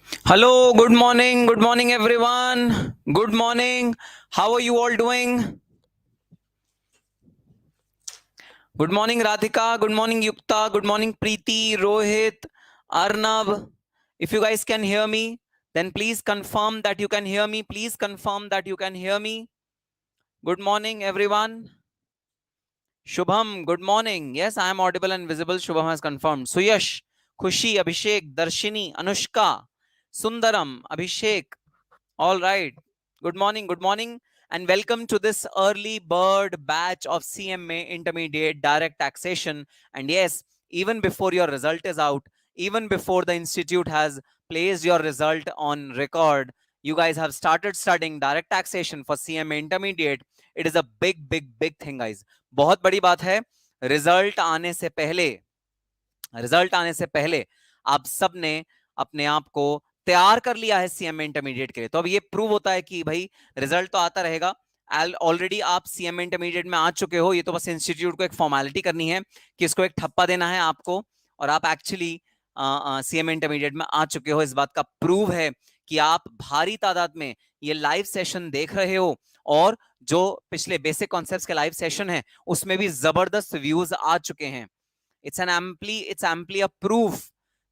Hello, good morning everyone. Good morning. How are you all doing? Good morning Radhika, good morning Yukta, good morning Preeti, Rohit, Arnav. If you guys can hear me, then please confirm that you can hear me. Please confirm that you can hear me. Good morning everyone. Shubham, good morning. Yes, I am audible and visible. Shubham has confirmed. Suyash, Khushi, Abhishek, Darshini, Anushka, Sundaram, Abhishek. All right. Good morning, and welcome to this early bird batch of CMA Intermediate Direct Taxation. And yes, even before your result is out, even before the institute has placed your result on record, you guys have started studying direct taxation for CMA Intermediate. It is a big thing, guys. बहुत बड़ी बात है. Result आने से पहले आप सब ने अपने आप को तैयार कर लिया है सीएमए इंटरमीडिएट के लिए. तो अब ये प्रूव होता है कि भाई रिजल्ट तो आता रहेगा. ऑलरेडी आप सीएमए इंटरमीडिएट में आ चुके हो. ये तो बस इंस्टीट्यूट को एक फॉर्मेलिटी करनी है कि इसको एक ठप्पा देना है आपको, और आप एक्चुअली सीएमए इंटरमीडिएट में आ चुके हो. इस बात का प्रूव है कि आप भारी तादाद में ये लाइव सेशन देख रहे हो, और जो पिछले बेसिक कॉन्सेप्ट्स के लाइव सेशन है उसमें भी जबरदस्त व्यूज आ चुके हैं. इट्स एम्पली अ प्रूफ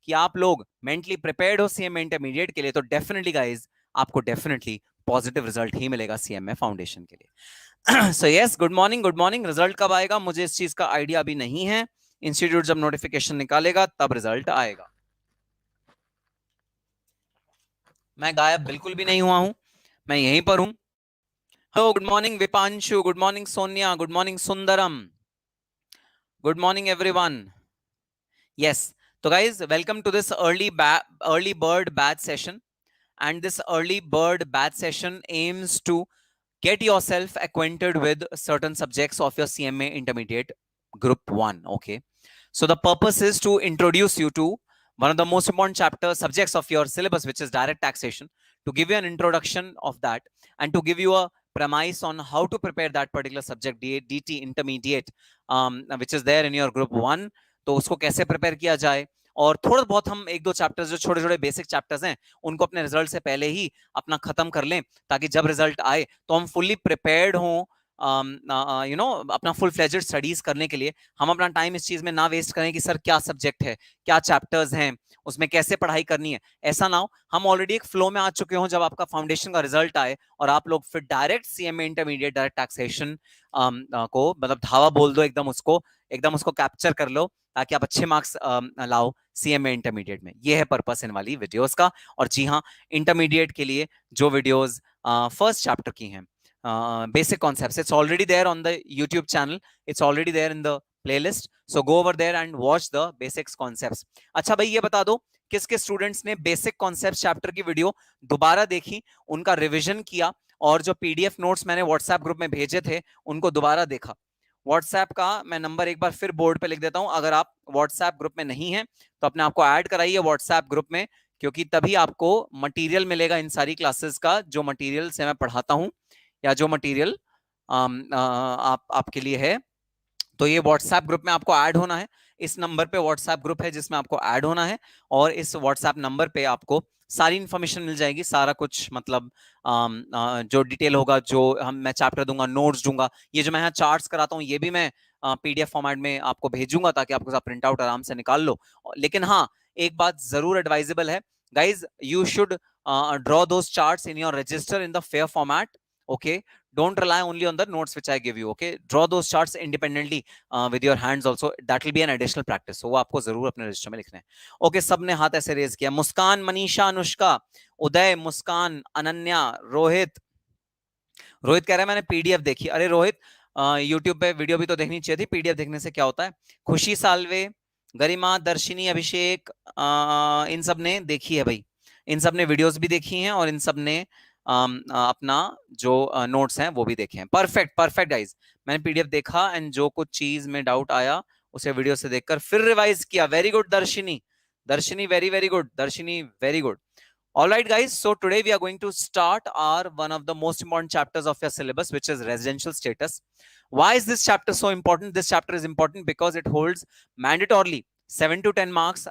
कि आप लोग मेंटली प्रिपेयर्ड हो सीएमए इंटरमीडिएट के लिए. तो डेफिनेटली गाइज, आपको डेफिनेटली पॉजिटिव रिजल्ट ही मिलेगा सीएमए फाउंडेशन के लिए. So yes, good morning. Result कब आएगा मुझे इस चीज का आइडिया अभी नहीं है. इंस्टीट्यूट जब नोटिफिकेशन निकालेगा तब रिजल्ट आएगा. मैं गायब बिल्कुल भी नहीं हुआ हूं, मैं यहीं पर हूं. Hello, good morning Vipanshu, good morning Sonia, good morning Sundaram, good morning everyone. Yes. So guys, welcome to this early bird batch session. And this early bird batch session aims to get yourself acquainted with certain subjects of your CMA Intermediate Group 1. Okay. So the purpose is to introduce you to one of the most important subjects of your syllabus, which is direct taxation, to give you an introduction of that, and to give you a premise on how to prepare that particular subject, DT Intermediate, which is there in your Group 1. तो उसको कैसे prepare किया जाए, और थोड़ा बहुत हम एक दो चैप्टर्स जो छोटे छोटे बेसिक चैप्टर्स हैं उनको अपने रिजल्ट से पहले ही अपना खत्म कर लें, ताकि जब रिजल्ट आए तो हम फुल्ली प्रिपेयर्ड हों, अपना फुल फ्लेजेड स्टडीज करने के लिए. हम अपना टाइम इस चीज में ना वेस्ट करें कि सर क्या सब्जेक्ट है, क्या चैप्टर्स हैं, उसमें कैसे पढ़ाई करनी है. ऐसा ना हो, हम ऑलरेडी एक फ्लो में आ चुके हों जब आपका फाउंडेशन का रिजल्ट आए, और आप लोग फिर direct CMA intermediate direct taxation को मतलब धावा बोल दो, एकदम उसको कैप्चर कर लो, ताकि आप अच्छे मार्क्स लाओ सीएमए इंटरमीडिएट में. ये है पर्पस इन वाली वीडियोस का. और जी हाँ, इंटरमीडिएट के लिए जो वीडियोस फर्स्ट चैप्टर की हैं, basic concepts, it's already there on the YouTube channel, it's already there in the playlist, so go over there and watch the basics concepts. अच्छा भाई, ये बता दो किस किस स्टूडेंट्स ने बेसिक कॉन्सेप्ट चैप्टर की वीडियो दोबारा देखी, उनका रिवीजन किया, और जो पीडीएफ नोट्स मैंने व्हाट्सएप ग्रुप में भेजे थे उनको दोबारा देखा. व्हाट्सएप का मैं नंबर एक बार फिर बोर्ड पे लिख देता हूं. अगर आप व्हाट्सएप ग्रुप में नहीं है तो अपने आप को ऐड कराइए व्हाट्सएप ग्रुप में, क्योंकि तभी आपको मटेरियल मिलेगा इन सारी क्लासेस का, जो मटेरियल से मैं पढ़ाता हूं या जो मटेरियल आपके लिए है. तो ये व्हाट्सएप ग्रुप में आपको ऐड होना है. इस नंबर पे व्हाट्सएप ग्रुप है जिसमें आपको ऐड होना है, और इस व्हाट्सएप नंबर पे आपको सारी इंफॉर्मेशन मिल जाएगी, सारा कुछ, मतलब जो डिटेल होगा, जो मैं चैप्टर दूंगा, नोट्स दूंगा, ये जो मैं यहाँ चार्ट्स कराता हूँ ये भी मैं पीडीएफ फॉर्मेट में आपको भेजूंगा, ताकि आपको प्रिंट आउट आराम से निकाल लो. लेकिन हाँ, एक बात जरूर एडवाइजेबल है guys, you should draw those charts in your register in the fair format. Okay, don't rely only on the notes which I give you. Okay, draw those charts independently with your hands also. That will be an additional practice. So वो आपको जरूर अपने register में लिखना है. Okay, सबने हाथ ऐसे रेज किया. मुस्कान, मनीषा, अनुष्का, उदय, मुस्कान, अनन्या, रोहित. रोहित कह रहा है मैंने पीडीएफ देखी. अरे रोहित, यूट्यूब पे वीडियो भी तो देखनी चाहिए थी, पीडीएफ देखने से क्या होता है. खुशी सालवे, गरिमा, दर्शिनी, अभिषेक, इन सब ने देखी है भाई, इन सब ने वीडियोस भी देखी हैं, और इन सब ने अपना जो नोट्स हैं वो भी देखे हैं. परफेक्ट गाइज, मैंने पीडीएफ देखा, एंड जो कुछ चीज में डाउट आया उसे वीडियो से देखकर फिर रिवाइज किया. Very good Darshini, very good Darshini, very good. All right, guys. So today we are going to start our one of the most important chapters of your syllabus, which is residential status. Why is this chapter so important? This chapter is important because it holds mandatorily 7 to 10 marks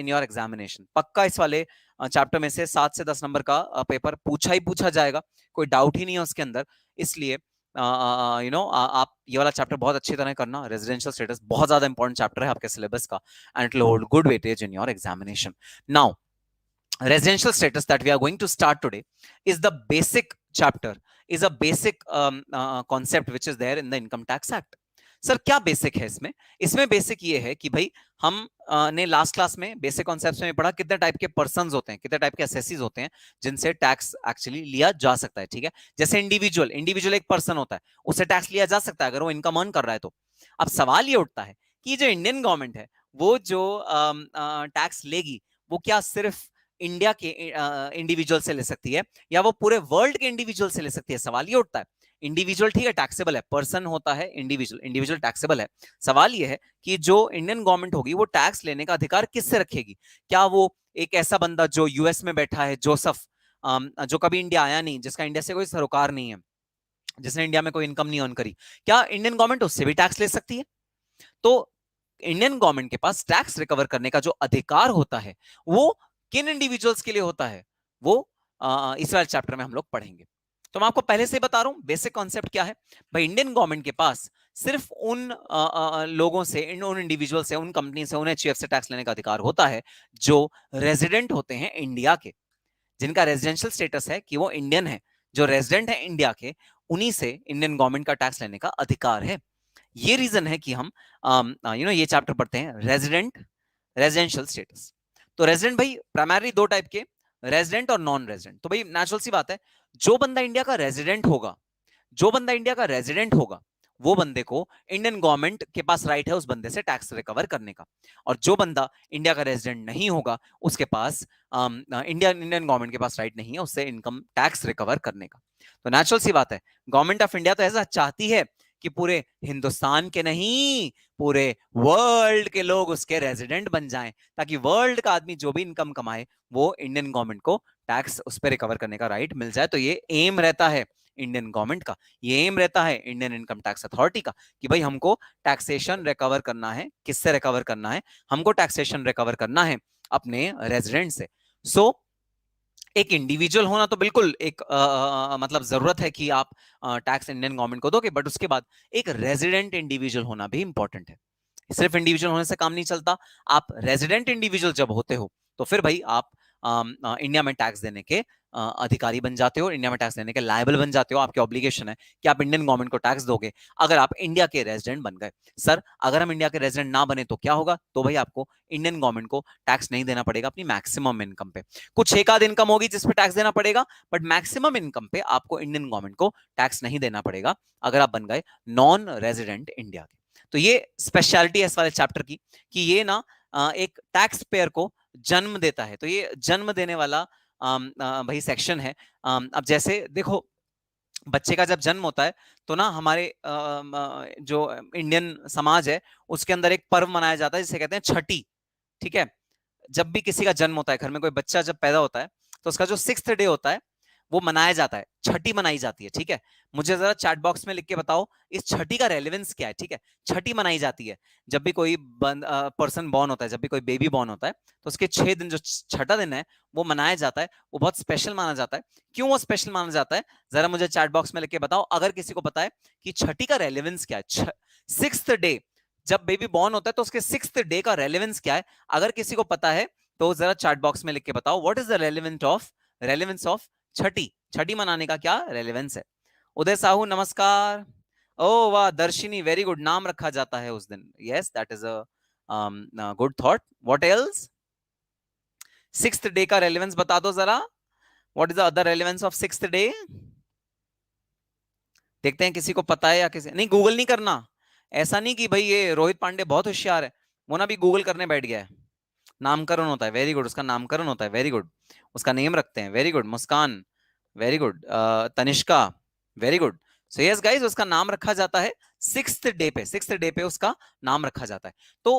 in your examination. पक्का इस वाले chapter में से 7 से 10 number का paper पूछा ही पूछा जाएगा, कोई डाउट ही नहीं है उसके अंदर। इसलिए आप ये वाला चैप्टर बहुत अच्छी तरह करना। रेजिडेंशियल स्टेटस बहुत ज्यादा इंपॉर्टेंट चैप्टर है आपके सिलेबस का, and it will hold good weightage in your examination. Now residential status that we are going to start today is the basic chapter, is a basic concept which is there in the income tax act. Sir क्या basic है इसमें? इसमें basic ये है कि भाई हम ने लास्ट क्लास में बेसिक कॉन्सेप्ट्स में पढ़ा कितने टाइप के पर्संस होते हैं, कितने टाइप के असेसीज होते हैं जिनसे टैक्स एक्चुअली लिया जा सकता है। ठीक है, जैसे इंडिविजुअल एक पर्सन होता है, उससे टैक्स लिया जा सकता है अगर वो इनकम अर्न कर रहा है तो। अब सवाल ये उठता है कि जो इंडियन गवर्नमेंट है वो जो टैक्स लेगी वो क्या सिर्फ इंडिया के इंडिविजुअल से ले सकती है या वो पूरे वर्ल्ड के इंडिविजुअल से ले सकती है? सवाल ये उठता है। इंडिविजुअल ठीक है टैक्सेबल है, पर्सन होता है इंडिविजुअल टैक्सेबल है। सवाल ये है कि जो इंडियन गवर्नमेंट होगी वो टैक्स लेने का अधिकार किससे रखेगी? क्या वो एक ऐसा बंदा जो यूएस में बैठा है, जोसेफ, जो कभी इंडिया आया नहीं, जिसका इंडिया से कोई सरोकार नहीं है, जिसने इंडिया में कोई इनकम नहीं अर्न करी, क्या इंडियन गवर्नमेंट उससे भी टैक्स ले सकती है? तो इंडियन गवर्नमेंट के पास टैक्स रिकवर करने का जो अधिकार होता है वो किन इंडिविजुअल्स के लिए होता है, वो इस वाले चैप्टर में हम लोग पढ़ेंगे। तो मैं आपको पहले से बता रहा हूं बेसिक कॉन्सेप्ट क्या है। भाई इंडियन गवर्नमेंट के पास सिर्फ उन लोगों से, उन इंडिविजुअल से, उन कंपनी से, उन एचयूएफ से टैक्स लेने का अधिकार होता है जो रेजिडेंट होते हैं इंडिया के, जिनका रेजिडेंशियल स्टेटस है कि वो इंडियन है, जो रेजिडेंट है इंडिया के, उन्हीं से इंडियन गवर्नमेंट का टैक्स लेने का अधिकार है। ये रीजन है कि हम ये चैप्टर पढ़ते हैं रेजिडेंशियल स्टेटस। तो रेजिडेंट भाई प्राइमरी दो टाइप के, रेजिडेंट और नॉन रेजिडेंट। तो भाई नेचुरल सी बात है, जो बंदा इंडिया का रेजिडेंट होगा वो बंदे को इंडियन गवर्नमेंट के पास राइट है उस बंदे से टैक्स रिकवर करने का, और जो बंदा इंडिया का रेजिडेंट नहीं होगा उसके पास इंडियन गवर्नमेंट के पास राइट नहीं है उससे इनकम टैक्स रिकवर करने का। तो नेचुरल सी बात है, गवर्नमेंट ऑफ इंडिया तो ऐसा चाहती है कि पूरे हिंदुस्तान के नहीं, पूरे वर्ल्ड के लोग उसके रेजिडेंट बन जाएं, ताकि वर्ल्ड का आदमी जो भी इनकम कमाए वो इंडियन गवर्नमेंट को टैक्स उस पर रिकवर करने का राइट मिल जाए। तो ये एम रहता है इंडियन गवर्नमेंट का, ये एम रहता है इंडियन इनकम टैक्स अथॉरिटी का कि भाई हमको टैक्सेशन रिकवर करना है। किससे रिकवर करना है? हमको टैक्सेशन रिकवर करना है अपने रेजिडेंट से। सो एक इंडिविजुअल होना तो बिल्कुल एक मतलब जरूरत है कि आप टैक्स इंडियन गवर्नमेंट को दोगे, बट उसके बाद एक रेजिडेंट इंडिविजुअल होना भी इंपॉर्टेंट है। सिर्फ इंडिविजुअल होने से काम नहीं चलता, आप रेजिडेंट इंडिविजुअल जब होते हो तो फिर भाई आप इंडिया में टैक्स देने के अधिकारी बन जाते हो, इंडिया में टैक्स देने के लायबल बन जाते हो। आपकी ऑब्लिगेशन है कि आप इंडियन गवर्नमेंट को टैक्स दोगे अगर आप इंडिया के रेजिडेंट बन गए। सर अगर हम इंडिया के रेजिडेंट ना बने तो क्या होगा? तो भाई आपको इंडियन गवर्नमेंट को टैक्स नहीं देना पड़ेगा अपनी मैक्सिमम इनकम पे। कुछ एक आध इनकम होगी जिसपे टैक्स देना पड़ेगा, बट मैक्सिमम इनकम पे आपको इंडियन गवर्नमेंट को टैक्स नहीं देना पड़ेगा अगर आप बन गए नॉन रेजिडेंट इंडिया के। तो ये स्पेशलिटी है इस वाले चैप्टर की कि ये ना एक टैक्स पेयर को जन्म देता है। तो ये जन्म देने वाला भाई सेक्शन है। अब जैसे देखो बच्चे का जब जन्म होता है तो ना हमारे जो इंडियन समाज है उसके अंदर एक पर्व मनाया जाता है जिसे कहते हैं छठी। ठीक है, जब भी किसी का जन्म होता है, घर में कोई बच्चा जब पैदा होता है तो उसका जो 6th डे होता है वो मनाया जाता है, छठी मनाई जाती है। ठीक है, मुझे जरा चैट बॉक्स में लिख के बताओ इस छठी का रेलेवेंस क्या है। ठीक है, छठी मनाई जाती है जब भी कोई पर्सन बॉर्न होता है, जब भी कोई बेबी बॉर्न होता है तो उसके 6 दिन जो छठा दिन है वो मनाया जाता है, वो बहुत स्पेशल माना जाता है। क्यों वो स्पेशल माना जाता है जरा मुझे चैट बॉक्स में लिख के बताओ, अगर किसी को पता है कि छठी का रेलेवेंस क्या है। 6th डे जब बेबी बॉर्न होता है तो उसके 6th डे का रेलेवेंस क्या है, अगर किसी को पता है तो जरा चैट बॉक्स में लिख के बताओ what is the relevance of छठी मनाने का क्या रेलेवेंस है। उदय साहू नमस्कार। ओ वाह दर्शिनी वेरी गुड, नाम रखा जाता है उस दिन। Yes that is a good thought. What else? 6th day का रेलेवेंस बता दो जरा, what is the other relevance of 6th day? देखते हैं किसी को पता है या किसी नहीं। गूगल नहीं करना, ऐसा नहीं कि भाई ये रोहित पांडे बहुत होशियार है, वो ना भी गूगल करने बैठ गया है। नामकरण होता है, वेरी गुड, उसका नामकरण होता है, वेरी गुड, उसका नेम रखते हैं, very good. Muskan very good, Tanishka very good. So yes guys उसका नाम रखा जाता है 6th डे पे उसका नाम रखा जाता है। तो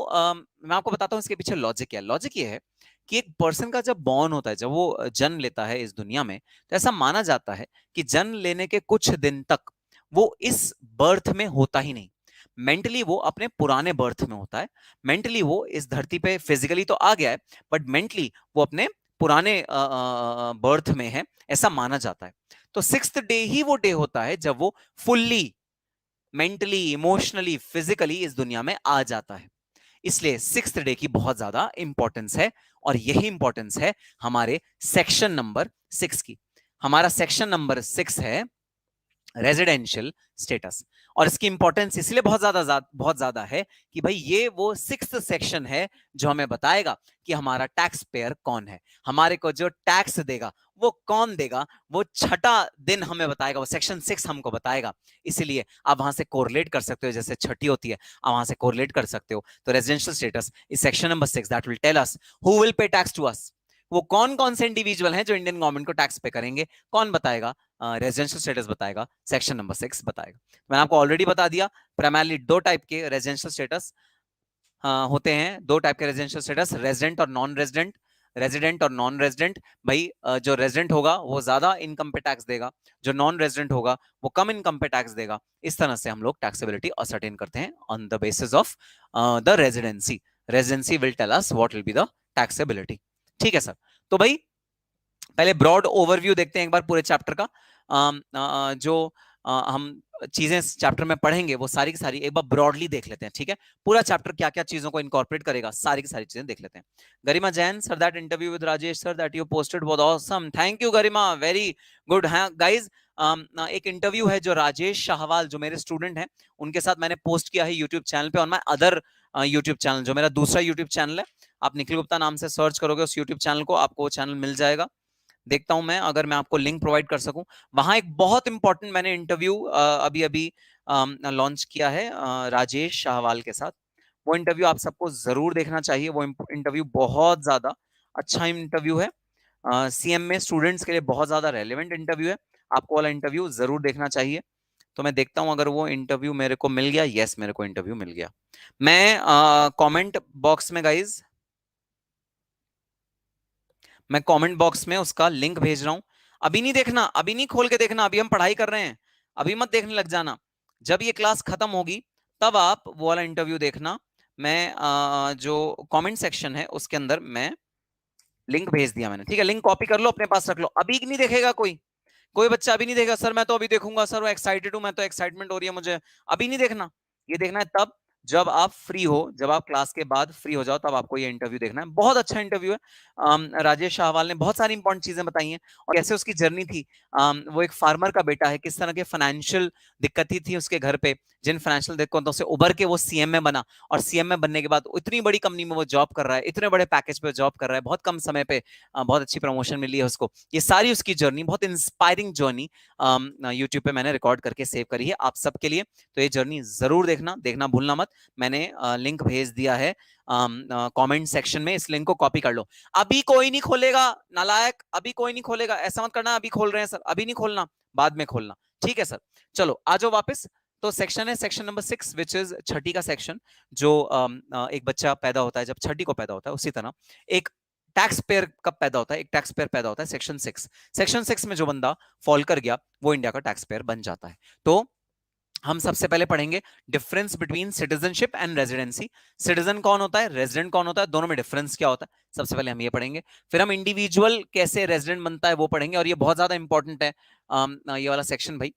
मैं आपको बताता हूँ इसके पीछे लॉजिक क्या है। लॉजिक ये है कि एक पर्सन का जब बॉर्न होता है, जब वो जन्म लेता है इस दुनिया में, तो ऐसा माना जाता है कि जन्म लेने के कुछ दिन तक वो इस बर्थ में होता ही नहीं। मेंटली वो अपने पुराने बर्थ में होता है, मेंटली वो इस धरती पे फिजिकली तो आ गया है बट मेंटली वो अपने पुराने बर्थ में है, ऐसा माना जाता है। तो 6th डे ही वो डे होता है जब वो फुल्ली मेंटली, इमोशनली, फिजिकली इस दुनिया में आ जाता है। इसलिए 6th डे की बहुत ज्यादा इंपॉर्टेंस है, और यही इंपॉर्टेंस है हमारे सेक्शन नंबर 6 की। हमारा सेक्शन नंबर 6 है रेजिडेंशियल स्टेटस, और इसकी इंपॉर्टेंस इसलिए बहुत ज्यादा है कि भाई ये वो 6th सेक्शन है जो हमें बताएगा कि हमारा टैक्स पेयर कौन है, हमारे को जो टैक्स देगा वो कौन देगा, वो छठा दिन हमें बताएगा, वो सेक्शन 6 हमको बताएगा। इसीलिए आप वहां से कोरिलेट कर सकते हो, जैसे छठी होती है आप वहां से कोरिलेट कर सकते हो। तो residential status is section number 6 that will tell us who will pay tax to us. वो कौन कौन से इंडिविजुअल हैं जो इंडियन गवर्नमेंट को टैक्स पे करेंगे, कौन बताएगा? रेजिडेंशियल स्टेटस बताएगा, सेक्शन नंबर 6 बताएगा। मैंने आपको ऑलरेडी बता दिया, प्राइमरली दो टाइप के रेजिडेंशियल स्टेटस होते हैं, दो टाइप के रेजिडेंशियल स्टेटस, रेजिडेंट और नॉन रेजिडेंट। रेजिडेंट और नॉन रेजिडेंट, भाई जो रेजिडेंट होगा वो ज्यादा इनकम पे टैक्स देगा, जो नॉन रेजिडेंट होगा वो कम इनकम पे टैक्स देगा। इस तरह से हम लोग टैक्सेबिलिटी असर्टेन करते हैं on the basis of the residency. Residency will tell us what will be the taxability. ठीक है सर। तो भाई पहले ब्रॉड ओवरव्यू देखते हैं एक बार पूरे चैप्टर का। जो हम चीजें चैप्टर में पढ़ेंगे वो सारी की सारी एक बार ब्रॉडली देख लेते हैं, ठीक है? पूरा चैप्टर क्या क्या चीजों को इनकॉर्पोरेट करेगा, सारी की सारी चीजें देख लेते हैं। Garima Jain sir, that interview with Rajesh sir that you posted was awesome. Thank you Garima, very good. हाँ गाइज, एक इंटरव्यू है जो राजेश शाहवाल जो मेरे स्टूडेंट हैं उनके साथ मैंने पोस्ट किया है यूट्यूब चैनल पे, और माय अदर यूट्यूब चैनल जो मेरा दूसरा यूट्यूब चैनल है, आप निखिल गुप्ता नाम से सर्च करोगे उस यूट्यूब चैनल को, आपको वो चैनल मिल जाएगा। देखता हूं मैं अगर मैं आपको लिंक प्रोवाइड कर सकूं। वहां एक बहुत इंपॉर्टेंट मैंने इंटरव्यू अभी अभी लॉन्च किया है राजेश शाहवाल के साथ। वो इंटरव्यू आप सबको जरूर देखना चाहिए, वो इंटरव्यू बहुत ज्यादा अच्छा इंटरव्यू है, सीएम में स्टूडेंट्स के लिए बहुत ज्यादा रेलेवेंट इंटरव्यू है। आपको वाला इंटरव्यू जरूर देखना चाहिए। तो मैं देखता हूं अगर वो इंटरव्यू मेरे को मिल गया। यस, मेरे को इंटरव्यू मिल गया। मैं कमेंट बॉक्स में गाइज, मैं कमेंट बॉक्स में उसका लिंक भेज रहा हूं। अभी नहीं देखना, अभी नहीं खोल के देखना, अभी हम पढ़ाई कर रहे हैं, अभी मत देखने लग जाना। जब ये क्लास खत्म होगी तब आप वो वाला इंटरव्यू देखना। मैं जो कमेंट सेक्शन है उसके अंदर मैं लिंक भेज दिया मैंने, ठीक है? लिंक कॉपी कर लो, अपने पास रख लो। अभी नहीं देखेगा कोई, कोई बच्चा अभी नहीं देखेगा, सर मैं तो अभी देखूंगा, सर वो एक्साइटेड हूं, मैं तो एक्साइटमेंट हो रही है मुझे। अभी नहीं देखना, ये देखना है तब जब आप फ्री हो, जब आप क्लास के बाद फ्री हो जाओ, तब आपको ये इंटरव्यू देखना है। बहुत अच्छा इंटरव्यू है। राजेश शाहवाल ने बहुत सारी इंपॉर्टेंट चीजें बताई हैं, और कैसे उसकी जर्नी थी। वो एक फार्मर का बेटा है, किस तरह के फाइनेंशियल दिक्कत थी उसके घर पे, जिन फाइनेंशियल दिक्कतों से उभर के वो सीएम में बना, और सीएम में बनने के बाद इतनी बड़ी कंपनी में वो जॉब कर रहा है, इतने बड़े पैकेज पे जॉब कर रहा है, बहुत कम समय पे बहुत अच्छी प्रमोशन मिली है उसको। ये सारी उसकी जर्नी, बहुत इंस्पायरिंग जर्नी यूट्यूब पे मैंने रिकॉर्ड करके सेव करी है आप सबके लिए। तो ये जर्नी जरूर देखना, देखना भूलना मत। मैंने लिंक भेज दिया है कमेंट सेक्शन में, इस लिंक को कॉपी कर लो। अभी कोई नहीं खोलेगा नालायक, अभी कोई नहीं खोलेगा, ऐसा मत करना अभी खोल रहे हैं सर, अभी नहीं खोलना, बाद में खोलना, ठीक है सर? चलो आ जाओ वापस। तो सेक्शन है सेक्शन नंबर 6 विच इज छठी का सेक्शन। जो एक बच्चा पैदा होता है जब छठी को पैदा होता है, उसी तरह एक टैक्स पेयर कब पैदा होता है, एक टैक्स पेयर पैदा होता है सेक्शन 6। सेक्शन 6 में जो बंदा फॉल कर गया वो इंडिया का टैक्स पेयर बन जाता है। तो हम सबसे पहले पढ़ेंगे difference between citizenship and residency. Citizen कौन होता है, रेजिडेंट कौन होता है, दोनों में डिफरेंस क्या होता है, सबसे पहले हम ये पढ़ेंगे। फिर हम इंडिविजुअल कैसे रेजिडेंट बनता है वो पढ़ेंगे, और ये बहुत ज्यादा इंपॉर्टेंट है ये वाला सेक्शन भाई।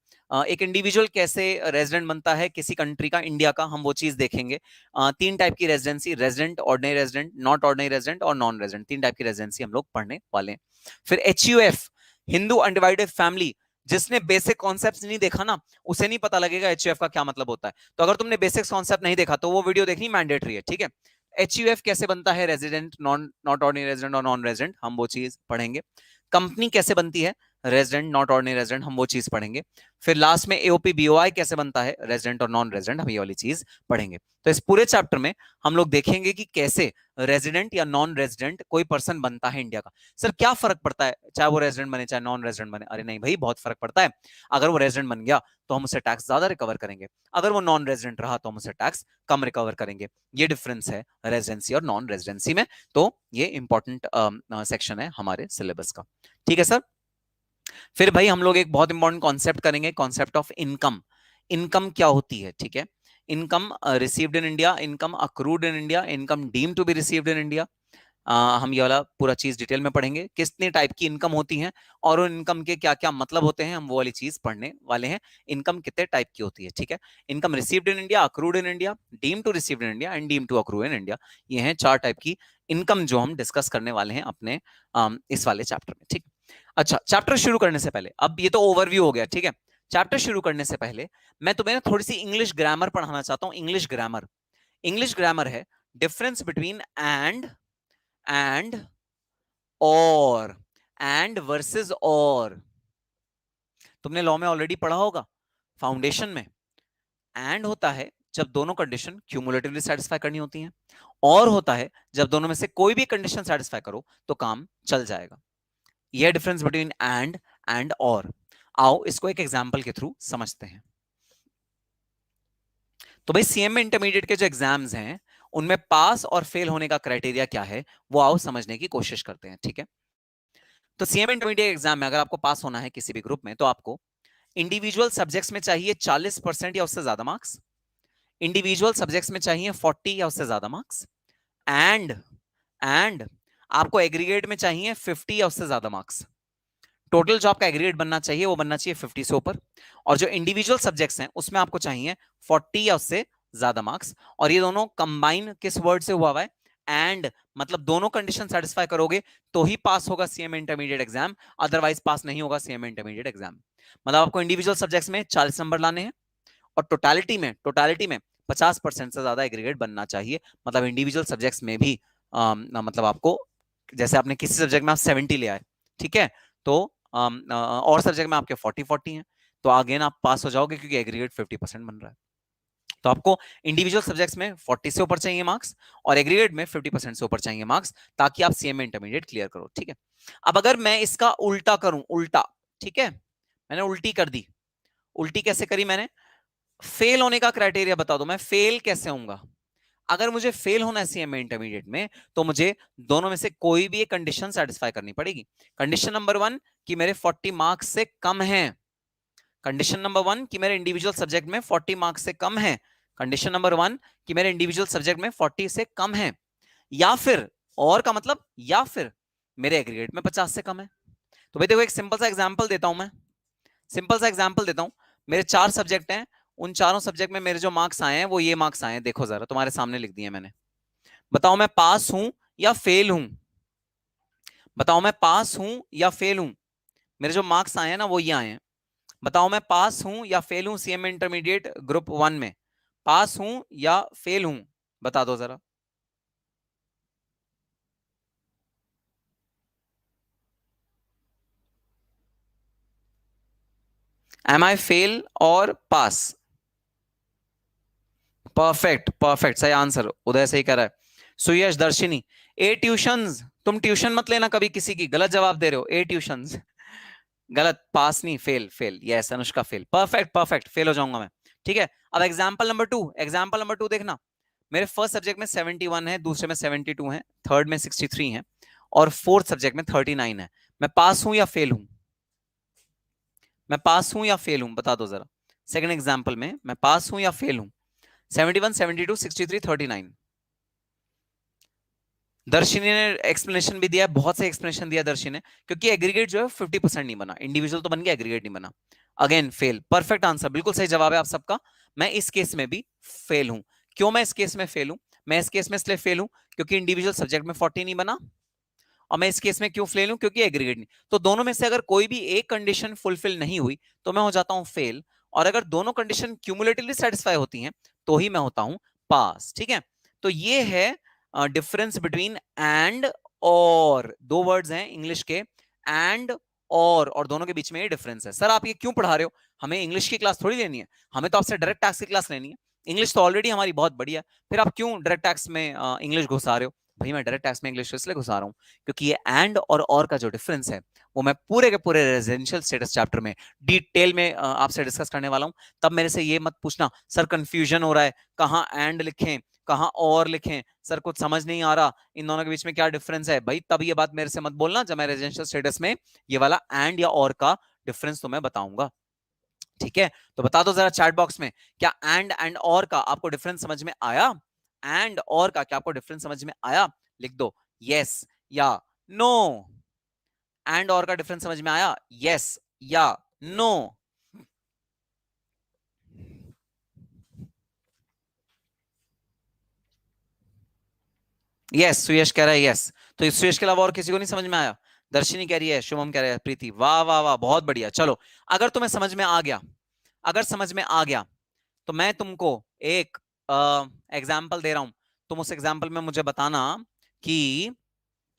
एक इंडिविजुअल कैसे रेजिडेंट बनता है किसी कंट्री का, इंडिया का, हम वो चीज देखेंगे। 3 टाइप की residency, resident, ordinary resident, not ordinary resident और नॉन रेजिडेंट, 3 टाइप की रेजिडेंसी हम लोग पढ़ने वाले हैं। फिर HUF, हिंदू अनडिवाइडेड फैमिली, जिसने बेसिक कॉन्सेप्ट्स नहीं देखा ना उसे नहीं पता लगेगा HUF का क्या मतलब होता है। तो अगर तुमने बेसिक कॉन्सेप्ट नहीं देखा तो वो वीडियो देखनी मैंडेटरी है, ठीक है? HUF कैसे बनता है, रेजिडेंट, नॉट ऑर्डिनरी रेजिडेंट और नॉन रेजिडेंट, हम वो चीज पढ़ेंगे। कंपनी कैसे बनती है, रेजिडेंट, नॉट ऑर्डिनरी रेजिडेंट, हम वो चीज पढ़ेंगे। फिर लास्ट में AOP BOI कैसे बनता है, रेजिडेंट और नॉन रेजिडेंट, हम ये वाली चीज पढ़ेंगे। तो इस पूरे चैप्टर में हम लोग देखेंगे कि कैसे रेजिडेंट या नॉन रेजिडेंट कोई पर्सन बनता है इंडिया का। सर क्या फर्क पड़ता है चाहे वो रेजिडेंट बने चाहे नॉन रेजिडेंट बने? अरे नहीं भाई, बहुत फर्क पड़ता है। अगर वो रेजिडेंट बन गया तो हम उसे टैक्स ज्यादा रिकवर करेंगे, अगर वो नॉन रेजिडेंट रहा तो हम उसे टैक्स कम रिकवर करेंगे। ये डिफरेंस है रेजिडेंसी और नॉन रेजिडेंसी में। तो ये इंपॉर्टेंट सेक्शन है हमारे सिलेबस का, ठीक है सर? फिर भाई हम लोग एक बहुत इंपॉर्टेंट कॉन्सेप्ट करेंगे, कॉन्सेप्ट ऑफ इनकम। इनकम क्या होती है, ठीक है? Income received in India, income accrued in India, income deemed to be received in India. हम ये वाला पूरा चीज डिटेल में पढ़ेंगे, कितने टाइप की इनकम होती है और उन इनकम के क्या क्या मतलब होते हैं, हम वो वाली चीज पढ़ने वाले हैं। इनकम कितने टाइप की होती है, ठीक है। Income received in India, accrued in India, deem to received in India and deem to accrue in India. ये हैं 4 टाइप की इनकम जो हम डिस्कस करने वाले हैं अपने इस वाले चैप्टर में, ठीक। अच्छा, चैप्टर शुरू करने से पहले, अब ये तो ओवरव्यू हो गया, ठीक है। चैप्टर शुरू करने से पहले मैं तुम्हें थोड़ी सी इंग्लिश ग्रामर पढ़ाना चाहता हूं। इंग्लिश ग्रामर, इंग्लिश ग्रामर है डिफरेंस बिटवीन एंड और, एंड वर्सेस और। तुमने लॉ में ऑलरेडी पढ़ा होगा फाउंडेशन में। एंड होता है जब दोनों कंडीशन क्यूमुलेटिवली सेटिस्फाई करनी होती हैं, और होता है जब दोनों में से कोई भी कंडीशन सेटिस्फाई करो तो काम चल जाएगा। यह डिफरेंस बिटवीन एंड और। आओ इसको एक एग्जांपल के थ्रू समझते हैं। तो भाई सीएम में इंटरमीडिएट के जो एग्जाम्स हैं उनमें पास और फेल होने का क्राइटेरिया क्या है, वो आओ समझने की कोशिश करते हैं, ठीक है। तो सीएम इंटरमीडिएट एग्जाम में अगर आपको पास होना है किसी भी ग्रुप में, तो आपको इंडिविजुअल सब्जेक्ट्स में चाहिए 40% या उससे ज्यादा मार्क्स, इंडिविजुअल सब्जेक्ट्स में चाहिए 40 या उससे ज्यादा मार्क्स, एंड आपको एग्रीगेट में चाहिए 50 या उससे ज्यादा मार्क्स। टोटल जो आपका एग्रीगेट बनना चाहिए वो बनना चाहिए 50 से ऊपर, और जो इंडिविजुअल सब्जेक्ट्स हैं उसमें आपको चाहिए 40 या उससे ज्यादा मार्क्स। और ये दोनों कंबाइन किस वर्ड से हुआ है, एंड, मतलब दोनों कंडीशन सेटिस्फाई करोगे तो ही पास होगा सीएम इंटरमीडिएट एग्जाम, अदरवाइज पास नहीं होगा सीएम इंटरमीडिएट एग्जाम। मतलब आपको इंडिविजुअल सब्जेक्ट्स में 40 नंबर लाने हैं और टोटालिटी में 50% से ज्यादा एग्रीगेट बनना चाहिए। मतलब इंडिविजुअल सब्जेक्ट्स में भी मतलब आपको, जैसे आपने किसी सब्जेक्ट में आप 70 ले आए, ठीक है, तो और सब्जेक्ट में आपके 40 हैं, तो अगेन आप पास हो जाओगे क्योंकि एग्रीगेट 50% बन रहा है। तो आपको इंडिविजुअल सब्जेक्ट्स में 40 से ऊपर चाहिए मार्क्स और एग्रीगेट में 50% से ऊपर चाहिए मार्क्स, ताकि आप सीएम इंटरमीडिएट क्लियर करो, ठीक है। अब अगर मैं इसका उल्टा करूं, उल्टा, ठीक है, मैंने उल्टी कर दी। उल्टी कैसे करी मैंने, फेल होने का क्राइटेरिया बता दो, मैं फेल कैसे होऊंगा। अगर मुझे फेल होना है सीएम इंटरमीडिएट में, तो मुझे दोनों में से कोई भी एक कंडीशन सेटिस्फाई करनी पड़ेगी। कंडीशन नंबर 1 कि मेरे 40 मार्क्स से कम है, कंडीशन नंबर 1 कि मेरे इंडिविजुअल सब्जेक्ट में 40 मार्क्स से कम है, कंडीशन नंबर 1 कि मेरे इंडिविजुअल सब्जेक्ट में 40 से कम है, या फिर और का मतलब या फिर मेरे एग्रीगेट में 50 से कम है। तो भाई देखो एक सिंपल सा एग्जांपल देता हूं मैं, सिंपल सा एग्जांपल देता हूं। मेरे 4 सब्जेक्ट हैं, उन चारों सब्जेक्ट में मेरे जो मार्क्स आए हैं वो ये मार्क्स आए हैं, देखो जरा तुम्हारे सामने लिख दिए मैंने। बताओ मैं पास हूं या फेल हूं, बताओ मैं पास हूं या फेल हूं। मेरे जो मार्क्स आए हैं ना वो ये आए हैं। बताओ मैं पास हूं या फेल हूं सीएम इंटरमीडिएट ग्रुप 1 में, पास हूं या फेल हूं, बता दो जरा। एम आई फेल और पास? परफेक्ट परफेक्ट, सही आंसर, उदय सही कह रहा है। सुयश, दर्शिनी, ए ट्यूशंस, तुम ट्यूशन मत लेना कभी किसी की, गलत जवाब दे रहे हो, ए ट्यूशंस गलत, पास नहीं, fail, fail, yes Anushka fail, perfect perfect, fail हो जाऊंगा मैं, ठीक है। अब एग्जांपल नंबर 2, एग्जांपल नंबर 2 देखना। मेरे फर्स्ट सब्जेक्ट में 71 है, दूसरे में 72 है, थर्ड में 63 है, और फोर्थ सब्जेक्ट में 39 है। मैं पास हूं या फेल हूं, मैं पास हूं या फेल हूं, बता दो जरा। सेकंड एग्जांपल में मैं पास हूं या फेल हूं, 71, 72, 63, 39। दर्शिनी ने एक्सप्लेनेशन भी दिया है, बहुत से एक्सप्लेनेशन दिया दर्शिनी ने, क्योंकि एग्रीगेट जो है 50% नहीं बना, इंडिविजुअल तो बन गया, एग्रीगेट नहीं बना। अगेन फेल, परफेक्ट आंसर, बिल्कुल सही जवाब है आप सबका। मैं इस केस में भी फेल हूं। क्यों मैं इस केस में फेल हूं, मैं इस केस में इसलिए फेल हूं क्योंकि इंडिविजुअल सब्जेक्ट में 40 नहीं बना, और मैं इस केस में क्यों फेल हूं, क्योंकि एग्रीगेट नहीं। तो दोनों में से अगर कोई भी एक कंडीशन फुलफिल नहीं हुई तो मैं हो जाता हूं फेल, और अगर दोनों कंडीशन क्यूमुलेटिवली सेटिस्फाई होती हैं तो ही मैं होता हूं पास, ठीक है। तो ये है डिफरेंस बिटवीन एंड और, दो वर्ड्स हैं इंग्लिश के, एंड और दोनों के बीच में ये डिफरेंस है। सर आप ये क्यों पढ़ा रहे हो, हमें इंग्लिश की क्लास थोड़ी लेनी है, हमें तो आपसे डायरेक्ट टैक्स की क्लास लेनी है। इंग्लिश तो ऑलरेडी हमारी बहुत बढ़िया है, फिर आप क्यों डायरेक्ट टैक्स में इंग्लिश घुसा रहे हो। भाई मैं डायरेक्ट टैक्स में इंग्लिश इसलिए घुसा रहा हूँ क्योंकि ये एंड और का जो डिफरेंस है वो मैं पूरे के पूरे रेजिडेंशियल स्टेटस चैप्टर में डिटेल में आपसे डिस्कस करने वाला हूँ। तब मेरे से ये मत पूछना सर कंफ्यूजन हो रहा है, कहाँ एंड लिखें कहाँ और लिखें, सर कुछ समझ नहीं आ रहा, इन दोनों के बीच में क्या डिफरेंस है। भाई तब ये बात मेरे से मत बोलना जब मैं रेजिडेंशियल स्टेटस में ये वाला एंड या और का डिफरेंस तुम्हें बताऊंगा, ठीक है। तो बता दो जरा चैट बॉक्स में, क्या एंड और का आपको डिफरेंस समझ में आया, एंड और का क्या आपको डिफरेंस समझ में आया, लिख दो यस या नो। एंड और का डिफरेंस समझ में आया? यस या नो। यस, सुयश कह रहा है यस। तो सुयश के अलावा और किसी को नहीं समझ में आया? दर्शिनी कह रही है, शुभम कह रहा है, प्रीति, वाह वाह वाह, बहुत बढ़िया। चलो, अगर तुम्हें समझ में आ गया, अगर समझ में आ गया, तो मैं तुमको एक एग्जाम्पल दे रहा हूं। तुम उस एग्जाम्पल में मुझे बताना कि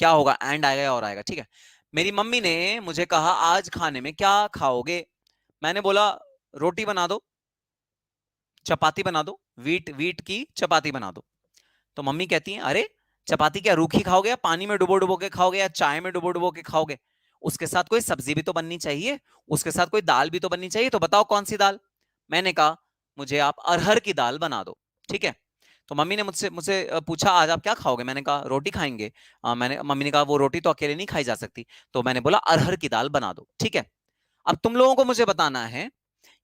क्या होगा, एंड आएगा या और आएगा, ठीक है? मेरी मम्मी ने मुझे कहा आज खाने में क्या खाओगे? मैंने बोला रोटी बना दो, चपाती बना दो, वीट वीट की चपाती बना दो। तो मम्मी कहती है अरे चपाती क्या रूखी खाओगे, या पानी में डुबो डुबो के खाओगे, या चाय में डुबो डुबो के खाओगे? उसके साथ कोई सब्जी भी तो बननी चाहिए, उसके साथ कोई दाल भी तो बननी चाहिए, तो बताओ कौन सी दाल? मैंने कहा मुझे आप अरहर की दाल बना दो, ठीक है? तो मम्मी ने मुझसे मुझसे पूछा आज आप क्या खाओगे? मैंने कहा रोटी खाएंगे। मम्मी ने कहा वो रोटी तो अकेले नहीं खाई जा सकती, तो मैंने बोला अरहर की दाल बना दो, ठीक है? अब तुम लोगों को मुझे बताना है,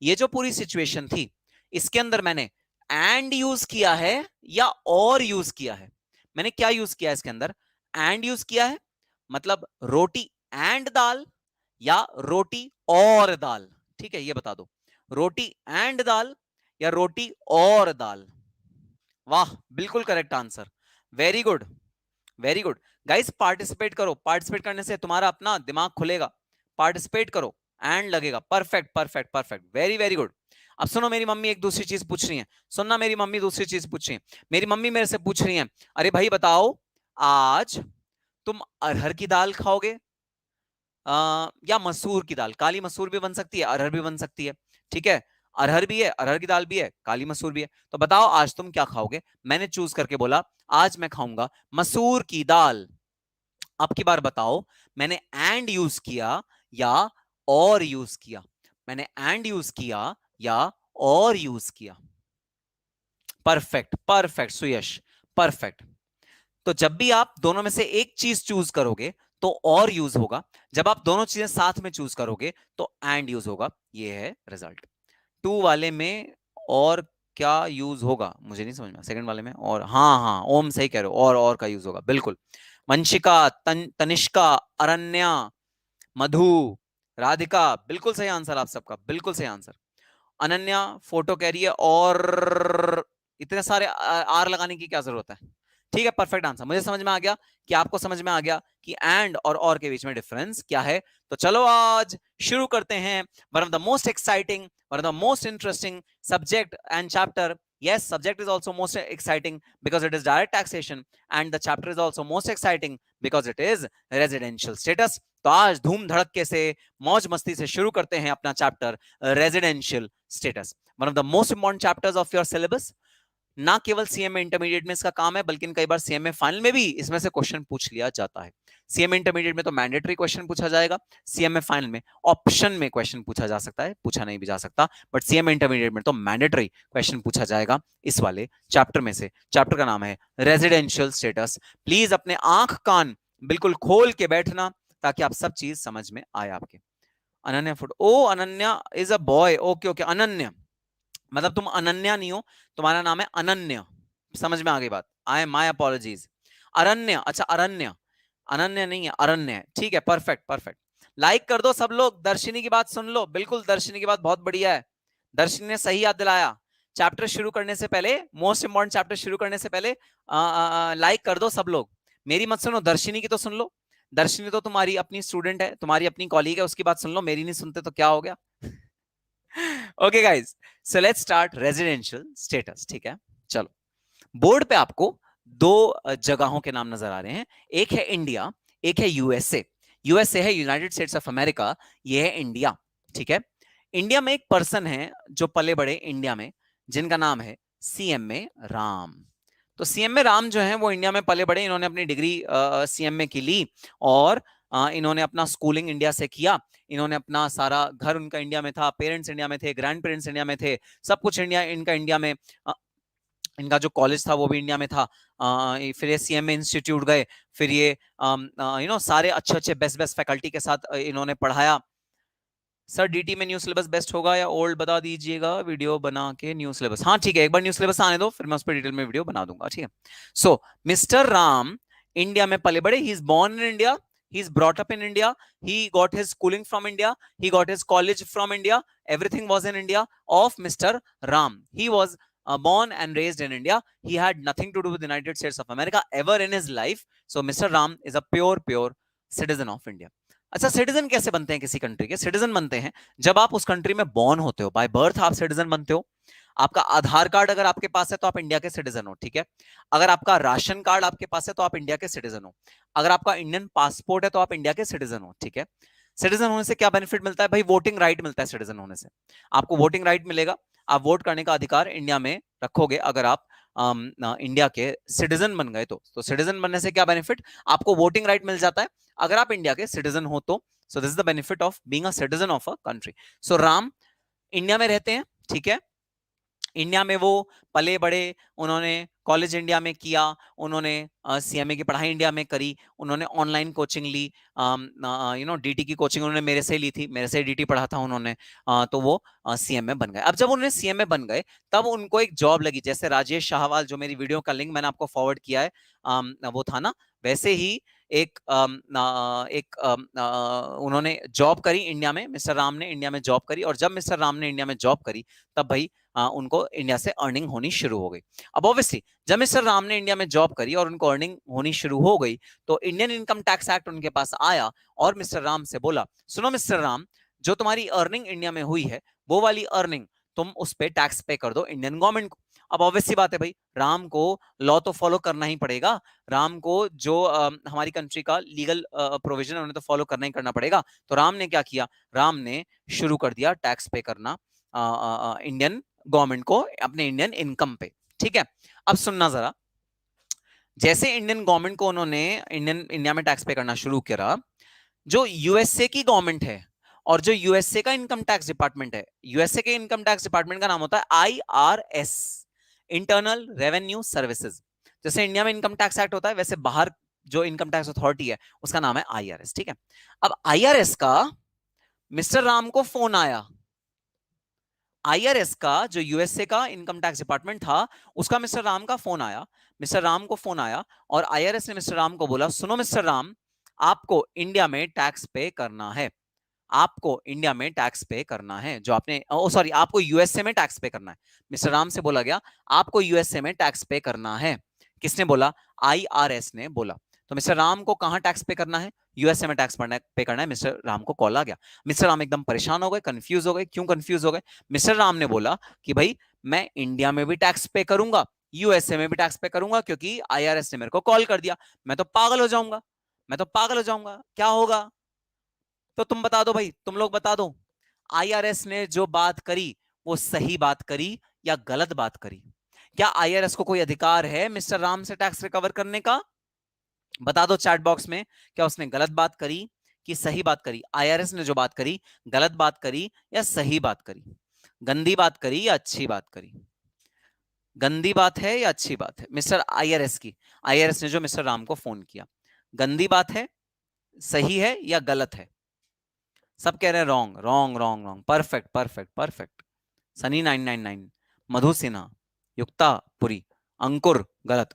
ये जो पूरी सिचुएशन थी, इसके अंदर मैंने एंड यूज किया है या और यूज किया है? मैंने क्या यूज किया है इसके अंदर? एंड यूज किया है, मतलब रोटी एंड दाल, या रोटी और दाल? ठीक है, ये बता दो, रोटी एंड दाल या रोटी और दाल? वाह, बिल्कुल correct answer, very good, very good. Guys participate करो, पार्टिसिपेट करने से तुम्हारा अपना दिमाग खुलेगा, पार्टिसिपेट करो, एंड लगेगा। Perfect perfect perfect, very very good. अब सुनो, मेरी मम्मी एक दूसरी चीज पूछ रही है, सुनना, मेरी मम्मी दूसरी चीज पूछ रही है। मेरी मम्मी मेरे से पूछ रही है, अरे भाई बताओ आज तुम अरहर की दाल खाओगे या मसूर की दाल? काली मसूर भी बन सकती है, अरहर भी बन सकती है, ठीक है? अरहर भी है, अरहर की दाल भी है, काली मसूर भी है, तो बताओ आज तुम क्या खाओगे? मैंने चूज करके बोला आज मैं खाऊंगा मसूर की दाल। अब की बार बताओ, मैंने एंड यूज किया या और यूज किया? मैंने एंड यूज किया या और यूज किया? परफेक्ट परफेक्ट सुयश, परफेक्ट। तो जब भी आप दोनों में से एक चीज चूज करोगे तो और यूज होगा, जब आप दोनों चीजें साथ में चूज करोगे तो एंड यूज होगा। ये है रिजल्ट। टू वाले में और क्या यूज होगा मुझे नहीं समझ में। सेकंड वाले में और, हाँ हाँ ओम सही कह रहे हो, और का यूज होगा, बिल्कुल। वंशिका, तनिष्का, अरण्या, मधु, राधिका, बिल्कुल सही आंसर आप सबका, बिल्कुल सही आंसर। अनन्या फोटो कह रही है और, इतने सारे आर लगाने की क्या जरूरत है? ठीक है, परफेक्ट आंसर। मुझे समझ में आ गया कि आपको समझ में आ गया कि एंड और के बीच में डिफरेंस क्या है। तो चलो आज शुरू करते हैं one of the most exciting, one of the most interesting subject and chapter. Yes, subject is also most exciting because it is direct taxation, and the chapter is also most exciting because it is residential status. तो आज धूम धड़के से, मौज मस्ती से शुरू करते हैं अपना chapter residential status, one of the most important chapters of your syllabus. ना केवल सीएमए इंटरमीडिएट में इसका काम है, बल्कि कई बार सीएमए फाइनल में भी इसमें से क्वेश्चन पूछ लिया जाता है। सीएमए इंटरमीडिएट में तो मैंडेटरी क्वेश्चन पूछा जाएगा, सीएमए फाइनल में ऑप्शन में क्वेश्चन पूछा जा सकता है, पूछा नहीं भी जा सकता, बट सीएमए इंटरमीडिएट में तो मैंडेटरी क्वेश्चन पूछा जाएगा इस वाले चैप्टर में से। चैप्टर का नाम है रेजिडेंशियल स्टेटस। प्लीज अपने आंख कान बिल्कुल खोल के बैठना ताकि आप सब चीज समझ में आए आपके। अनन्या फुट, oh Ananya is a boy, okay okay. Ananya मतलब तुम अनन्या नहीं हो, तुम्हारा नाम है अनन्या, समझ में आ गई बात। I my apologies. अरण्य, अच्छा अरण्य, अनन्या नहीं है, अरण्य है, ठीक है, परफेक्ट परफेक्ट। लाइक कर दो सब लोग, दर्शिनी की बात सुन लो, बिल्कुल दर्शिनी की बात बहुत बढ़िया है, दर्शिनी ने सही याद दिलाया। चैप्टर शुरू करने से पहले, मोस्ट इंपॉर्टेंट चैप्टर शुरू करने से पहले लाइक कर दो सब लोग। मेरी मत सुनो, दर्शिनी की तो सुन लो, दर्शिनी तो तुम्हारी अपनी स्टूडेंट है, तुम्हारी अपनी कॉलीग है, उसकी बात सुन लो, मेरी नहीं सुनते तो क्या हो गया? Okay guys, so let's start residential status, ठीक है? चलो, बोर्ड पे आपको दो जगहों के नाम नजर आ रहे हैं, एक है इंडिया, एक है यूएसए। यूएसए है यूनाइटेड स्टेट्स ऑफ अमेरिका, ये है इंडिया, ठीक है? इंडिया में एक पर्सन है जो पले बड़े इंडिया में, जिनका नाम है सीएमए राम। तो सीएमए राम जो है वो इंडिया में पले बड़े, इन्होंने अपनी डिग्री सीएमए की ली, और इन्होंने अपना स्कूलिंग इंडिया से किया, इन्होंने अपना सारा घर उनका इंडिया में था, पेरेंट्स इंडिया में थे, ग्रैंड पेरेंट्स इंडिया में थे, सब कुछ इंडिया, इनका इंडिया में, इनका जो कॉलेज था वो भी इंडिया में था। फिर ये सीएमए इंस्टीट्यूट गए, फिर ये सारे अच्छे अच्छे बेस्ट बेस्ट फैकल्टी के साथ इन्होंने पढ़ाया। सर डीटी में न्यू सिलेबस बेस्ट होगा या ओल्ड बता दीजिएगा, वीडियो बना के न्यू सिलेबस। हाँ ठीक है, एक बार न्यू सिलेबस आने दो, फिर मैं उस पर डिटेल में वीडियो बना दूंगा, ठीक है? सो मिस्टर राम इंडिया में पले बड़े, he is born in India, he is brought up in India, he got his schooling from India, he got his college from India, everything was in India of Mr. Ram. He was born and raised in India. He had nothing to do with the United States of America ever in his life. So Mr. Ram is a pure citizen of India. अच्छा, citizen कैसे बनते हैं किसी country के? Citizen बनते हैं जब आप उस कंट्री में बॉर्न होते हो, बाय बर्थ आप सिटीजन बनते हो। आपका आधार कार्ड अगर आपके पास है तो आप इंडिया के सिटीजन हो, ठीक है। अगर आपका राशन कार्ड आपके पास है तो आप इंडिया के सिटीजन हो। अगर आपका इंडियन पासपोर्ट है तो आप इंडिया के सिटीजन हो, ठीक है। सिटीजन होने से क्या बेनिफिट मिलता है भाई? वोटिंग राइट मिलता है सिटीजन होने से। आपको वोटिंग राइट मिलेगा, आप वोट करने का अधिकार इंडिया में रखोगे अगर आप इंडिया के सिटीजन बन गए तो सिटीजन बनने से क्या बेनिफिट? आपको वोटिंग राइट मिल जाता है अगर आप इंडिया के सिटीजन हो तो। So this is the benefit of being a citizen of a country. So Ram India में रहते हैं, ठीक है। इंडिया में वो पले बड़े, उन्होंने कॉलेज इंडिया में किया, उन्होंने सीएमए की पढ़ाई इंडिया में करी, उन्होंने ऑनलाइन कोचिंग ली, डीटी की कोचिंग उन्होंने मेरे से ली थी, मेरे से डीटी पढ़ा था उन्होंने, तो वो सीएमए बन गए। अब जब उन्होंने सीएमए बन गए तब उनको एक जॉब लगी, जैसे राजेश शाहवाल, जो मेरी वीडियो का लिंक मैंने आपको फॉरवर्ड किया है, वो था ना, वैसे ही उन्होंने जॉब करी इंडिया में, मिस्टर राम ने इंडिया में जॉब करी, और जब मिस्टर राम ने इंडिया में जॉब करी तब भाई उनको इंडिया से अर्निंग होनी शुरू हो गई। अब ऑब्वियसली जब मिस्टर राम ने इंडिया में जॉब करी और उनको अर्निंग होनी शुरू हो गई तो इंडियन इनकम टैक्स एक्ट उनके पास आया और मिस्टर राम से बोला, सुनो मिस्टर राम, जो तुम्हारी अर्निंग इंडिया में हुई है वो वाली अर्निंग तुम उस पर टैक्स पे कर दो इंडियन गवर्नमेंट को। अब ऑब्वियसली बात है भाई, राम को लॉ तो फॉलो करना ही पड़ेगा, राम को जो हमारी कंट्री का लीगल प्रोविजन है उन्हें तो फॉलो करना ही करना पड़ेगा। तो राम ने क्या किया? राम ने शुरू कर दिया टैक्स पे करना इंडियन गवर्नमेंट को अपने इंडियन इनकम पे, ठीक है। अब सुनना जरा, जैसे इंडियन गवर्नमेंट को उन्होंने इंडिया में टैक्स पे करना शुरू किया, जो यूएसए की गवर्नमेंट है और जो यूएसए का इनकम टैक्स डिपार्टमेंट है, यूएसए के इनकम टैक्स डिपार्टमेंट का नाम होता है आईआरएस, इंटरनल रेवेन्यू सर्विसेज। जैसे इंडिया में इनकम टैक्स एक्ट होता है वैसे बाहर जो इनकम टैक्स अथॉरिटी है उसका नाम है आईआरएस, ठीक है। अब आईआरएस का मिस्टर राम को फोन आया, आईआरएस का जो यूएसए का इनकम टैक्स डिपार्टमेंट था उसका मिस्टर राम का फोन आया, मिस्टर राम को फोन आया और आईआरएस ने मिस्टर राम को बोला, सुनो मिस्टर राम, आपको इंडिया में टैक्स पे करना है, आपको इंडिया में टैक्स पे करना है, जो आपने सॉरी आपको यूएसए में टैक्स पे करना है। मिस्टर राम से बोला गया आपको यूएसए में टैक्स पे करना है। किसने बोला? आईआरएस ने बोला। तो मिस्टर राम को कहां टैक्स पे करना है? यूएसए में टैक्स पे करना है। मिस्टर राम को कॉल आ गया, मिस्टर राम एकदम परेशान हो गए, कंफ्यूज हो गए। क्यों कंफ्यूज हो गए? मिस्टर राम ने बोला कि भाई मैं इंडिया में भी टैक्स पे करूंगा, यूएसए में भी टैक्स पे करूंगा, क्योंकि आईआरएस ने मेरे को कॉल कर दिया, मैं तो पागल हो जाऊंगा, मैं तो पागल हो जाऊंगा, क्या होगा? तो तुम बता दो भाई, तुम लोग बता दो, आईआरएस ने जो बात करी वो सही बात करी या गलत बात करी? क्या आईआरएस को कोई अधिकार है मिस्टर राम से टैक्स रिकवर करने का? बता दो चैट बॉक्स में, क्या उसने गलत बात करी कि सही बात करी? आईआरएस ने जो बात करी, गलत बात करी या सही बात करी? गंदी बात करी या अच्छी बात करी? गंदी बात है या अच्छी बात है मिस्टर आईआरएस की? आईआरएस ने जो मिस्टर राम को फोन किया, गंदी बात है, सही है या गलत है? सब कह रहे हैं wrong wrong wrong wrong, perfect perfect perfect. Sunny 999, मधु सिन्हा, युक्ता पुरी, अंकुर गलत।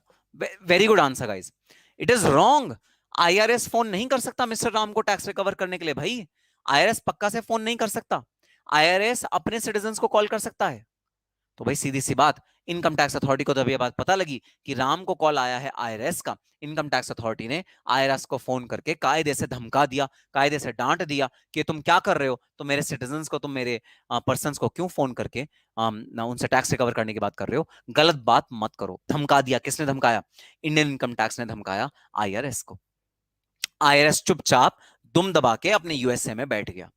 Very good answer guys, it is wrong. IRS phone नहीं कर सकता मिस्टर राम को टैक्स रिकवर करने के लिए भाई, आईआरएस पक्का से फोन नहीं कर सकता, आईआरएस अपने सिटीजन्स को कॉल कर सकता है। तो भाई सीधी सी बात, इनकम टैक्स अथॉरिटी को जब ये बात पता लगी कि राम को कॉल आया है आईआरएस का, इनकम टैक्स अथॉरिटी ने आईआरएस को फोन करके कायदे से धमका दिया, कायदे से डांट दिया कि तुम क्या कर रहे हो, तुम मेरे सिटीजन्स को, तुम मेरे पर्सन्स को क्यों फोन करके उनसे टैक्स रिकवर करने की बात कर रहे हो, गलत बात मत करो। धमका दिया, किसने धमकाया? इंडियन इनकम टैक्स ने धमकाया आईआरएस को। आईआरएस चुपचाप दुम दबा के अपने यूएसए में बैठ गया,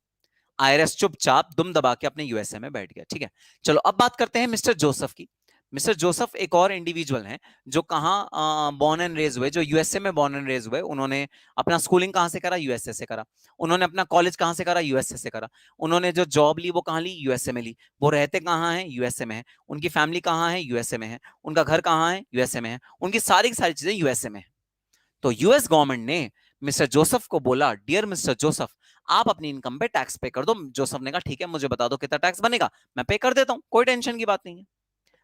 आईआरएस चुपचाप दुम दबा के अपने यूएसए में बैठ गया, ठीक है। चलो अब बात करते हैं मिस्टर जोसेफ की। मिस्टर जोसेफ एक और इंडिविजुअल हैं जो कहां बॉर्न एंड रेज हुए, जो यूएसए में बॉर्न एंड रेज हुए। उन्होंने अपना स्कूलिंग कहां से करा? यूएसए से करा। उन्होंने अपना कॉलेज कहां से करा? यूएसए से करा। उन्होंने जो जॉब ली वो कहां ली? यूएसए में ली। वो रहते कहां हैं? यूएसए में है। उनकी फैमिली कहां है? यूएसए में है। उनका घर कहां है? यूएसए में है। उनकी सारी की सारी चीजें यूएसए में है। तो यूएस गवर्नमेंट ने मिस्टर जोसेफ को बोला, डियर मिस्टर जोसेफ, आप अपनी इनकम पे टैक्स पे कर दो। जोसेफ ने कहा ठीक है, मुझे बता दो कितना टैक्स बनेगा, मैं पे कर देता हूं, कोई टेंशन की बात नहीं है।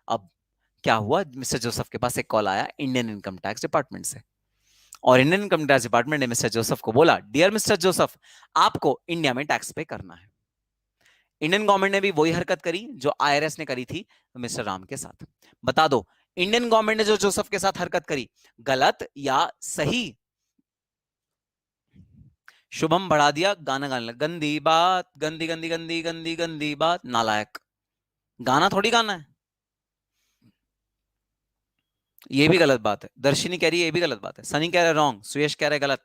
अब क्या हुआ, मिस्टर जोसेफ के पास एक कॉल आया इंडियन इनकम टैक्स डिपार्टमेंट से। और इंडियन इनकम टैक्स डिपार्टमेंट ने मिस्टर जोसेफ को बोला, डियर मिस्टर जोसेफ, आपको इंडिया में टैक्स पे करना है। इंडियन गवर्नमेंट ने भी वही हरकत करी जो आईआरएस ने करी थी मिस्टर राम के साथ। बता दो, इंडियन गवर्नमेंट ने जो जोसेफ के साथ हरकत करी, गलत या सही? शुभम बढ़ा दिया, गाना गाने लगा, गंदी बात, गंदी गंदी गंदी गंदी गंदी बात, नालायक। गाना थोड़ी गाना है। ये भी गलत बात है। दर्शिनी कह रही है ये भी गलत बात है। सनी कह रहा है रॉन्ग, सुयश कह रहा है गलत।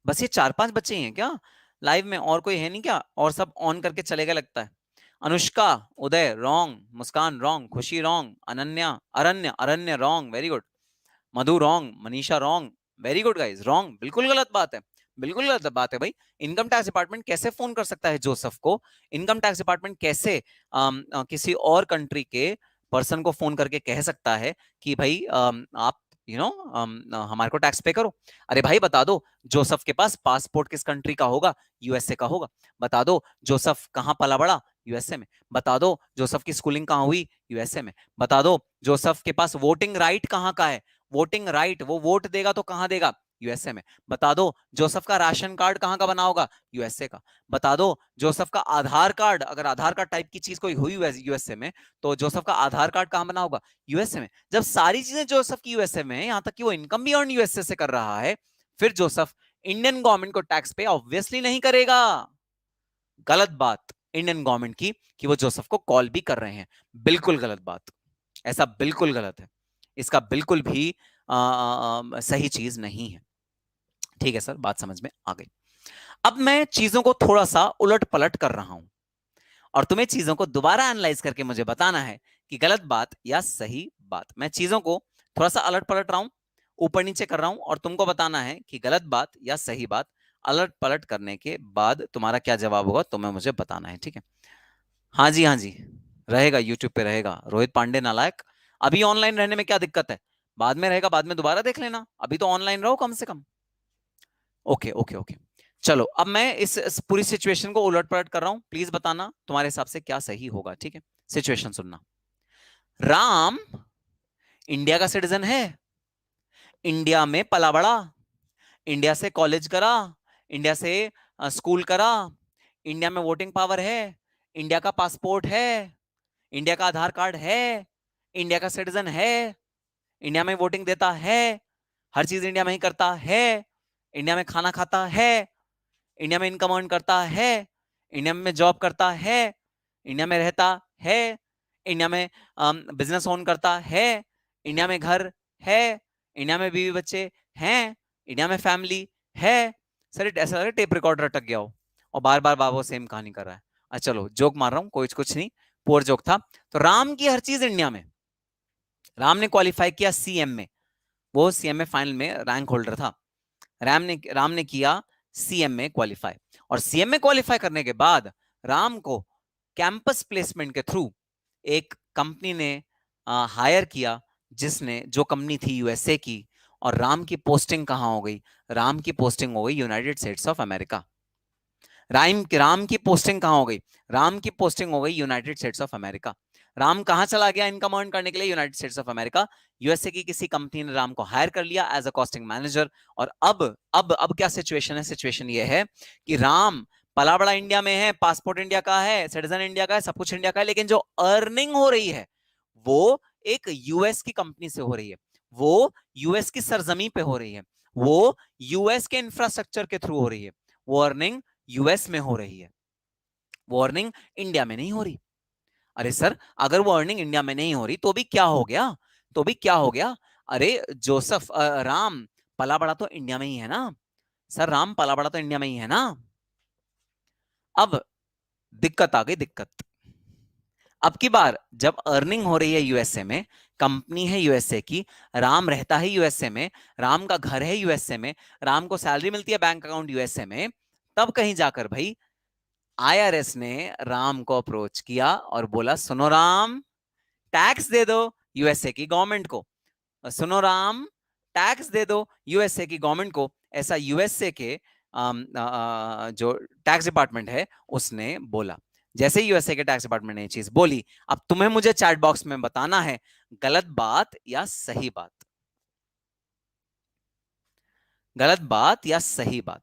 बस ये 4-5 बच्चे ही हैं क्या लाइव में? और कोई है नहीं क्या? और सब ऑन करके चलेगा लगता है। Anushka, Uday wrong, Muskan wrong, Khushi wrong, Ananya, Aranya Aranya wrong, very good. Madhu wrong, Manisha wrong, very good guys, wrong, बिल्कुल गलत बात है, बिल्कुल गलत बात है भाई। इनकम टैक्स डिपार्टमेंट कैसे फोन कर सकता है जोसेफ को? इनकम टैक्स डिपार्टमेंट कैसे किसी और कंट्री के पर्सन को फोन करके कह सकता है कि भाई आप हमारे को टैक्स पे करो? अरे भाई बता दो, जोसेफ के पास पासपोर्ट किस कंट्री का होगा? यूएसए का होगा। बता दो, जोसेफ कहाँ पला बड़ा? यूएसए में। बता दो, जोसेफ की स्कूलिंग कहाँ हुई? यूएसए में। बता दो, जोसेफ के पास वोटिंग राइट कहाँ का है? वोटिंग राइट, वो वोट देगा तो कहां देगा? यूएसए में। बता दो, जोसेफ का राशन कार्ड कहां का बना होगा? यूएसए का। बता दो, जोसेफ का आधार कार्ड, अगर आधार कार्ड टाइप की चीज कोई हुई यूएसए में, तो जोसेफ का आधार कार्ड कहां बना होगा? यूएसए में। जब सारी चीजें जोसेफ की यूएसए में है, यहां तक कि वो इनकम भी अर्न यूएसए से कर रहा है, फिर जोसेफ इंडियन गवर्नमेंट को टैक्स पे ऑब्वियसली नहीं करेगा। गलत बात इंडियन गवर्नमेंट की कि वो जोसेफ को कॉल भी कर रहे हैं, बिल्कुल गलत बात। ऐसा बिल्कुल गलत है, इसका बिल्कुल भी सही चीज नहीं है। ठीक है सर, बात समझ में आ गई। अब मैं चीजों को थोड़ा सा उलट पलट कर रहा हूं और तुम्हें चीजों को दोबारा एनालाइज करके मुझे बताना है कि गलत बात या सही बात। मैं चीजों को थोड़ा सा अलट पलट रहा हूं, ऊपर नीचे कर रहा हूं, और तुमको बताना है कि गलत बात या सही बात। अलट पलट करने के बाद तुम्हारा क्या जवाब होगा तुम्हें मुझे बताना है, ठीक है? हाँ जी, हाँ जी, रहेगा, यूट्यूब पे रहेगा। रोहित पांडे नालायक, अभी ऑनलाइन रहने में क्या दिक्कत है? बाद में रहेगा, बाद में दोबारा देख लेना, अभी तो ऑनलाइन रहो कम से कम। ओके ओके ओके, चलो अब मैं इस पूरी सिचुएशन को उलट पलट कर रहा हूं, प्लीज बताना तुम्हारे हिसाब से क्या सही होगा, ठीक है? सिचुएशन सुनना। राम इंडिया का सिटीजन है, इंडिया में पला बड़ा, इंडिया से कॉलेज करा, इंडिया से स्कूल करा, इंडिया में वोटिंग पावर है, इंडिया का पासपोर्ट है, इंडिया का आधार कार्ड है, इंडिया का सिटीजन है, इंडिया में वोटिंग देता है, हर चीज इंडिया में ही करता है, इंडिया में खाना खाता है, इंडिया में इनकम अर्न करता है, इंडिया में जॉब करता है, इंडिया में रहता है, इंडिया में बिजनेस ओन करता है, इंडिया में घर है, इंडिया में बीवी बच्चे हैं, इंडिया में फैमिली है। सर ऐसा लग रहा है टेप रिकॉर्डर अटक गया हो और बार बार बाबा सेम कहानी कर रहा है। अच्छा चलो, जोक मार रहा हूँ, कोई कुछ नहीं, पुअर जोक था। तो राम की हर चीज इंडिया में। राम ने क्वालिफाई किया सीएम में, वो सीएम में फाइनल में रैंक होल्डर था। राम ने किया सीएम में क्वालिफाई, और सीएम में क्वालिफाई करने के बाद राम को कैंपस प्लेसमेंट के थ्रू एक कंपनी ने हायर किया, जिसने जो कंपनी थी यूएसए की। और राम की पोस्टिंग कहां हो गई? राम की पोस्टिंग हो गई United states of America. Ram की पोस्टिंग कहां हो गई? राम की पोस्टिंग हो गई United states of America. Ram कहां चला गया इनकम अर्न करने के लिए? United states of America. USA की किसी कंपनी ने राम को हायर कर लिया एज अ कॉस्टिंग मैनेजर। और अब क्या सिचुएशन है? सिचुएशन ये है कि राम पला बड़ा इंडिया में है, पासपोर्ट इंडिया का है, सिटीजन इंडिया का है, सब कुछ इंडिया का है, लेकिन जो अर्निंग हो रही है वो एक यूएस की कंपनी से हो रही है, वो यूएस की सरजमी पे हो रही है, वो यूएस के इंफ्रास्ट्रक्चर के थ्रू हो रही है, वो अर्निंग यूएस में हो रही है, वो अर्निंग इंडिया में नहीं हो रही। अरे सर, अगर वो अर्निंग इंडिया में नहीं हो रही तो भी क्या हो गया? तो भी क्या हो गया? अरे जोसेफ राम पला बड़ा तो इंडिया में ही है ना सर, राम पला बड़ा तो इंडिया में ही है ना। अब दिक्कत आ गई, दिक्कत। अब की बार जब अर्निंग हो रही है यूएसए में, कंपनी है यूएसए की, राम रहता है यूएसए में, राम का घर है यूएसए में, राम को सैलरी मिलती है बैंक अकाउंट यूएसए में, तब कहीं जाकर भाई आईआरएस ने राम को अप्रोच किया और बोला, सुनो राम, टैक्स दे दो यूएसए की गवर्नमेंट को। सुनो राम, टैक्स दे दो यूएसए की गवर्नमेंट को। ऐसा यूएसए के जो टैक्स डिपार्टमेंट है उसने बोला। जैसे ही यूएसए के टैक्स डिपार्टमेंट ने ये चीज बोली, अब तुम्हें मुझे चैट बॉक्स में बताना है गलत बात या सही बात। गलत बात या सही बात?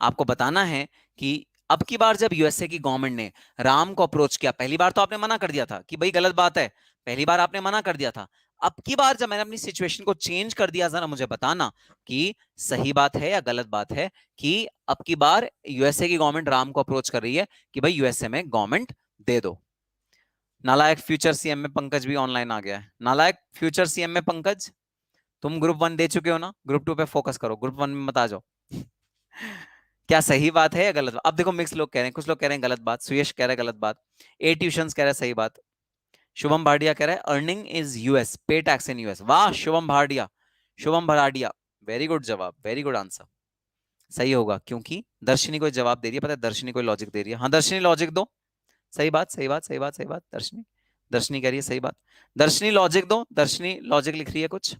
आपको बताना है कि अब की बार जब यूएसए की गवर्नमेंट ने राम को अप्रोच किया, पहली बार तो आपने मना कर दिया था कि भाई गलत बात है, पहली बार आपने मना कर दिया था। अब की बार जब मैंने अपनी सिचुएशन को चेंज कर दिया, जरा मुझे बताना कि सही बात है या गलत बात है कि अब की बार यूएसए की गवर्नमेंट राम को अप्रोच कर रही है कि भाई यूएसए में गवर्नमेंट दे दो। नालायक फ्यूचर सीएम में पंकज भी ऑनलाइन आ गया है। नालायक फ्यूचर सीएम में पंकज, तुम ग्रुप 1 दे चुके हो ना, ग्रुप 2 पे फोकस करो, ग्रुप 1 में मत आ जाओ। क्या सही बात है या गलत बात? अब देखो मिक्स लोग कह रहे हैं, कुछ लोग कह रहे हैं गलत बात, सुयश कह रहा है गलत बात, ए ट्यूशंस कह रहा है सही बात, शुभम भाटिया कह रहा है अर्निंग इज यूएस, पे टैक्स इन यूएस। वाह शुभम भाटिया, शुभम भराडिया, वेरी गुड जवाब, वेरी गुड आंसर। सही होगा क्योंकि दर्शनी कोई जवाब दे रही है, पता है दर्शनी कोई लॉजिक दे रही है। हाँ दर्शनी लॉजिक दो। सही बात, सही बात, सही बात, सही बात। दर्शनी, दर्शनी कह रही है सही बात। दर्शनी लॉजिक दो, दर्शनी लॉजिक लिख रही है कुछ।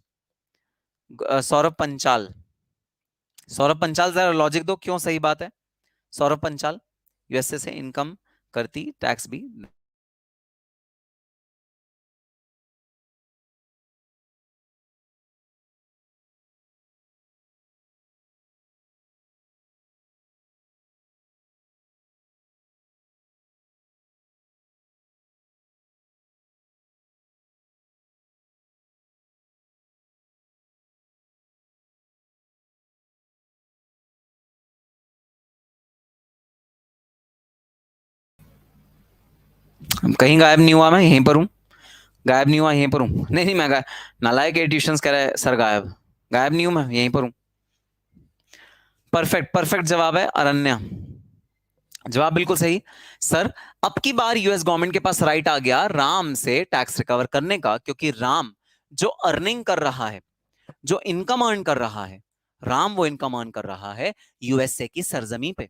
सौरभ पंचाल, सौरभ पंचाल जरा लॉजिक दो क्यों सही बात है। सौरभ पंचाल, यूएसए से इनकम करती, टैक्स भी। कहीं गायब नहीं हुआ, मैं यहीं पर हूँ। गायब नहीं हुआ, यहीं पर हूँ। नहीं नहीं मैं गायब, नालायक के ट्यूशन कह रहा है सर गायब, गायब नहीं हूं मैं, यहीं पर हूँ। परफेक्ट, परफेक्ट जवाब है अरण्या, जवाब बिल्कुल सही। सर अब की बार यूएस गवर्नमेंट के पास राइट आ गया राम से टैक्स रिकवर करने का, क्योंकि राम जो अर्निंग कर रहा है, जो इनकम अर्न कर रहा है, राम वो इनकम अर्न कर रहा है यूएसए की सरजमी पे,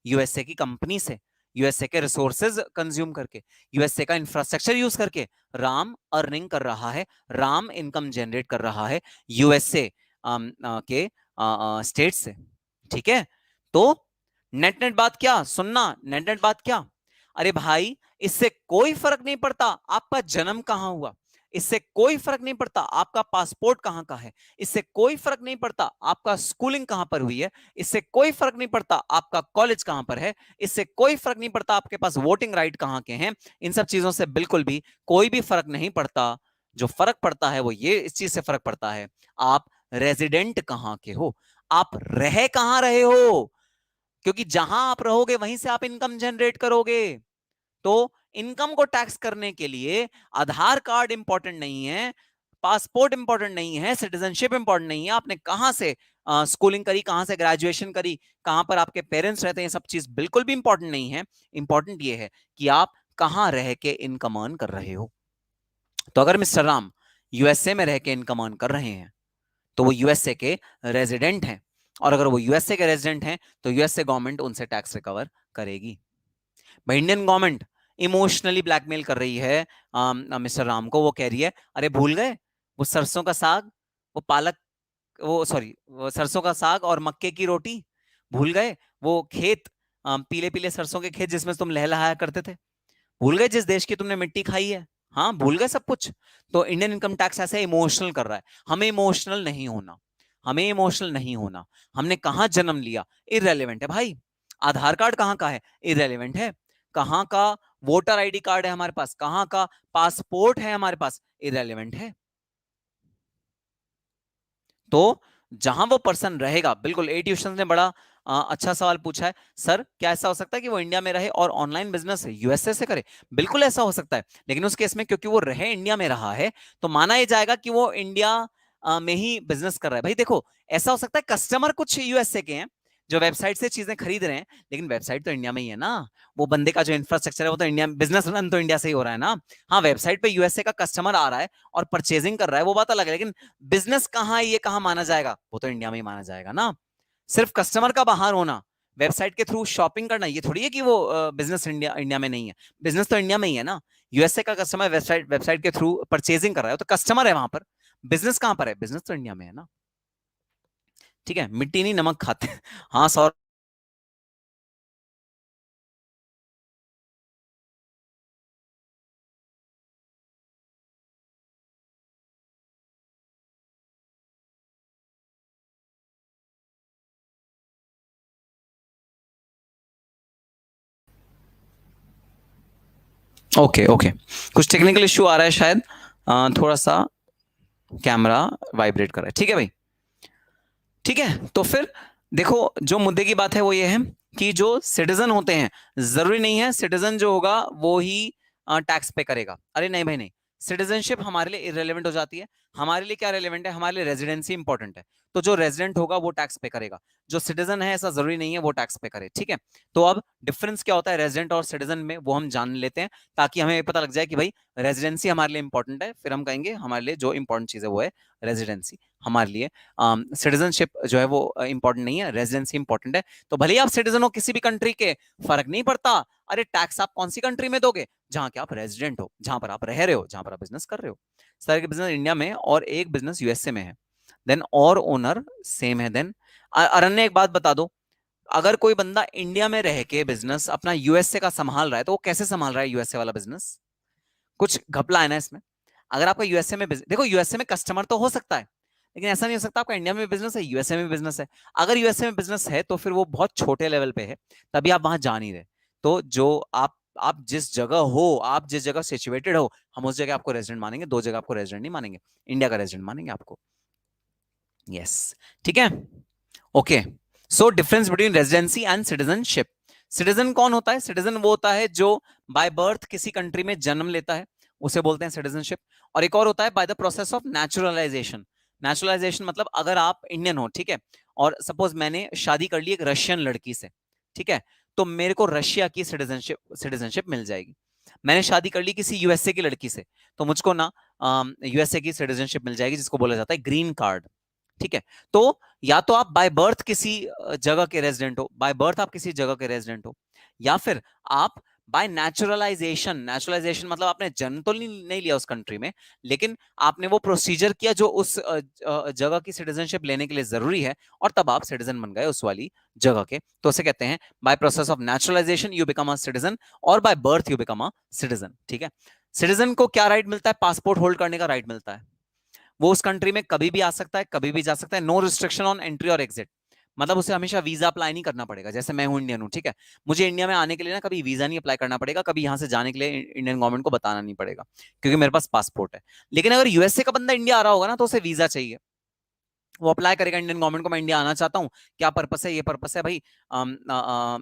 यूएसए की कंपनी से, यूएसए के रिसोर्सेज कंज्यूम करके, यूएसए का इंफ्रास्ट्रक्चर यूज करके राम अर्निंग कर रहा है, राम इनकम जनरेट कर रहा है यूएसए के स्टेट से। ठीक है, तो नेट नेट बात क्या सुनना, नेट नेट बात क्या, अरे भाई इससे कोई फर्क नहीं पड़ता आपका जन्म कहां हुआ, इससे कोई फर्क नहीं पड़ता आपका पासपोर्ट कहां का है, इससे कोई फर्क नहीं पड़ता आपका स्कूलिंग कहां पर हुई है, इससे कोई फर्क नहीं पड़ता आपका कॉलेज कहां पर है, इससे कोई फर्क नहीं पड़ता आपके पास वोटिंग राइट कहां के हैं। इन सब चीजों से बिल्कुल भी कोई भी फर्क नहीं पड़ता। जो फर्क पड़ता है वो ये, इस चीज से फर्क पड़ता है आप रेजिडेंट कहां के हो, आप रह कहां रहे हो, क्योंकि जहां आप रहोगे वहीं से आप इनकम जनरेट करोगे। तो इनकम को टैक्स करने के लिए आधार कार्ड इंपॉर्टेंट नहीं है, पासपोर्ट इंपॉर्टेंट नहीं है, सिटीजनशिप इंपॉर्टेंट नहीं है, आपने कहां से स्कूलिंग करी, कहां से ग्रेजुएशन करी, कहां पर आपके पेरेंट्स रहते हैं, सब चीज बिल्कुल भी इंपॉर्टेंट नहीं है। इंपॉर्टेंट ये है कि आप कहां रह के इनकम अर्न कर रहे हो। तो अगर मिस्टर राम यूएसए में रह के इनकम अर्न कर रहे हैं तो वो यूएसए के रेजिडेंट हैं, और अगर वो यूएसए के रेजिडेंट हैं तो यूएसए गवर्नमेंट उनसे टैक्स रिकवर करेगी। भाई इंडियन गवर्नमेंट इमोशनली ब्लैकमेल कर रही है मिस्टर राम को, वो कह रही है अरे भूल गए वो सरसों का साग, वो पालक, वो सॉरी वो सरसों का साग और मक्के की रोटी, भूल गए वो खेत, पीले पीले सरसों के खेत जिसमें तुम लहलहाया करते थे, भूल गए जिस देश की तुमने मिट्टी खाई है, हाँ भूल गए सब कुछ। तो इंडियन इनकम टैक्स ऐसे इमोशनल कर रहा है, हमें इमोशनल नहीं होना, हमें इमोशनल नहीं होना। हमने कहां जन्म लिया इररेलेवेंट है भाई, आधार कार्ड कहां का है इररेलेवेंट है, कहां का वोटर आईडी कार्ड है हमारे पास, कहां का पासपोर्ट है हमारे पास, इररेलेवेंट है। तो जहां वो पर्सन रहेगा, बिल्कुल ए ट्यूशन ने बड़ा अच्छा सवाल पूछा है, सर क्या ऐसा हो सकता है कि वो इंडिया में रहे और ऑनलाइन बिजनेस यूएसए से करे? बिल्कुल ऐसा हो सकता है, लेकिन उस केस में क्योंकि वो रहे इंडिया में रहा है तो माना यह जाएगा कि वो इंडिया में ही बिजनेस कर रहा है। भाई देखो ऐसा हो सकता है कस्टमर कुछ यूएसए के हैं जो वेबसाइट से चीजें खरीद रहे हैं, लेकिन वेबसाइट तो इंडिया में ही है ना, वो बंदे का जो इंफ्रास्ट्रक्चर है वो तो इंडिया, बिजनेस रन तो इंडिया से ही हो रहा है ना। हाँ वेबसाइट पे यूएसए का कस्टमर आ रहा है और परचेजिंग कर रहा है वो बात अलग है, लेकिन बिजनेस कहाँ है ये कहाँ माना जाएगा, वो तो इंडिया में ही माना जाएगा ना। सिर्फ कस्टमर का बाहर होना, वेबसाइट के थ्रू शॉपिंग करना, ये थोड़ी है कि वो बिजनेस इंडिया इंडिया में नहीं है, बिजनेस तो इंडिया में ही है ना। यूएसए का कस्टमर वेबसाइट वेबसाइट के थ्रू परचेजिंग कर रहा है तो कस्टमर है वहां पर, बिजनेस कहां पर है, बिजनेस तो इंडिया में है ना। ठीक है, मिट्टी नहीं नमक खाते। हाँ सौ ओके ओके, कुछ टेक्निकल इश्यू आ रहा है शायद, थोड़ा सा कैमरा वाइब्रेट कर रहा है। ठीक है भाई, ठीक है। तो फिर देखो, जो मुद्दे की बात है वो ये है कि जो सिटीजन होते हैं, जरूरी नहीं है सिटीजन जो होगा वो ही टैक्स पे करेगा। अरे नहीं भाई नहीं, सिटीजनशिप हमारे लिए इररेलेवेंट हो जाती है। हमारे लिए क्या रेलेवेंट है? हमारे लिए रेजिडेंसी इंपॉर्टेंट है। तो जो रेजिडेंट होगा वो टैक्स पे करेगा, जो सिटीजन है ऐसा जरूरी नहीं है वो टैक्स पे करे। ठीक है, तो अब डिफरेंस क्या होता है रेजिडेंट और सिटीजन में, वो हम जान लेते हैं ताकि हमें पता लग जाए कि भाई रेजिडेंसी हमारे लिए इंपॉर्टेंट है, फिर हम कहेंगे हमारे लिए जो इंपॉर्टेंट चीज है वो है रेजिडेंसी। हमारे लिए सिटीजनशिप जो है वो इंपॉर्टेंट नहीं है, रेजिडेंसी इंपॉर्टेंट है। तो भले ही आप सिटीजन हो किसी भी कंट्री के, फर्क नहीं पड़ता। अरे टैक्स आप कौन सी कंट्री में दोगे? जहां के आप रेजिडेंट हो, जहां पर आप रह रहे हो, जहां पर आप बिजनेस कर रहे हो। सारे के बिजनेस इंडिया में और एक बिजनेस यूएसए में है, देन और ओनर सेम है। देन अरण्य एक बात बता दो, अगर कोई बंदा इंडिया में रह के बिजनेस अपना यूएसए का संभाल रहा है तो वो कैसे संभाल रहा है यूएसए वाला बिजनेस? कुछ घपला है ना इसमें। अगर आपका यूएसए में देखो, यूएसए में कस्टमर तो हो सकता है, लेकिन ऐसा नहीं हो सकता आपका इंडिया में बिजनेस है यूएसए में बिजनेस है। अगर यूएसए में बिजनेस है तो फिर वो बहुत छोटे लेवल पे है, तभी आप वहां जा नहीं रहे। तो जो आप जिस जगह हो, आप जिस जगह सिचुएटेड हो, हम उस जगह आपको रेजिडेंट मानेंगे, दो जगह आपको रेजिडेंट नहीं मानेंगे, इंडिया का रेजिडेंट मानेंगे आपको। यस, ठीक है, okay. So difference between residency and citizenship. Citizen कौन होता है? सिटीजन वो होता है जो बाय बर्थ किसी कंट्री में जन्म लेता है, उसे बोलते हैं सिटीजनशिप। और एक और होता है by the process of naturalisation. Naturalisation मतलब अगर आप इंडियन हो, ठीक है, और सपोज मैंने शादी कर ली एक रशियन लड़की से, ठीक है, तो मेरे को रशिया की सिटीजनशिप सिटीजनशिप मिल जाएगी। मैंने शादी कर ली किसी यूएसए की लड़की से, तो मुझको ना यूएसए की सिटीजनशिप मिल जाएगी, जिसको बोला जाता है ग्रीन कार्ड। ठीक है, तो या तो आप बाय बर्थ किसी जगह के रेजिडेंट हो, बाय बर्थ आप किसी जगह के रेजिडेंट हो, या फिर आप बाय नेचुरलाइजेशन। नेचुरलाइजेशन मतलब आपने जन्म तो नहीं लिया उस कंट्री में, लेकिन आपने वो प्रोसीजर किया जो उस जगह की सिटीजनशिप लेने के लिए जरूरी है, और तब आप सिटीजन बन गए उस वाली जगह के। तो उसे कहते हैं by process of naturalisation you become a citizen, और by birth you become a citizen. ठीक है, सिटीजन को क्या राइट मिलता है? पासपोर्ट होल्ड करने का राइट मिलता है। वो उस कंट्री में कभी भी आ सकता है, कभी भी जा सकता है। नो रिस्ट्रिक्शन ऑन एंट्री और एग्जिट, मतलब उसे हमेशा वीजा अप्लाई नहीं करना पड़ेगा। जैसे मैं हूं इंडियन हूं, ठीक है, मुझे इंडिया में आने के लिए ना कभी वीजा नहीं अप्लाई करना पड़ेगा, कभी यहां से जाने के लिए इंडियन गवर्नमेंट को बताना नहीं पड़ेगा, क्योंकि मेरे पास पासपोर्ट है। लेकिन अगर यूएसए का बंदा इंडिया आ रहा होगा ना, तो उसे वीजा चाहिए। वो अप्लाई करेगा इंडियन गवर्नमेंट को, मैं इंडिया आना चाहता हूँ, क्या पर्पस है? ये पर्पस है भाई,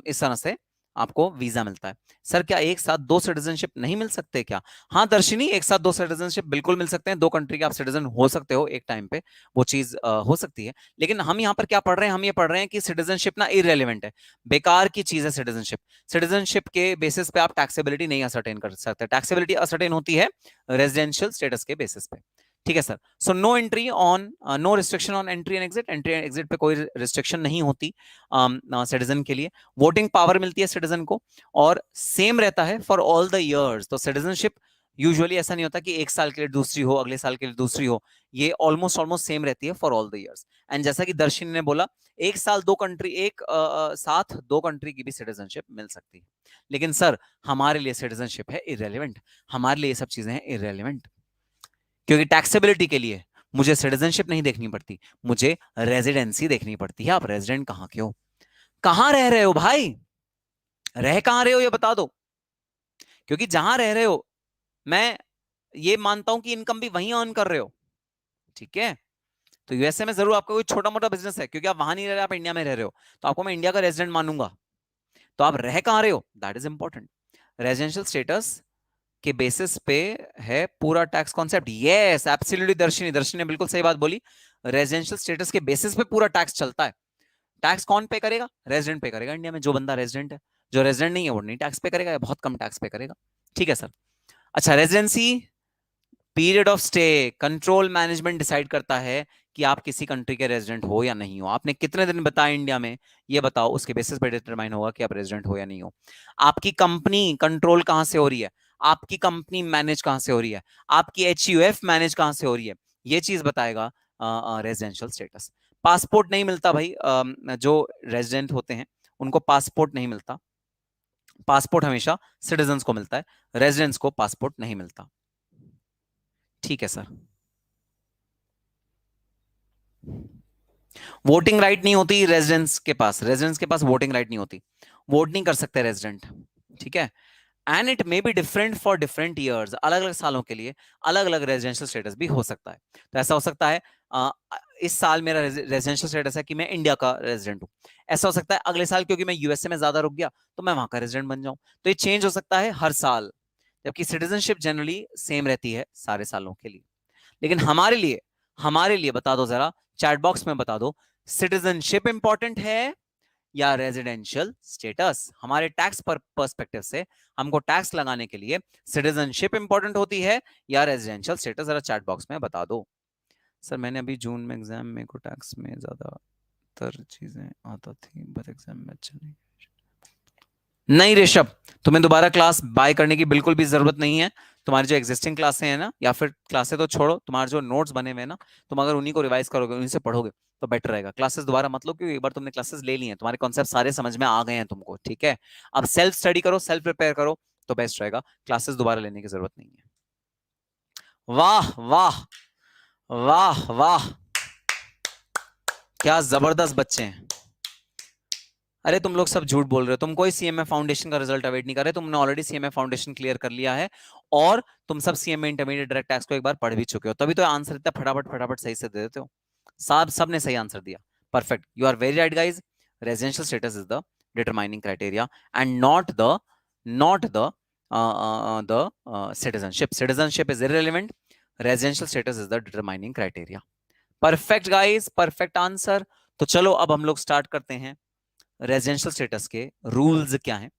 इस तरह से आपको वीजा मिलता है। सर क्या एक साथ दो सिटीजनशिप नहीं मिल सकते क्या? हाँ दर्शिनी, एक साथ दो सिटीजनशिप बिल्कुल मिल सकते हैं, दो कंट्री के आप सिटीजन हो सकते हो एक टाइम पे, वो चीज हो सकती है। लेकिन हम यहाँ पर क्या पढ़ रहे हैं? हम ये पढ़ रहे हैं कि सिटीजनशिप ना इररेलेवेंट है, बेकार की चीज है सिटीजनशिप। सिटीजनशिप के बेसिस पे आप टैक्सेबिलिटी नहीं असरटेन कर सकते। टैक्सेबिलिटी असरटेन होती है रेजिडेंशियल स्टेटस के बेसिस पे। ठीक है sir, so no entry on, no restriction on entry and exit. Entry and exit पे कोई रिस्ट्रिक्शन नहीं होती सिटीजन के लिए। वोटिंग पावर मिलती है सिटीजन को, और सेम रहता है फॉर ऑल द इयर्स। तो सिटीजनशिप यूजुअली ऐसा नहीं होता कि एक साल के लिए दूसरी हो, अगले साल के लिए दूसरी हो, ये ऑलमोस्ट ऑलमोस्ट सेम रहती है for all the years. And जैसा कि दर्शन ने बोला, एक साल दो कंट्री, एक साथ दो कंट्री की भी सिटीजनशिप मिल सकती है। लेकिन सर हमारे लिए सिटीजनशिप है इररेलेवेंट, हमारे लिए ये सब चीजें हैं इररेलेवेंट, क्योंकि टैक्सेबिलिटी के लिए मुझे सिटीजनशिप नहीं देखनी पड़ती, मुझे रेजिडेंसी देखनी पड़ती है। आप रेजिडेंट कहां के हो, कहां रह रहे हो भाई, रह कहां रहे हो ये बता दो। क्योंकि जहां रह रहे हो, मैं ये मानता हूं कि इनकम भी वहीं अर्न कर रहे हो, ठीक है। तो यूएसए में जरूर आपका कोई छोटा मोटा बिजनेस है, क्योंकि आप वहां नहीं रह रहे, आप इंडिया में रह रहे हो, तो आपको मैं इंडिया का रेजिडेंट मानूंगा। तो आप रह कहां रहे हो, that is important. Residential status के बेसिस पे है पूरा टैक्स कॉन्सेप्ट। यस एब्सोल्युटली दर्शनी, दर्शनी ने बिल्कुल सही बात बोली। रेजिडेंशियल स्टेटस के बेसिस पे पूरा टैक्स चलता है। टैक्स कौन पे करेगा? रेजिडेंट पे करेगा इंडिया में, जो बंदा रेजिडेंट है। जो रेजिडेंट नहीं है वो नहीं टैक्स पे करेगा, या बहुत कम टैक्स पे करेगा। ठीक है सर। अच्छा, residency period of stay, control management decide करता है कि आप किसी कंट्री के रेजिडेंट हो या नहीं हो। आपने कितने दिन बताए इंडिया में, ये बताओ, उसके बेसिस पे डिटरमाइन होगा कि आप रेजिडेंट हो या नहीं हो। आपकी कंपनी कंट्रोल कहां से हो रही है, आपकी कंपनी मैनेज कहां से हो रही है, आपकी एचयूएफ मैनेज कहां से हो रही है, ये चीज बताएगा रेजिडेंशियल स्टेटस। पासपोर्ट नहीं मिलता भाई, जो रेजिडेंट होते हैं उनको पासपोर्ट नहीं मिलता। पासपोर्ट हमेशा सिटीजन्स को मिलता है, रेजिडेंट्स को पासपोर्ट नहीं मिलता। ठीक है सर। वोटिंग राइट नहीं होती रेजिडेंट्स के पास, रेजिडेंट्स के पास वोटिंग राइट नहीं होती, वोट नहीं कर सकते रेजिडेंट। ठीक है, and it may be different for different years, अलग अलग सालों के लिए अलग अलग रेजिडेंशियल स्टेटस भी हो सकता है। तो ऐसा हो सकता है इस साल मेरा रेजिडेंशियल स्टेटस है कि मैं इंडिया का रेजिडेंट हूँ, ऐसा हो सकता है अगले साल क्योंकि मैं यूएसए में ज्यादा रुक गया तो मैं वहां का रेजिडेंट बन जाऊं। तो ये चेंज हो सकता है हर साल, जबकि सिटीजनशिप जनरली सेम रहती है सारे सालों के लिए। लेकिन हमारे लिए बता दो जरा, चैट बॉक्स में बता दो, सिटीजनशिप इंपॉर्टेंट है या रेजिडेंशियल स्टेटस? हमारे टैक्स पर पर्सपेक्टिव से हमको टैक्स लगाने के लिए सिटीजनशिप इंपॉर्टेंट होती है या रेजिडेंशियल स्टेटस? जरा चैट बॉक्स में बता दो। सर मैंने अभी जून में एग्जाम में को टैक्स में ज्यादातर चीजें आता थी बट एग्जाम में अच्छा नहीं ऋषभ, तुम्हें दोबारा क्लास बाय करने की बिल्कुल भी जरूरत नहीं है। तुम्हारी जो एग्जिस्टिंग क्लासें हैं ना, या फिर क्लासें तो छोड़ो, तुम्हारे जो नोट्स बने हुए हैं ना, तुम अगर उन्हीं को रिवाइज करोगे, उन्हीं से पढ़ोगे तो बेटर रहेगा। क्लासेस दोबारा मत लो, क्योंकि एक बार तुमने क्लासेस ले ली हैं, तुम्हारे कॉन्सेप्ट सारे समझ में आ गए हैं तुमको, ठीक है? अब सेल्फ स्टडी करो, सेल्फ प्रिपेयर करो तो बेस्ट रहेगा, क्लासेस दोबारा लेने की जरूरत नहीं है। वाह वाह वाह वाह, क्या जबरदस्त बच्चे हैं। अरे तुम लोग सब झूठ बोल रहे हो, तुम कोई सीएमए फाउंडेशन का रिजल्ट अवेट नहीं कर रहे, तुमने ऑलरेडी सीएमए फाउंडेशन क्लियर कर लिया है और तुम सब सीएमए इंटरमीडिएट डायरेक्ट टैक्स को एक बार पढ़ भी चुके हो, तभी तो आंसर इतना फटाफट फटाफट सही से दे देते हो। सबने सही आंसर दिया, perfect, you are very right guys. Residential status is the determining criteria and not the citizenship. Citizenship is irrelevant. Residential status is the determining criteria. Perfect guys, perfect answer. तो चलो अब हम लोग स्टार्ट करते हैं। Residential status के rules क्या हैं,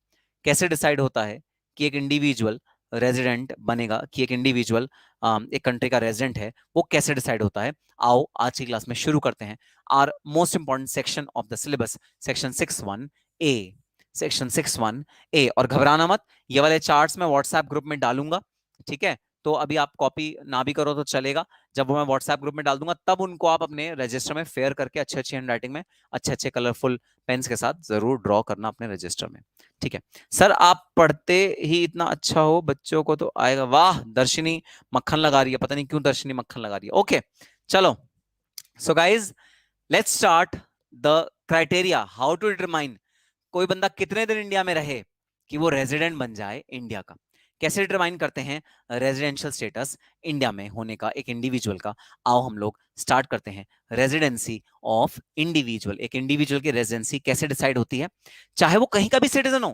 कैसे डिसाइड होता है कि एक इंडिविजुअल रेजिडेंट बनेगा, कि एक इंडिविजुअल एक कंट्री का रेजिडेंट है, वो कैसे डिसाइड होता है। आओ आज की क्लास में शुरू करते हैं our most important section of the syllabus, section 61A। Section 61A, और घबराना मत, ये वाले चार्ट्स मैं व्हाट्सएप ग्रुप में डालूंगा, ठीक है? तो अभी आप कॉपी ना भी करो तो चलेगा, जब वो मैं व्हाट्सएप ग्रुप में डाल दूंगा तब उनको आप अपने रजिस्टर में फेयर करके अच्छे अच्छे हैंडराइटिंग में अच्छे अच्छे कलरफुल पेन्स के साथ जरूर ड्रॉ करना अपने रजिस्टर में, ठीक है? सर आप पढ़ते ही इतना अच्छा हो, बच्चों को तो आएगा। वाह, दर्शनी मक्खन लगा रही है, पता नहीं क्यों दर्शनी मक्खन लगा रही है। ओके चलो, so guys let's start the criteria how to determine कोई बंदा कितने दिन इंडिया में रहे कि वो रेजिडेंट बन जाए इंडिया का। कैसे डिटरमाइन करते हैं रेजिडेंशियल स्टेटस इंडिया में होने का एक इंडिविजुअल का? आओ हम लोग स्टार्ट करते हैं। रेजिडेंसी ऑफ इंडिविजुअल, एक इंडिविजुअल की रेजिडेंसी कैसे डिसाइड होती है? चाहे वो कहीं का भी सिटीजन हो,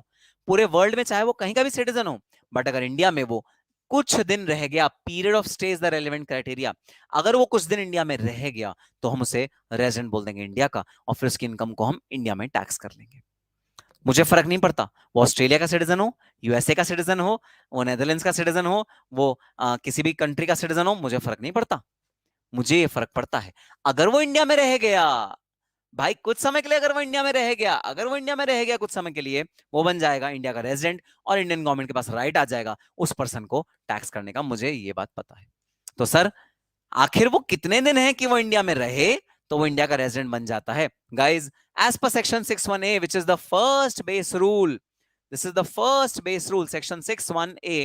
पूरे वर्ल्ड में चाहे वो कहीं का भी सिटीजन हो, बट अगर इंडिया में वो कुछ दिन रह गया, period of stay is the relevant criteria, अगर वो कुछ दिन इंडिया में रह गया तो हम उसे रेजिडेंट बोल देंगे इंडिया का, और फिर उसकी इनकम को हम इंडिया में टैक्स कर लेंगे। मुझे फर्क नहीं पड़ता वो ऑस्ट्रेलिया का सिटीजन हो, यूएसए का सिटीजन हो, वो नेदरलैंड्स का सिटीजन हो, वो किसी भी कंट्री का सिटीजन हो, मुझे फर्क नहीं पड़ता। मुझे ये फर्क पड़ता है अगर वो इंडिया में रह गया, भाई कुछ समय के लिए अगर वो इंडिया में रह गया, अगर वो इंडिया में रह गया कुछ समय के लिए, वो बन जाएगा इंडिया का रेजिडेंट और इंडियन गवर्नमेंट के पास राइट आ जाएगा उस पर्सन को टैक्स करने का। मुझे ये बात पता है। तो सर आखिर वो कितने दिन है कि वो इंडिया में रहे तो वो इंडिया का रेजिडेंट बन जाता है? Guys, as per section 61A, which is the first base rule, this is the first base rule, section 61A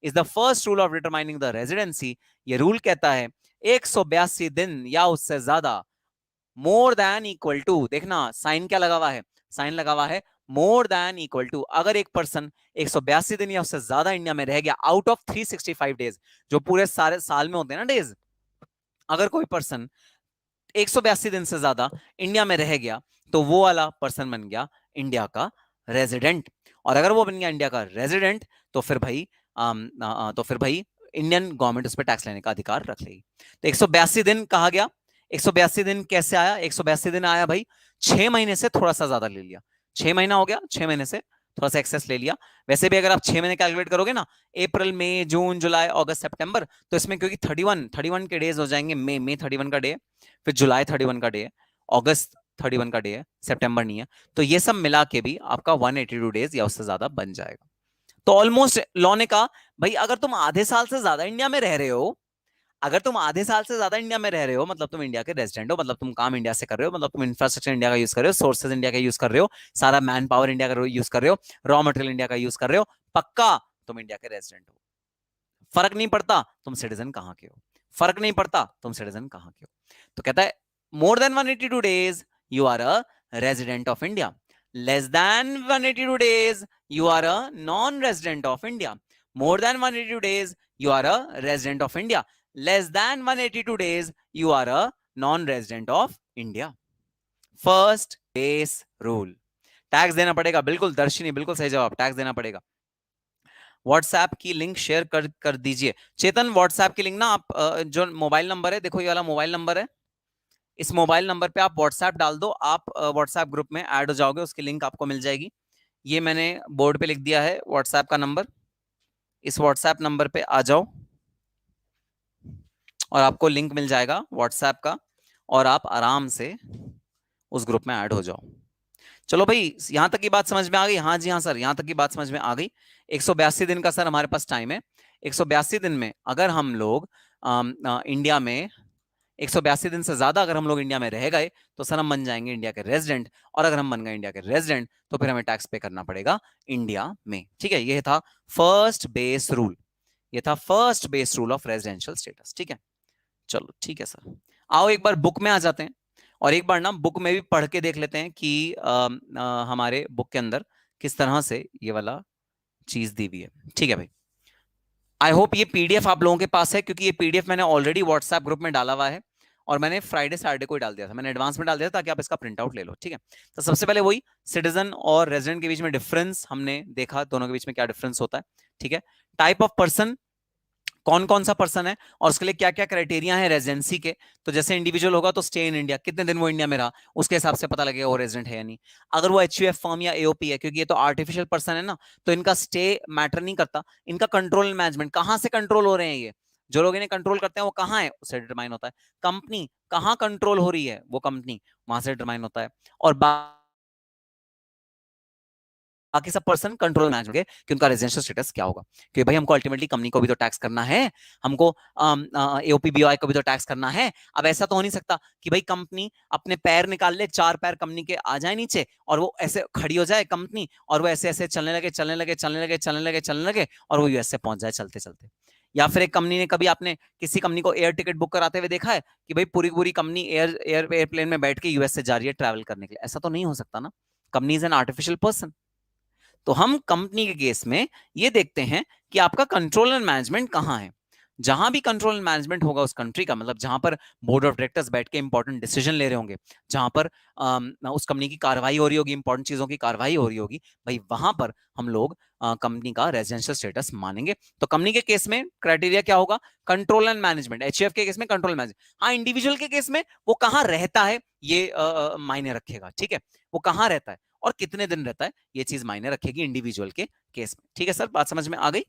is the first rule of determining the residency. ये रूल कहता है 182 दिन या उससे ज्यादा, मोर देन इक्वल टू, देखना sign क्या लगा हुआ है, साइन लगा हुआ है मोर देन इक्वल टू। अगर एक पर्सन 182 दिन या उससे ज्यादा इंडिया में रह गया आउट ऑफ 365 डेज, जो पूरे सारे साल में होते हैं ना डेज, अगर कोई पर्सन 182 दिन से ज्यादा इंडिया में रह गया तो वो वाला पर्सन बन गया इंडिया का रेजिडेंट। और अगर वो बन गया इंडिया का रेजिडेंट तो फिर भाई इंडियन गवर्नमेंट उस पर टैक्स लेने का अधिकार रख लेगी। तो 182 दिन कहा गया, 182 दिन कैसे आया? 182 दिन आया भाई 6 महीने से थोड़ा सा ज्यादा ले लिया, 6 महीना हो गया, 6 महीने से थोड़ा सा एक्सेस ले लिया। वैसे भी अगर आप 6 महीने कैलकुलेट करोगे ना, अप्रैल मई जून जुलाई अगस्त सितंबर, तो इसमें क्योंकि 31 के डेज हो जाएंगे, मई 31 का डे, फिर जुलाई 31 का डे है, अगस्त 31 का डे है, सितंबर नहीं है, तो ये सब मिला के भी आपका 182 डेज या उससे ज्यादा बन जाएगा। तो ऑलमोस्ट लॉ ने कहा भाई अगर तुम आधे साल से ज्यादा इंडिया में रह रहे हो, अगर तुम आधे साल से ज्यादा इंडिया में रह रहे हो, मतलब तुम इंडिया के रेजिडेंट हो, मतलब तुम काम इंडिया से कर रहे हो, मतलब तुम इंफ्रास्ट्रक्चर इंडिया का यूज कर रहे हो, सोर्सेज इंडिया का यूज कर रहे हो, सारा मैन पावर इंडिया का यूज कर रहे हो, रॉ मटेरियल इंडिया का यूज कर रहे हो, पक्का तुम इंडिया के रेजिडेंट हो। फर्क नहीं पड़ता तुम सिटीजन कहां के हो, फर्क नहीं पड़ता तुम सिटीजन कहां के हो। तो कहता है more than 182 days you are a resident of India. Less than 182 days, you are a non-resident of India. More than 182 days, you are a resident of India. Less than 182 days, you are a non-resident of India. First base rule. Tax देना पड़ेगा, बिल्कुल दर्शिनी, बिल्कुल सही जवाब, tax देना पड़ेगा। WhatsApp की link share कर दीजिए। चेतन, व्हाट्सएप की लिंक ना आप जो मोबाइल नंबर है, देखो ये वाला मोबाइल नंबर है, इस मोबाइल नंबर पे आप व्हाट्सएप डाल दो, आप व्हाट्सएप ग्रुप में ऐड हो जाओगे, उसकी लिंक आपको मिल जाएगी। ये मैंने बोर्ड पे लिख दिया है व्हाट्सएप का नंबर, इस व्हाट्सएप नंबर पे आ जाओ और आपको लिंक मिल जाएगा व्हाट्सएप का, और आप आराम से उस ग्रुप में ऐड हो जाओ। चलो भाई, यहां तक की बात समझ में आ गई? हाँ जी हाँ सर, यहां तक की बात समझ में आ गई। 182 दिन का सर हमारे पास टाइम है। 182 दिन में अगर हम लोग इंडिया में 182 दिन से ज्यादा अगर हम लोग इंडिया में रह गए तो सर हम बन जाएंगे इंडिया के रेजिडेंट, और अगर हम बन गए इंडिया के रेजिडेंट तो फिर हमें टैक्स पे करना पड़ेगा इंडिया में। ठीक है, ये था फर्स्ट बेस रूल, ये था first base rule of residential status. ठीक है, चलो ठीक है सर, आओ एक बार बुक में आ जाते हैं और एक बार ना बुक में भी पढ़ के देख लेते हैं कि हमारे बुक के अंदर किस तरह से ये वाला चीज दी हुई है। ठीक है भाई, आई होप ये पीडीएफ आप लोगों के पास है, क्योंकि ये पीडीएफ मैंने ऑलरेडी व्हाट्सएप ग्रुप में डाला हुआ है और मैंने फ्राइडे सैटरडे को ही डाल दिया था, मैंने एडवांस में डाल दिया था ताकि आप इसका प्रिंट आउट ले लो। ठीक है, तो सबसे पहले वही सिटीजन और रेजिडेंट के बीच में डिफरेंस हमने देखा, दोनों के बीच में क्या डिफरेंस होता है। ठीक है, टाइप ऑफ पर्सन, कौन कौन सा पर्सन है और उसके लिए क्या क्या क्राइटेरिया है रेजिडेंसी के। तो जैसे इंडिविजुअल होगा तो स्टे इन इंडिया, कितने दिन वो इंडिया में रहा, उसके हिसाब से पता लगेगा वो रेजिडेंट है या नहीं। अगर वो एचयूएफ फर्म या एओपी है, क्योंकि ये तो आर्टिफिशियल पर्सन है ना, तो इनका स्टे मैटर नहीं करता, इनका कंट्रोल मैनेजमेंट, कहां से कंट्रोल हो रहे हैं ये, जो लोग इन्हें कंट्रोल करते हैं वो कहाँ है, उससे डिटरमाइन होता है। कंपनी कहाँ कंट्रोल हो रही है, वो कंपनी वहां से डिटरमाइन होता है। और बाकी सब पर्सन कंट्रोल मैनेजमेंट के कि उनका रेजिडेंशियल स्टेटस क्या होगा, क्योंकि भाई हमको अल्टीमेटली कंपनी को भी तो टैक्स करना है, हमको एओपी बीओआई को भी तो टैक्स करना है। अब ऐसा तो हो नहीं सकता कि भाई कंपनी अपने पैर निकाल ले, चार पैर कंपनी के आ जाए नीचे और वो ऐसे खड़ी हो जाए कंपनी, और वो ऐसे ऐसे चलने लगे चलने लगे चलने लगे चलने लगे चलने लगे और वो यूएस से पहुंच जाए चलते चलते। या फिर एक कंपनी ने, कभी आपने किसी कंपनी को एयर टिकट बुक कराते हुए देखा है कि भाई पूरी पूरी कंपनी एयरप्लेन में बैठ के यूएस से जा रही है ट्रैवल करने के लिए? ऐसा तो नहीं हो सकता ना, company is an artificial person. तो हम कंपनी के केस में ये देखते हैं कि आपका कंट्रोल एंड मैनेजमेंट कहां है। जहां भी कंट्रोल एंड मैनेजमेंट होगा उस कंट्री का, मतलब जहां पर बोर्ड ऑफ डायरेक्टर्स बैठ के इंपॉर्टेंट डिसीजन ले रहे होंगे, जहां पर उस कंपनी की कार्रवाई हो रही होगी, इंपॉर्टेंट चीजों की कार्रवाई हो रही होगी, भाई वहां पर हम लोग कंपनी का रेजिडेंशियल स्टेटस मानेंगे। तो कंपनी के केस में क्राइटेरिया क्या होगा, कंट्रोल एंड मैनेजमेंट। एचयूएफ के केस में कंट्रोल मैनेजमेंट। हाँ, इंडिविजुअल के केस में वो कहां रहता है ये मायने रखेगा। ठीक है, वो कहां रहता है और कितने दिन रहता है, ये चीज मायने रखेगी इंडिविजुअल के केस में। ठीक है सर, बात समझ में आ गई?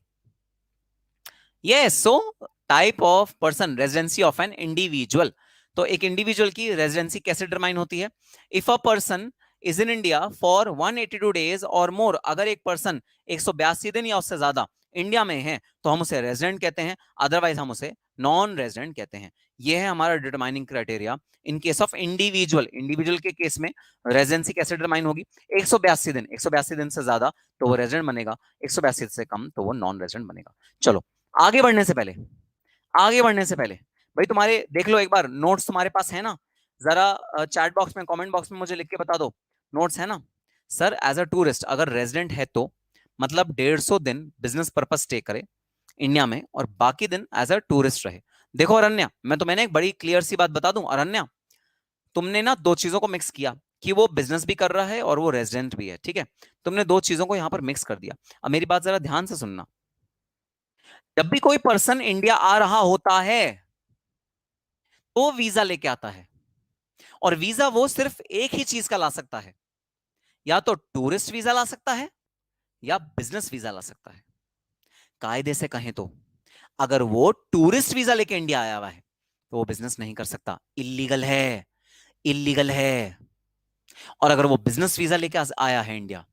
Yes, so type of person, residency of an individual. तो एक इंडिविजुअल की रेजिडेंसी कैसे डिटरमाइन होती है? If a person is in India for 182 days और मोर, अगर एक पर्सन 182 दिन या उससे ज्यादा इंडिया में है तो हम उसे रेजिडेंट कहते हैं, अदरवाइज हम उसे नॉन रेजिडेंट कहते हैं। यह है हमारा determining criteria in case of individual. Individual के केस में रेजिडेंसी कैसे डिटरमाइन होगी? 182 दिन, 182 दिन से ज्यादा तो वो रेजिडेंट बनेगा, 182 से कम तो वो नॉन रेजिडेंट बनेगा। चलो, आगे बढ़ने से पहले, आगे बढ़ने से पहले भाई तुम्हारे देख लो एक बार, नोट्स तुम्हारे पास है ना? जरा चैट बॉक्स में, कमेंट बॉक्स में मुझे लिख के बता दो, नोट्स है ना? सर एज अ टूरिस्ट अगर रेजिडेंट है तो मतलब 150 दिन बिजनेस पर्पस स्टे करे इंडिया में और बाकी दिन एज अ टूरिस्ट रहे। देखो अरण्या, मैं तुम्हें एक बड़ी क्लियर सी बात बता दूं, अरण्या तुमने ना दो चीजों को मिक्स किया कि वो बिजनेस भी कर रहा है और वो रेजिडेंट भी है। ठीक है, तुमने दो चीजों को यहां पर मिक्स कर दिया। अब मेरी बात जरा ध्यान से सुनना, जब भी कोई पर्सन इंडिया आ रहा होता है तो वीजा लेके आता है, और वीजा वो सिर्फ एक ही चीज का ला सकता है, या तो टूरिस्ट वीजा ला सकता है या बिजनेस वीजा ला सकता है। कायदे से कहें तो अगर वो टूरिस्ट वीजा लेके इंडिया आया हुआ है तो वो बिजनेस नहीं कर सकता, इलीगल है, इलीगल है। और अगर वो बिजनेस वीजा लेके आया है इंडिया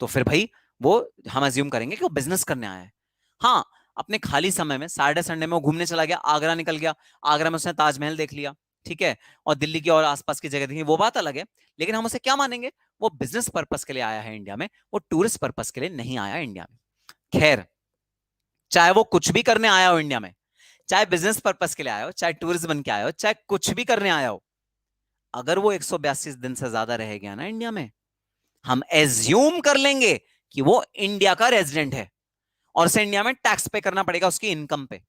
तो फिर भाई वो हम अज्यूम करेंगे कि वो बिजनेस करने आया है। हाँ, अपने खाली समय में सैटरडे संडे में वो घूमने चला गया, आगरा निकल गया, आगरा में उसने ताजमहल देख लिया, ठीक है, और दिल्ली की और आसपास की जगह देखी, वो बात अलग है। लेकिन हम उसे क्या मानेंगे? वो बिजनेस पर्पस के लिए आया है इंडिया में, वो टूरिस्ट पर्पस के लिए नहीं आया इंडिया में। खैर, चाहे वो कुछ भी करने आया हो इंडिया में, चाहे बिजनेस पर्पस के लिए आया हो, चाहे टूरिस्ट बन के आया हो, चाहे कुछ भी करने आया हो, अगर वो 182 दिन से ज्यादा रह गया ना इंडिया में हम एज्यूम कर लेंगे कि वो इंडिया का रेजिडेंट है और उसे इंडिया में टैक्स पे करना पड़ेगा उसकी इनकम पे।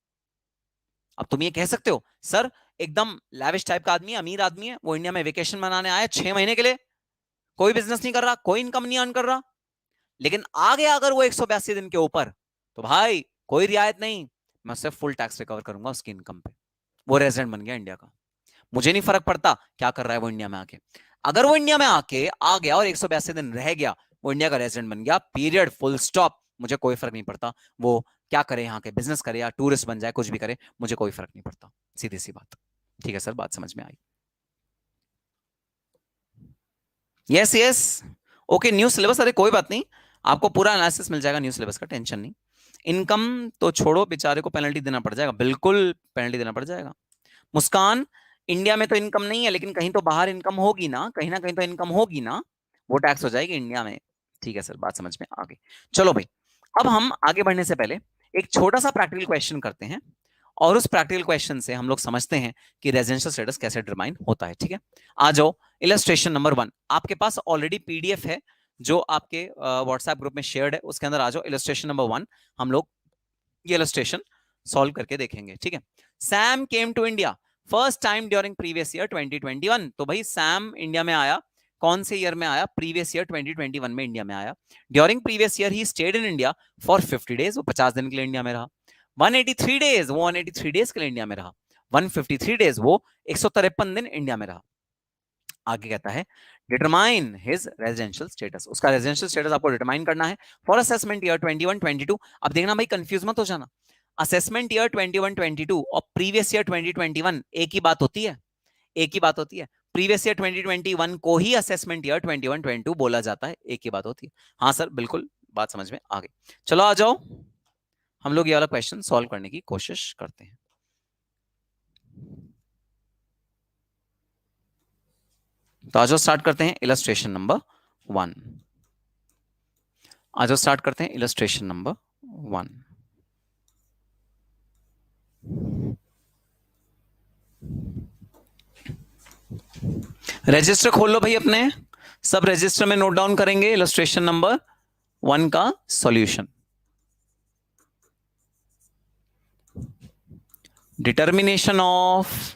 अब तुम ये कह सकते हो सर एकदम लैविश टाइप का आदमी है, अमीर आदमी है, वो इंडिया में वेकेशन मनाने आया 6 महीने के लिए, कोई बिजनेस नहीं कर रहा, कोई इनकम नहीं अर्न कर रहा, लेकिन आ गया अगर वो 182 दिन के ऊपर, तो भाई कोई रियायत नहीं, मैं उससे फुल टैक्स रिकवर करूंगा उसकी इनकम पे। वो रेजिडेंट बन गया इंडिया का, मुझे नहीं फर्क पड़ता क्या कर रहा है वो इंडिया में आके। अगर वो इंडिया में आके आ गया और 182 दिन रह गया, वो इंडिया का रेजिडेंट बन गया, पीरियड, फुल स्टॉप, मुझे कोई फर्क नहीं पड़ता वो क्या करे, यहाँ के बिजनेस करे या टूरिस्ट बन जाए, कुछ भी करे, मुझे कोई फर्क नहीं पड़ता, सीधी सी बात। ठीक है सर, बात समझ में आई? Yes yes, okay. New syllabus, अरे कोई बात नहीं, आपको पूरा एनालिसिस मिल जाएगा न्यू सिलेबस का, टेंशन नहीं। इनकम तो छोड़ो, बेचारे को पेनल्टी देना पड़ जाएगा, बिल्कुल पेनल्टी देना पड़ जाएगा। मुस्कान, इंडिया में तो इनकम नहीं है, लेकिन कहीं तो बाहर इनकम होगी ना कहीं तो इनकम होगी ना, वो टैक्स हो जाएगी इंडिया में। ठीक है सर, बात समझ में आ गई। चलो भाई, अब हम आगे बढ़ने से पहले एक छोटा सा प्रैक्टिकल क्वेश्चन करते हैं, और उस प्रैक्टिकल क्वेश्चन से हम लोग समझते हैं कि रेजिडेंशियल स्टेटस कैसे डिटरमाइन होता है। ठीक है, आ जाओ। इलस्ट्रेशन नंबर 1 आपके पास ऑलरेडी पीडीएफ है जो आपके व्हाट्सएप ग्रुप में शेयर्ड है, उसके अंदर आ जाओ। इलस्ट्रेशन नंबर 1 हम लोग ये इलस्ट्रेशन सॉल्व करके देखेंगे। ठीक है, Sam came to India first time during previous year 2021। तो भाई सैम इंडिया में आया, कौन से ईयर में आया? प्रीवियस ईयर 2021 में इंडिया में आया। During previous year he stayed in India for 50 days, वो 50 दिन के लिए इंडिया में रहा। 183 डेज, वो 183 डेज के लिए इंडिया में रहा। 153 डेज, वो 153 दिन इंडिया में रहा। आगे कहता है डिटरमाइन हिज रेजिडेंशियल स्टेटस, उसका रेजिडेंशियल स्टेटस आपको डिटरमाइन करना है फॉर असेसमेंट ईयर 21-22। अब देखना भाई, कंफ्यूज मत हो जाना, असेसमेंट ईयर 21-22 और प्रीवियस ईयर 2021 एक ही बात होती है, एक ही बात होती है। प्रीवियस ईयर 2021 को ही असेसमेंट ईयर 21-22 बोला जाता है, एक ही बात होती है। हाँ सर बिल्कुल, बात समझ में आ गई। चलो आ जाओ, हम लोग ये वाला क्वेश्चन सॉल्व करने की कोशिश करते हैं। तो आज स्टार्ट करते हैं इलस्ट्रेशन नंबर 1। आज स्टार्ट करते हैं इलस्ट्रेशन नंबर 1। रजिस्टर खोल लो भाई अपने, सब रजिस्टर में नोट डाउन करेंगे इलस्ट्रेशन नंबर 1 का solution. Determination of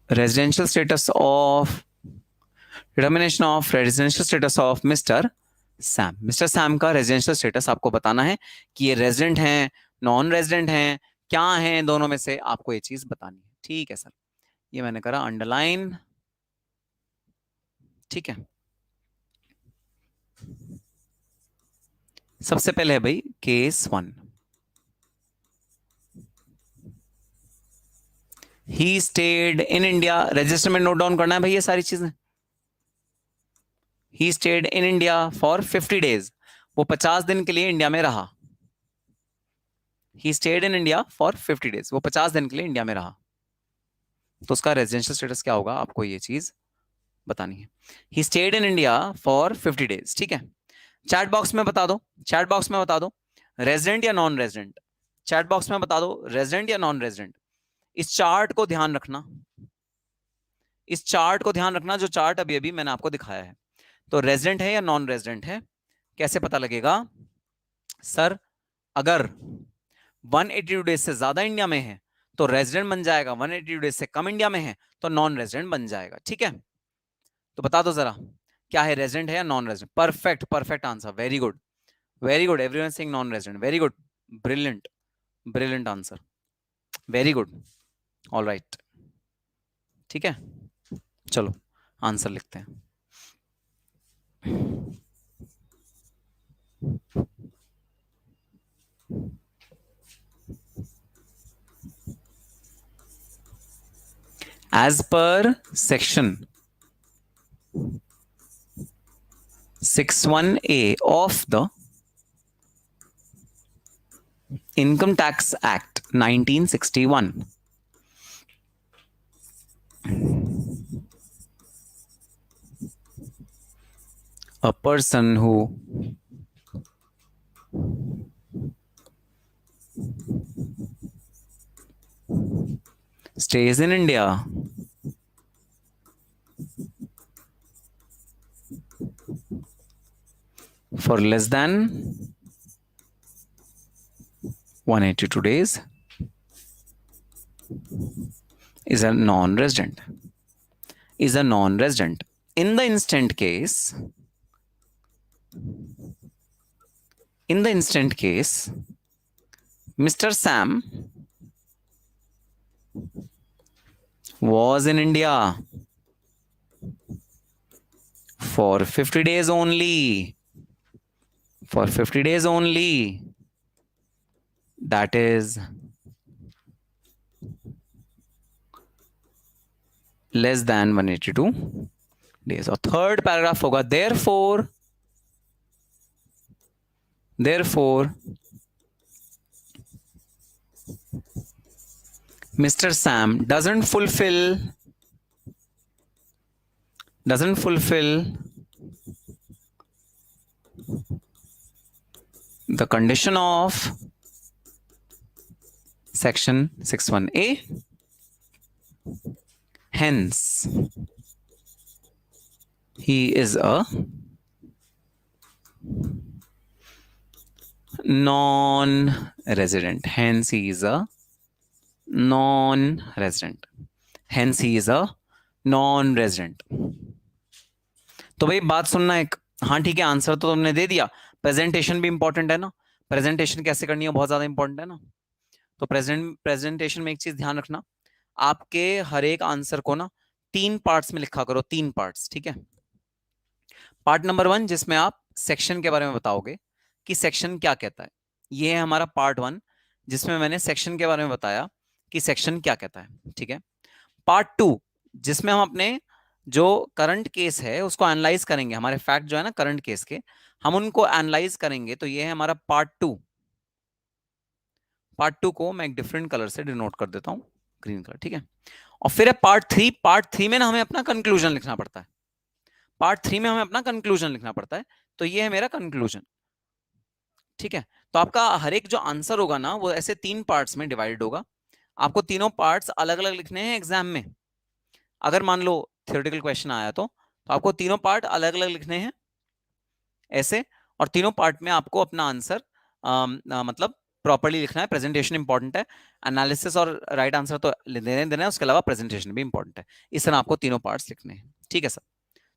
residential status of mister Sam. Mister Sam का रेजिडेंशियल स्टेटस आपको बताना है कि ये रेजिडेंट हैं, नॉन रेजिडेंट हैं, क्या हैं, दोनों में से आपको ये चीज बतानी है। ठीक है सर, ये मैंने करा अंडरलाइन। ठीक है, सबसे पहले है भाई case 1, he stayed in India. Register में नोट डाउन करना है भाई ये सारी चीजें। He stayed in India for 50 days, वो 50 दिन के लिए इंडिया में रहा। He stayed in India for 50 days, वो 50 दिन के लिए इंडिया में रहा। तो उसका रेजिडेंशियल स्टेटस क्या होगा, आपको ये चीज बतानी है। He stayed in India for 50 days. ठीक है, चैट बॉक्स में बता दो, चैट बॉक्स में बता दो रेजिडेंट या नॉन रेजिडेंट, चैट बॉक्स में बता दो रेजिडेंट या नॉन रेजिडेंट। इस चार्ट को ध्यान रखना, इस चार्ट को ध्यान रखना, जो चार्ट अभी अभी मैंने आपको दिखाया है। तो रेजिडेंट है या नॉन रेजिडेंट है, कैसे पता लगेगा सर? अगर 182 डेज से ज्यादा इंडिया में है तो रेजिडेंट बन जाएगा, 182 डेज से कम इंडिया में है तो नॉन रेजिडेंट बन जाएगा। ठीक है, तो बता दो जरा क्या है, रेजिडेंट है या non resident? Perfect, perfect answer, very good, very good, everyone saying non resident, very good, brilliant, brilliant answer, very good, all right. ठीक है, चलो आंसर लिखते हैं। As per section 61A of the Income Tax Act 1961, a person who stays in India for less than 182 days is a non-resident. Is a non-resident. In the instant case, Mr. Sam was in India for 50 days only. For 50 days only. That is less than 182 days. और third paragraph होगा therefore Mr. Sam doesn't fulfill the condition of section 61A. Hence, he is a non-resident. Hence, he is a non-resident. Hence, he is a non-resident. तो भाई बात सुनना एक, हाँ ठीक है, आंसर तो तुमने दे दिया, प्रेजेंटेशन भी इंपॉर्टेंट है ना, प्रेजेंटेशन कैसे करनी है बहुत ज्यादा इंपॉर्टेंट है ना। तो प्रेजेंटेशन में एक चीज ध्यान रखना, आपके हर एक आंसर को ना 3 पार्ट्स में लिखा करो, 3 पार्ट्स, ठीक है। पार्ट नंबर 1 जिसमें आप सेक्शन के बारे में बताओगे कि सेक्शन क्या कहता है, ये है हमारा पार्ट 1 जिसमें मैंने सेक्शन के बारे में बताया कि सेक्शन क्या कहता है, ठीक है। पार्ट 2 जिसमें हम अपने जो करंट केस है उसको एनालाइज करेंगे, हमारे फैक्ट जो है ना करंट केस के, हम उनको एनालाइज करेंगे, तो ये है हमारा पार्ट 2। पार्ट 2 को मैं एक डिफरेंट कलर से डिनोट कर देता हूं, ग्रीन कलर, ठीक है। और फिर है पार्ट 3। पार्ट 3 में ना हमें अपना कंक्लूजन लिखना पड़ता है, पार्ट 3 में हमें अपना कंक्लूजन लिखना पड़ता है, तो ये है मेरा कंक्लूजन, ठीक है। तो आपका हर एक जो आंसर होगा ना वो ऐसे 3 पार्ट्स में डिवाइडेड होगा, आपको तीनों पार्ट्स अलग अलग लिखने हैं एग्जाम में। अगर मान लो थ्योरेटिकल क्वेश्चन आया तो आपको तीनों पार्ट अलग अलग लिखने हैं ऐसे, और तीनों पार्ट में आपको अपना आंसर मतलब प्रॉपर्ली लिखना है। प्रेजेंटेशन इंपॉर्टेंट है, एनालिसिस और राइट आंसर तो देना है, उसके अलावा प्रेजेंटेशन भी इंपॉर्टेंट है। इस तरह आपको तीनों पार्ट्स लिखने हैं, ठीक है सर।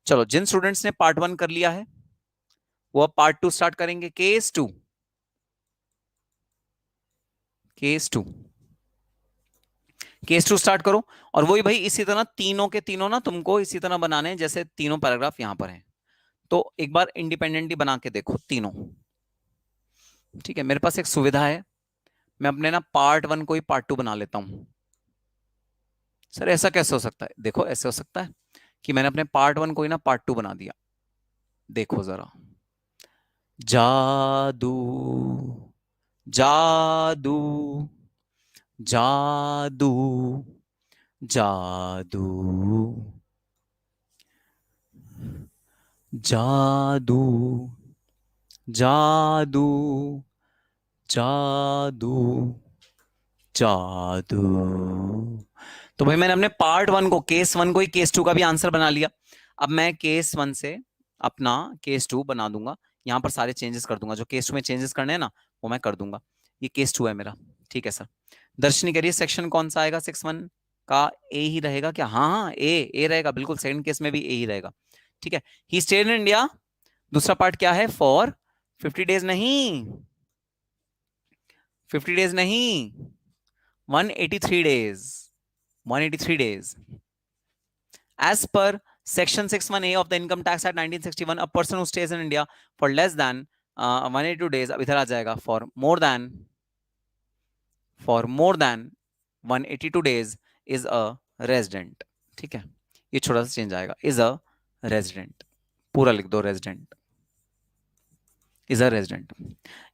चलो, जिन स्टूडेंट्स ने पार्ट 1 कर लिया है वो अब पार्ट 2 स्टार्ट करेंगे। केस 2 स्टार्ट करो, और वही भाई इसी तरह तीनों के तीनों ना तुमको इसी तरह बनाने हैं जैसे तीनों पैराग्राफ यहां पर हैं। तो एक बार इंडिपेंडेंटली बना के देखो तीनों, ठीक है। मेरे पास एक सुविधा है, मैं अपने ना पार्ट 1 को ही पार्ट 2 बना लेता हूं। सर ऐसा कैसे हो सकता है? देखो ऐसे हो सकता है कि मैंने अपने पार्ट 1 को ही ना पार्ट 2 बना दिया। देखो जरा, जादू जादू जादू जादू जादू जादू जादू जादू। तो भाई मैंने अपने पार्ट 1 को, केस 1 को ही केस 2 का भी आंसर बना लिया। अब मैं केस 1 से अपना केस 2 बना दूंगा, यहां पर सारे चेंजेस कर दूंगा, जो केस 2 में चेंजेस करने हैं ना वो मैं कर दूंगा। ये केस 2 है मेरा, ठीक है सर। दर्शनी करिए, सेक्शन कौन सा आएगा? 61 का ए ही रहेगा क्या? हाँ हाँ, ए रहेगा बिल्कुल, सेकंड केस में भी ए ही रहेगा, ठीक है। ही स्टेड इन इंडिया, दूसरा पार्ट क्या है? फॉर 50 डेज नहीं, 50 डेज नहीं, 183 days, 183 days. As per Section 61A of the Income Tax Act 1961, a person who stays in India for less than 182 days, अब इधर आ जाएगा, for more than 182 days is a resident, ठीक है। ये छोटा सा चेंज आएगा, is a resident, पूरा लिख दो resident, is a resident.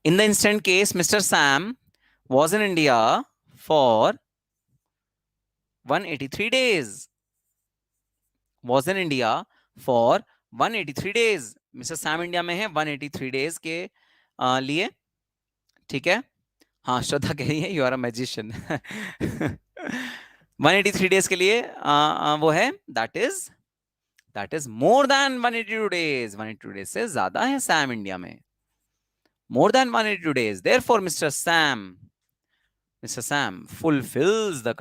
In the instant case, Mr. Sam was in India for 183 days. Was in India for 183 days. Mister Sam India में है 183 डेज के लिए, ठीक है। हाँ, श्रद्धा कह रही है you are a magician. 183 days के लिए वो है that is more than 182 days. 182 days से ज्यादा है सैम इंडिया में, more than 182 days. Therefore, Mr. Sam fulfills the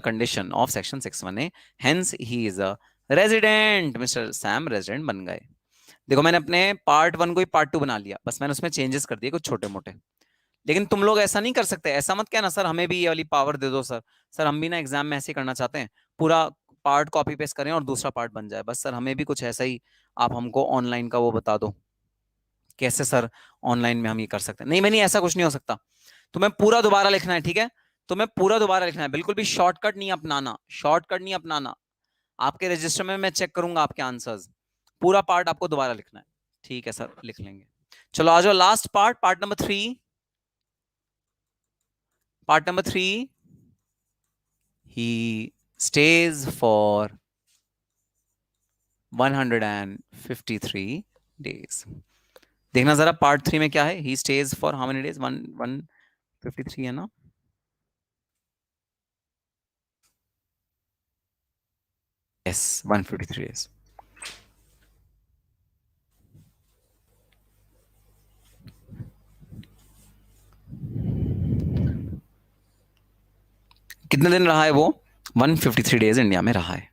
condition of section 6(1)(a). Hence, he is a resident. Mr. Sam resident बन गए। देखो मैंने अपने पार्ट 1 को ही पार्ट 2 बना लिया, बस मैंने उसमें चेंजेस कर दिए कुछ छोटे मोटे। लेकिन तुम लोग ऐसा नहीं कर सकते, ऐसा मत कहना सर हमें भी ये वाली पावर दे दो। सर हम भी ना एग्जाम में ऐसे ही करना चाहते हैं, पूरा पार्ट कॉपी पेस्ट करें और दूसरा पार्ट बन जाए। बस सर हमें भी कुछ ऐसा ही आप हमको ऑनलाइन का वो बता दो। कैसे सर ऑनलाइन में हम ये कर सकते हैं? नहीं, नहीं, ऐसा कुछ नहीं हो सकता। तुम्हें पूरा दोबारा लिखना है, ठीक है? तुम्हें पूरा दोबारा लिखना है, बिल्कुल भी शॉर्टकट नहीं अपनाना, शॉर्टकट नहीं अपनाना। आपके रजिस्टर में मैं चेक करूंगा आपके आंसर्स, पूरा पार्ट आपको दोबारा लिखना है। ठीक है सर, लिख लेंगे। चलो आ जाओ last part, part number 3। Part number 3, he stays for 153 days। देखना जरा पार्ट 3 में क्या है। he stays for how many days? 153 है ना? yes, 153 days। कितने दिन रहा है वो? 153 डेज इंडिया में रहा है।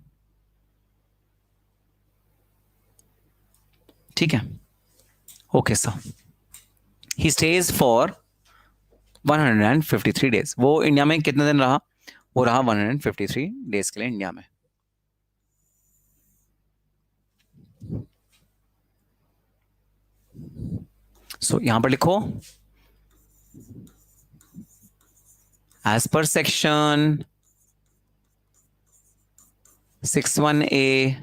ठीक है, okay sir. He stage for 153 days. वो इंडिया में कितने दिन रहा? वो रहा 153 डेज के लिए इंडिया में। सो यहां पर लिखो, as per section 6(1)(a),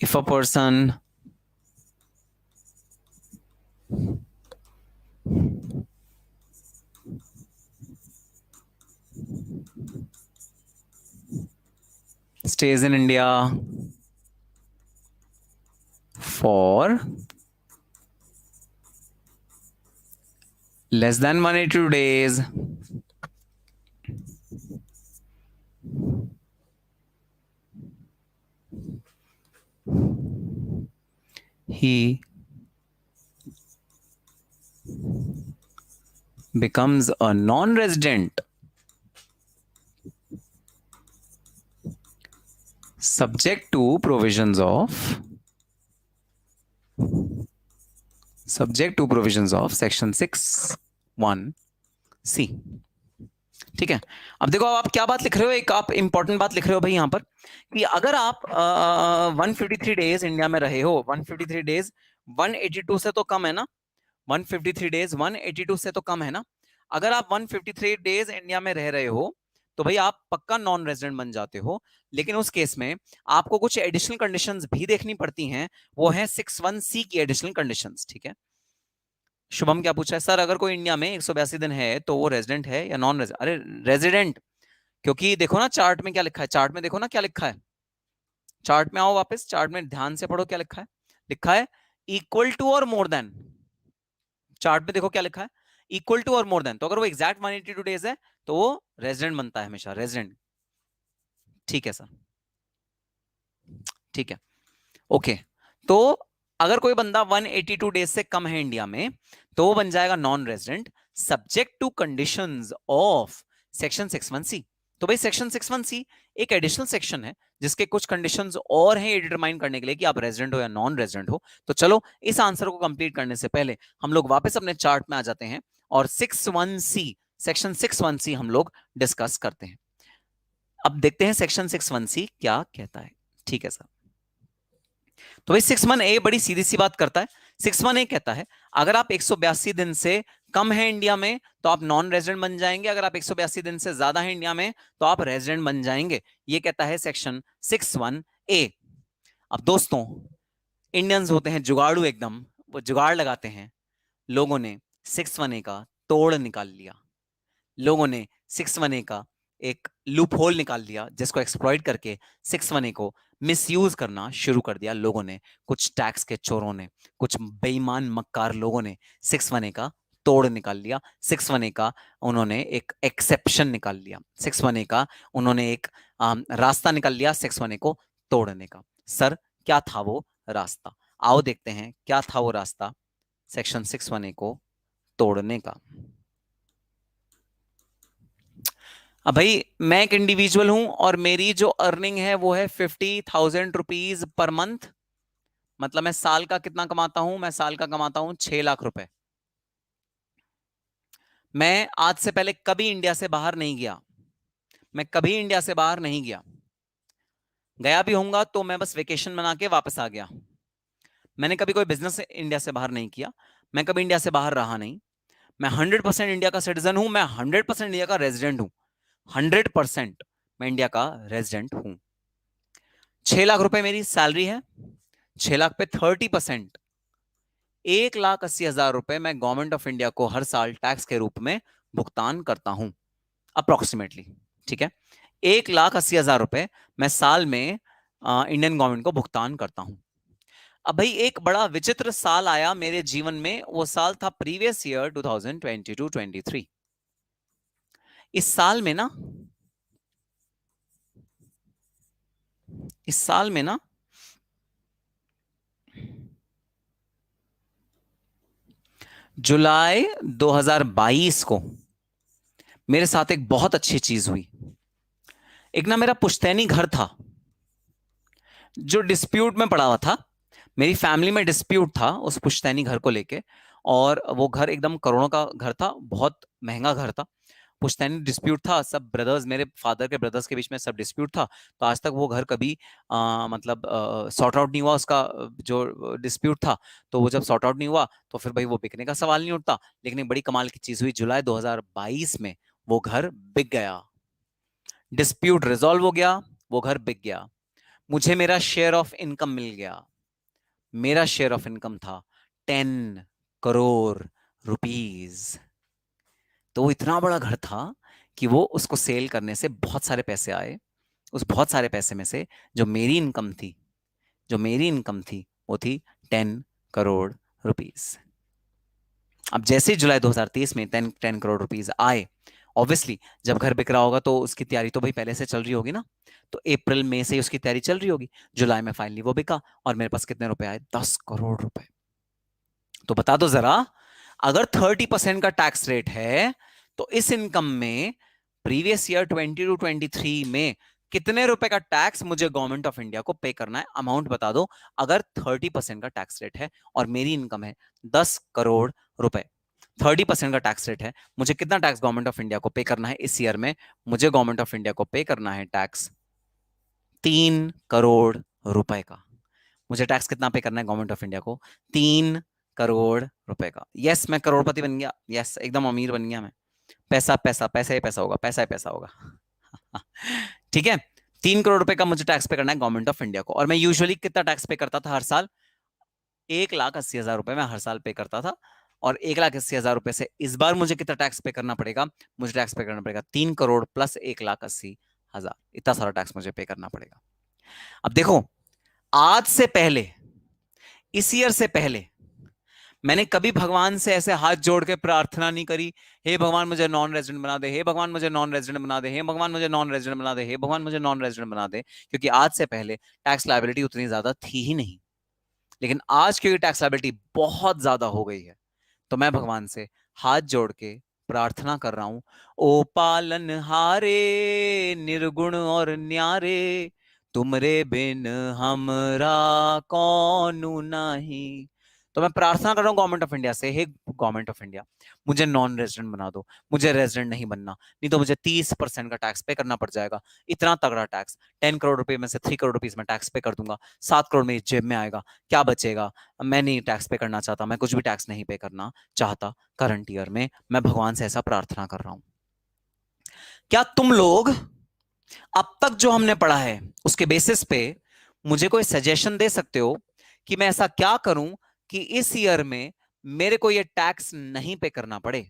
if a person stays in India for less than 182 days, he becomes a non-resident subject to provisions of section 6(1)(c)। ठीक है, अब देखो आप क्या बात लिख रहे हो, एक आप इंपॉर्टेंट बात लिख रहे हो भाई यहां पर कि अगर आप 153 डेज इंडिया में रहे हो, 153 डेज 182 से तो कम है ना? 153 डेज 182 से तो कम है ना? अगर आप 153 डेज इंडिया में रह रहे हो तो भाई आप पक्का नॉन रेजिडेंट बन जाते हो। लेकिन उस केस में आपको कुछ एडिशनल कंडीशंस भी देखनी पड़ती हैं, वो है 6(1)(c) की एडिशनल कंडीशंस। ठीक है, शुभम क्या पूछा है? सर अगर कोई इंडिया में 182 दिन है तो वो रेजिडेंट है या नॉन रेजिडेंट? अरे रेजिडेंट, क्योंकि देखो ना चार्ट में क्या लिखा है, चार्ट में देखो ना क्या लिखा है, चार्ट में आओ वापस, चार्ट में ध्यान से पढ़ो क्या लिखा है। लिखा है इक्वल टू और मोर देन। चार्ट में देखो क्या लिखा है, इक्वल टू और मोर देन। तो अगर वो एग्जैक्ट 182 डेज है तो वो रेजिडेंट बनता है हमेशा, रेजिडेंट। ठीक है सर, ठीक है, ओके। तो अगर कोई बंदा 182 डेज से कम है इंडिया में तो वो बन जाएगा non resident subject to conditions of section 6(1)(c)। तो भाई सेक्शन 6(1)(c) एक एडिशनल सेक्शन है जिसके कुछ कंडीशंस और हैं ये डिटरमाइन करने के लिए कि आप रेजिडेंट हो या नॉन रेजिडेंट हो। तो चलो इस आंसर को कंप्लीट करने से पहले हम लोग वापस अपने चार्ट में आ जाते हैं और 6(1)(c) सेक्शन 6(1)(c) हम लोग डिस्कस करते हैं। अब देखते हैं सेक्शन 6(1)(c) क्या कहता है। ठीक है सर, तो भाई 6(1)(a) बड़ी सीधी सी बात करता है। 6(1)(a) कहता है अगर आप 182 दिन से कम है इंडिया में तो आप नॉन रेजिडेंट बन जाएंगे, अगर आप 182 दिन से ज्यादा है इंडिया में तो आप रेजिडेंट बन जाएंगे। ये कहता है सेक्शन 6(1)(a). अब दोस्तों इंडियंस होते हैं जुगाड़ू एकदम, वो जुगाड़ लगाते हैं। लोगों ने 6(1)(a) का तोड़ निकाल लिया, लोगों ने 6(1)(a) का एक लूप होल निकाल लिया जिसको एक्सप्लॉइट करके 618 को मिसयूज करना शुरू कर दिया लोगों ने। कुछ टैक्स के चोरों ने, कुछ बेईमान मक्कार लोगों ने 618 का तोड़ निकाल लिया। 618 का उन्होंने एक एक्सेप्शन निकाल लिया। 618 का उन्होंने एक रास्ता निकाल लिया 618 को तोड़ने का। सर क्या था वो रास्ता? आओ देखते हैं क्या था वो रास्ता सेक्शन 618 को तोड़ने का। अब भाई मैं एक इंडिविजुअल हूं और मेरी जो अर्निंग है वो है 50,000 रुपीज पर मंथ। मतलब मैं साल का कितना कमाता हूं? मैं साल का कमाता हूं 6 लाख रुपए। मैं आज से पहले कभी इंडिया से बाहर नहीं गया। मैं कभी इंडिया से बाहर नहीं गया। गया भी होऊंगा तो मैं बस वेकेशन मना के वापस आ गया। मैंने कभी कोई बिजनेस इंडिया से बाहर नहीं किया। मैं कभी इंडिया से बाहर रहा नहीं। मैं 100% इंडिया का सिटीजन हूं। मैं 100% इंडिया का रेजिडेंट हूं। 100% मैं इंडिया का रेजिडेंट हूं। 6 लाख रुपए मेरी सैलरी है। 6 लाख पे 30%, 1,80,000 रुपए मैं गवर्नमेंट ऑफ इंडिया को हर साल टैक्स के रूप में भुगतान करता हूं अप्रोक्सीमेटली। ठीक है, 1,80,000 रुपए मैं साल में इंडियन गवर्नमेंट को भुगतान करता हूं। अब भाई एक बड़ा विचित्र साल आया मेरे जीवन में। वो साल था प्रीवियस ईयर 2022-23। इस साल में ना जुलाई 2022 को मेरे साथ एक बहुत अच्छी चीज हुई। एक ना मेरा पुश्तैनी घर था जो डिस्प्यूट में पड़ा हुआ था। मेरी फैमिली में डिस्प्यूट था उस पुश्तैनी घर को लेके, और वो घर एकदम करोड़ों का घर था, बहुत महंगा घर था। पुश्तैनी डिस्प्यूट था, सब ब्रदर्स, मेरे फादर के ब्रदर्स के बीच में सब डिस्प्यूट था। तो आज तक वो घर कभी मतलब सॉर्ट आउट नहीं हुआ उसका जो डिस्प्यूट था। तो वो जब सॉर्ट आउट नहीं हुआ तो फिर भाई वो बिकने का सवाल नहीं उठता। लेकिन एक बड़ी कमाल की चीज हुई, जुलाई 2022 में वो घर बिक गया। डिस्प्यूट रिजॉल्व हो गया, वो घर बिक गया। मुझे मेरा शेयर ऑफ इनकम मिल गया। मेरा शेयर ऑफ इनकम था 10 करोड़ रुपीज। तो वो इतना बड़ा घर था कि वो उसको सेल करने से बहुत सारे पैसे आए। उस बहुत सारे पैसे में से जो मेरी इनकम थी, वो थी 10 करोड़ रुपीज। अब जैसे जुलाई 2023 में 10 करोड़ रुपीज आए, ऑब्वियसली जब घर बिक रहा होगा तो उसकी तैयारी तो भाई पहले से चल रही होगी ना। तो अप्रैल मई से उसकी तैयारी चल रही होगी। जुलाई में फाइनली वो बिका और मेरे पास कितने रुपए आए? 10 करोड़ रुपए। तो बता दो जरा, अगर 30% का टैक्स रेट है तो इस इनकम में प्रीवियस ईयर 22-23 में कितने रुपए का टैक्स मुझे गवर्नमेंट ऑफ इंडिया को पे करना है? अमाउंट बता दो। अगर 30% का टैक्स रेट है और मेरी इनकम है 10 करोड़ रुपए, 30% का टैक्स रेट है, मुझे कितना टैक्स गवर्नमेंट ऑफ इंडिया को पे करना है इस ईयर में? मुझे गवर्नमेंट ऑफ इंडिया को पे करना है टैक्स 3 करोड़ रुपए का। मुझे टैक्स कितना पे करना है गवर्नमेंट ऑफ इंडिया को? 3 करोड़ रुपए का। यस, मैं करोड़पति बन गया। यस, एकदम अमीर बन गया मैं। पैसा पैसा पैसा ही पैसा होगा, पैसा ही पैसा होगा। ठीक है, 3 करोड़ रुपए का मुझे टैक्स पे करना है गवर्नमेंट ऑफ इंडिया को। और मैं यूजुअली कितना टैक्स पे करता था हर साल? 1,80,000 रुपए मैं हर साल पे करता था। और 1,80,000 रुपए से इस बार मुझे कितना टैक्स पे करना पड़ेगा? मुझे टैक्स पे करना पड़ेगा 3 करोड़ प्लस 1,80,000। इतना सारा टैक्स मुझे पे करना पड़ेगा। अब देखो, आज से पहले, इस ईयर से पहले मैंने कभी भगवान से ऐसे हाथ जोड़ के प्रार्थना नहीं करी, हे भगवान मुझे नॉन रेजिडेंट बना दे, हे भगवान मुझे नॉन रेजिडेंट बना दे, हे भगवान मुझे नॉन रेजिडेंट बना दे, हे भगवान मुझे नॉन रेजिडेंट बना दे। क्योंकि आज से पहले टैक्स लायबिलिटी उतनी ज्यादा थी ही नहीं। लेकिन आज क्योंकि टैक्स लायबिलिटी बहुत ज्यादा हो गई है, तो मैं भगवान से हाथ जोड़ के प्रार्थना कर रहा हूं, ओ पालन हारे निर्गुण और न्यारे, तुमरे बिन हमरा कौन नहीं। तो मैं प्रार्थना कर रहा हूं गवर्नमेंट ऑफ इंडिया से, हे गवर्नमेंट ऑफ इंडिया, मुझे नॉन रेजिडेंट बना दो। मुझे रेजिडेंट नहीं बनना, नहीं तो मुझे 30% का टैक्स पे करना पड़ जाएगा। इतना तगड़ा टैक्स, 10 करोड़ रुपए में से 3 करोड़ रुपीज में टैक्स पे कर दूंगा, 7 करोड़ मेरी जेब में आएगा। क्या बचेगा? मैं नहीं टैक्स पे करना चाहता, मैं कुछ भी टैक्स नहीं पे करना चाहता करंट ईयर में। मैं भगवान से ऐसा प्रार्थना कर रहा हूं। क्या तुम लोग अब तक जो हमने पढ़ा है उसके बेसिस पे मुझे कोई सजेशन दे सकते हो कि मैं ऐसा क्या करूं कि इस ईयर में मेरे को ये टैक्स नहीं पे करना पड़े?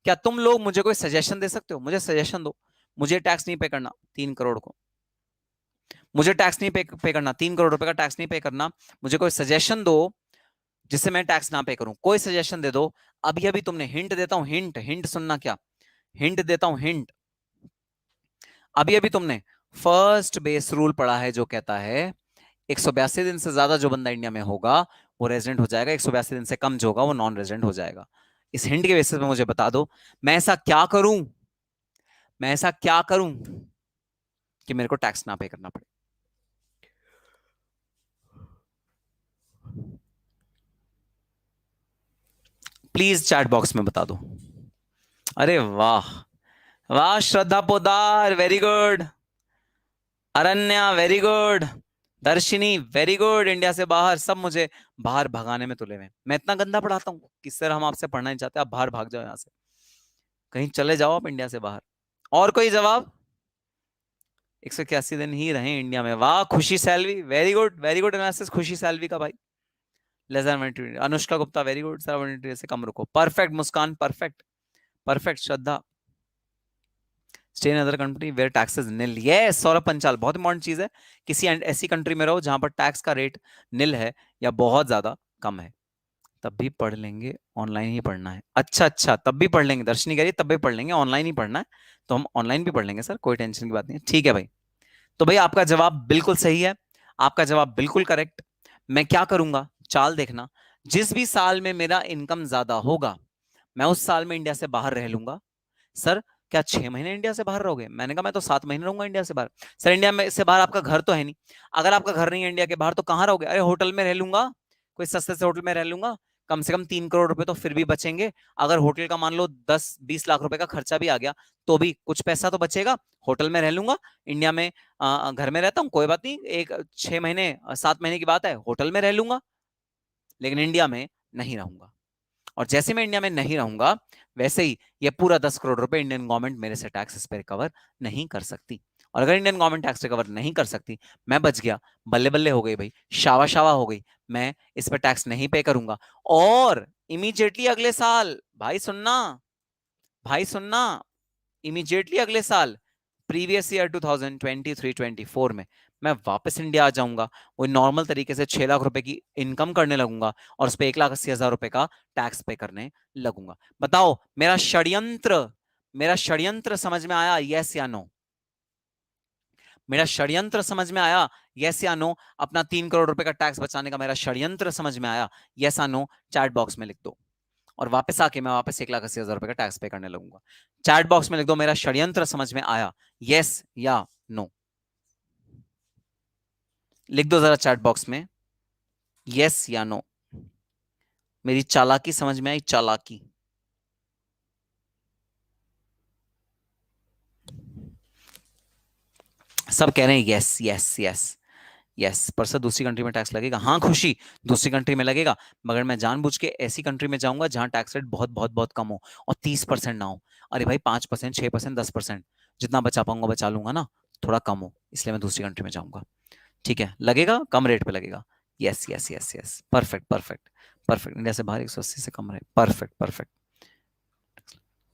क्या तुम लोग मुझे कोई सजेशन दे सकते हो? मुझे सजेशन दो। मुझे टैक्स नहीं पे करना 3 करोड़ को, मुझे टैक्स नहीं पे करना, 3 करोड़ रुपए का टैक्स नहीं पे करना। मुझे कोई सजेशन दो जिससे मैं टैक्स ना पे करूं, कोई सजेशन दे दो। अभी अभी तुमने, हिंट देता हूं, हिंट हिंट सुनना, क्या हिंट देता हूं, हिंट। अभी अभी तुमने फर्स्ट बेस रूल पढ़ा है जो कहता है 182 दिन से ज्यादा जो बंदा इंडिया में होगा वो रेजिडेंट हो जाएगा, 182 दिन से कम जो होगा वो नॉन रेजिडेंट हो जाएगा। इस हिंट के बेसिस पे मुझे बता दो मैं ऐसा क्या करूं, मैं ऐसा क्या करूं कि मेरे को टैक्स ना पे करना पड़े। प्लीज चैट बॉक्स में बता दो। अरे वाह, वाह Shraddha Podar, very good. Aranya very good. Darshini very good. India से बाहर, सब मुझे बाहर भगाने में तुले हुए। मैं इतना गंदा पढ़ाता हूँ कि सर हम आपसे पढ़ना नहीं चाहते, आप बाहर भाग जाओ यहाँ से, कहीं चले जाओ आप इंडिया से बाहर। और कोई जवाब? 181 दिन ही रहे इंडिया में। वाह Khushi Salvi, very good, very good analysis Khushi Salvi का भाई। Anushka Gupta very good, sir से कम रुको, perfect. Muskan perfect, perfect. Shraddha stay in other country where taxes nil, yes. Saurabh Panchal, बहुत इंपॉर्टेंट चीज है, किसी ऐसी कंट्री में रहो जहां पर टैक्स का रेट निल है या बहुत ज्यादा कम है, तब भी पढ़ लेंगे, ऑनलाइन ही पढ़ना है। अच्छा अच्छा, तब भी पढ़ लेंगे, दर्शनी कह रही है तब भी पढ़ लेंगे, ऑनलाइन ही पढ़ना है, तो हम ऑनलाइन भी पढ़ लेंगे सर, कोई टेंशन की बात नहीं है। ठीक है भाई, तो भाई आपका जवाब बिल्कुल सही है, आपका जवाब बिल्कुल करेक्ट। मैं क्या करूंगा, चाल देखना, जिस भी साल में मेरा इनकम ज्यादा होगा मैं उस साल में इंडिया से बाहर रह लूंगा। सर क्या 6 महीने इंडिया से बाहर रहोगे? मैंने कहा मैं तो 7 महीने रहूंगा इंडिया से बाहर। सर इंडिया में से बाहर आपका घर तो है नहीं। अगर आपका घर नहीं है इंडिया के बाहर तो कहां रहोगे? अरे होटल में रह लूंगा, कोई सस्ते से होटल में रह लूंगा, कम से कम 3 करोड़ रुपए तो फिर भी बचेंगे। अगर होटल का मान लो 10-20 लाख रुपए का खर्चा भी आ गया तो भी कुछ पैसा तो बचेगा। होटल में रह लूंगा, इंडिया में घर में रहता हूँ कोई बात नहीं, 6 महीने 7 महीने की बात है, होटल में रह लूंगा, लेकिन इंडिया में नहीं रहूंगा। और जैसे मैं इंडिया में नहीं रहूंगा वैसे ही ये पूरा 10 करोड़ रुपए इंडियन गवर्नमेंट मेरे से टैक्स इस पे रिकवर नहीं कर सकती। और अगर इंडियन गवर्नमेंट टैक्स रिकवर नहीं कर सकती, मैं बच गया, बल्ले बल्ले हो गई भाई, शावा शावा हो गई, मैं इस पे टैक्स नहीं पे करूंगा। और इमीडिएटली अगले साल, भाई सुनना, भाई सुनना, इमीडिएटली अगले साल प्रीवियस ईयर 2023-24 में मैं वापस इंडिया आ जाऊंगा, वो नॉर्मल तरीके से 6 लाख रुपए की इनकम करने लगूंगा और उस पर 1,80,000 रुपए का टैक्स पे करने लगूंगा। बताओ मेरा षड्यंत्र समझ में आया, यस या नो? मेरा षड्यंत्र समझ में आया, यस या नो? अपना 3 करोड़ रुपए का टैक्स बचाने का मेरा षड्यंत्र समझ में आया, यस या नो? चैट बॉक्स में लिख दो। और वापस आके मैं वापस 1,80,000 रुपए का टैक्स पे करने लगूंगा। चैट बॉक्स में लिख दो मेरा षड्यंत्र समझ में आया, यस या नो? लिख दो जरा चैट बॉक्स में, यस या नो? मेरी चालाकी समझ में आई, चालाकी? सब कह रहे हैं यस यस यस यस। पर सर दूसरी कंट्री में टैक्स लगेगा। हाँ खुशी, दूसरी कंट्री में लगेगा, मगर मैं जानबूझ के ऐसी कंट्री में जाऊंगा जहां टैक्स रेट बहुत बहुत बहुत कम हो और 30% ना हो। अरे भाई 5%, 6%, 10%, जितना बचा पाऊंगा बचा लूंगा ना, थोड़ा कम हो, इसलिए मैं दूसरी कंट्री में जाऊंगा। ठीक है, लगेगा, कम रेट पे लगेगा। Yes yes yes yes, perfect perfect perfect. India से बाहर 180 से कम रहे, परफेक्ट परफेक्ट।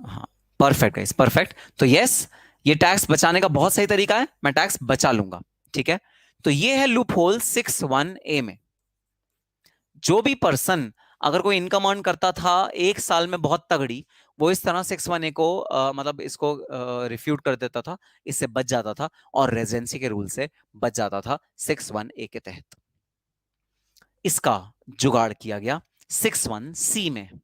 हाँ परफेक्ट गाइस, परफेक्ट। तो यस, ये टैक्स बचाने का बहुत सही तरीका है, मैं टैक्स बचा लूंगा। ठीक है, तो ये है लूप होल 61A में। जो भी पर्सन अगर कोई इनकम अर्न करता था एक साल में बहुत तगड़ी, वो इस तरह 61A को मतलब इसको रिफ्यूट कर देता था, इससे बच जाता था और रेजिडेंसी के रूल से बच जाता था 61A के तहत। इसका जुगाड़ किया गया 61C में,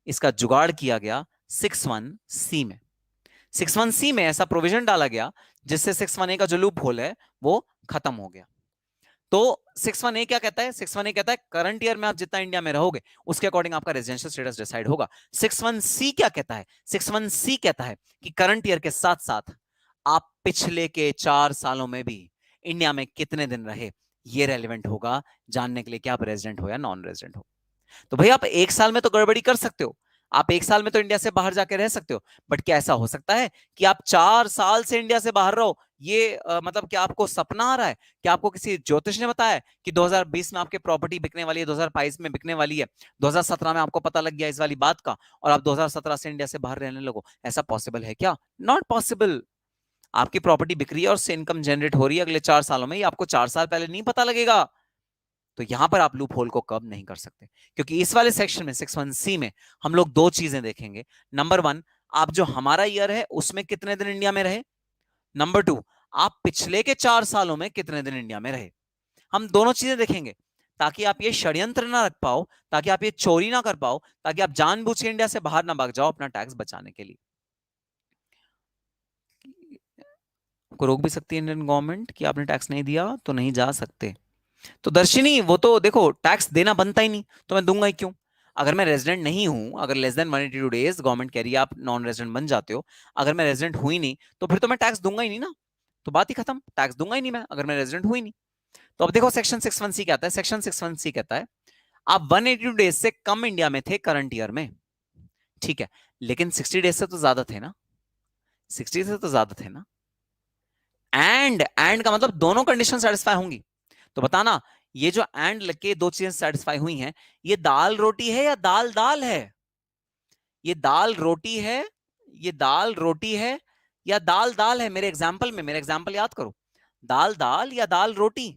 इसका जुगाड़ किया गया 61C में। 61C में ऐसा प्रोविजन डाला गया जिससे 61A का जो लूप होल है वो खत्म हो गया। तो 61A क्या कहता है? 61A कहता है करंट ईयर में आप जितना इंडिया में रहोगे उसके अकॉर्डिंग आपका रेजिडेंशियल स्टेटस डिसाइड होगा। 61C क्या कहता है? 61C कहता है कि करंट ईयर के साथ साथ आप पिछले के 4 सालों में भी इंडिया में कितने दिन रहे, ये रेलिवेंट होगा जानने के लिए कि आप रेजिडेंट हो या नॉन रेजिडेंट हो। तो भाई आप एक साल में तो गड़बड़ी कर सकते हो, आप एक साल में तो इंडिया से बाहर जाके रह सकते हो, बट क्या ऐसा हो सकता है कि आप 4 साल से इंडिया से बाहर रहो? ये मतलब क्या आपको सपना आ रहा है? क्या आपको किसी ज्योतिष ने बताया कि 2020 में आपके प्रॉपर्टी बिकने वाली है, 2022 में बिकने वाली है, 2017 में आपको पता लग गया इस वाली बात का और आप 2017 से इंडिया से बाहर रहने लगो? ऐसा पॉसिबल है क्या? Not possible. आपकी प्रॉपर्टी बिक रही है और उससे इनकम जनरेट हो रही है अगले 4 सालों में, ये आपको 4 साल पहले नहीं पता लगेगा, तो यहां पर आप लूप होल को कब नहीं कर सकते। क्योंकि इस वाले सेक्शन में 61C में हम लोग दो चीजें देखेंगे। नंबर 1, आप जो हमारा ईयर है उसमें कितने दिन इंडिया में रहे। नंबर 2, आप पिछले के 4 सालों में कितने दिन इंडिया में रहे। हम दोनों चीजें देखेंगे ताकि आप ये षड्यंत्र ना रख पाओ, ताकि आप ये चोरी ना कर पाओ, ताकि आप जानबूझ के इंडिया से बाहर ना भाग जाओ अपना टैक्स बचाने के लिए। को रोक भी सकती है इंडियन गवर्नमेंट कि आपने टैक्स नहीं दिया तो नहीं जा सकते। तो दर्शिनी, वो तो देखो टैक्स देना बनता ही नहीं, तो मैं दूंगा ही क्यों। अगर मैं रेजिडेंट नहीं हूं, अगर लेस देन 182 डेज गवर्नमेंट कह रही है आप नॉन रेजिडेंट बन जाते हो, अगर मैं रेजिडेंट हुई नहीं तो फिर तो मैं टैक्स दूंगा ही नहीं ना, तो बात ही खत्म, टैक्स दूंगा ही नहीं मैं अगर मैं रेजिडेंट हुई नहीं। तो अब देखो सेक्शन 61C कहता है, सेक्शन 61C कहता है आप 182 डेज से कम इंडिया में थे करंट ईयर में, ठीक है, लेकिन 60 डेज से तो ज्यादा थे ना, 60 से तो ज्यादा थे ना। एंड का मतलब दोनों कंडीशन सेटिस्फाई होंगी। तो बताना ये जो एंड लगे दो चीजें सेटिस्फाई हुई हैं, ये दाल रोटी है या दाल दाल है। ये दाल रोटी है, ये दाल रोटी है या दाल दाल है। मेरे एग्जाम्पल में, मेरे एग्जाम्पल याद करो, दाल दाल या दाल रोटी,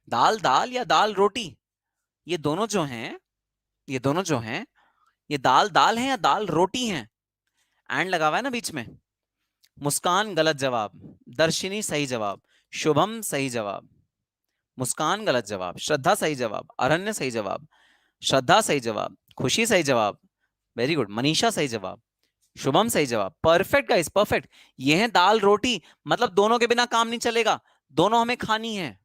दाल दाल या दाल रोटी, ये दोनों जो हैं, ये दोनों जो हैं, ये दाल दाल है या दाल रोटी हैं। एंड लगा हुआ है ना बीच में। मुस्कान गलत जवाब, दर्शिनी सही जवाब, शुभम सही जवाब, मुस्कान गलत जवाब, श्रद्धा सही जवाब, अरण्य सही जवाब, श्रद्धा सही जवाब, खुशी सही जवाब, वेरी गुड, मनीषा सही जवाब, शुभम सही जवाब। Perfect guys, perfect. ये है दाल रोटी, मतलब दोनों के बिना काम नहीं चलेगा, दोनों हमें खानी है।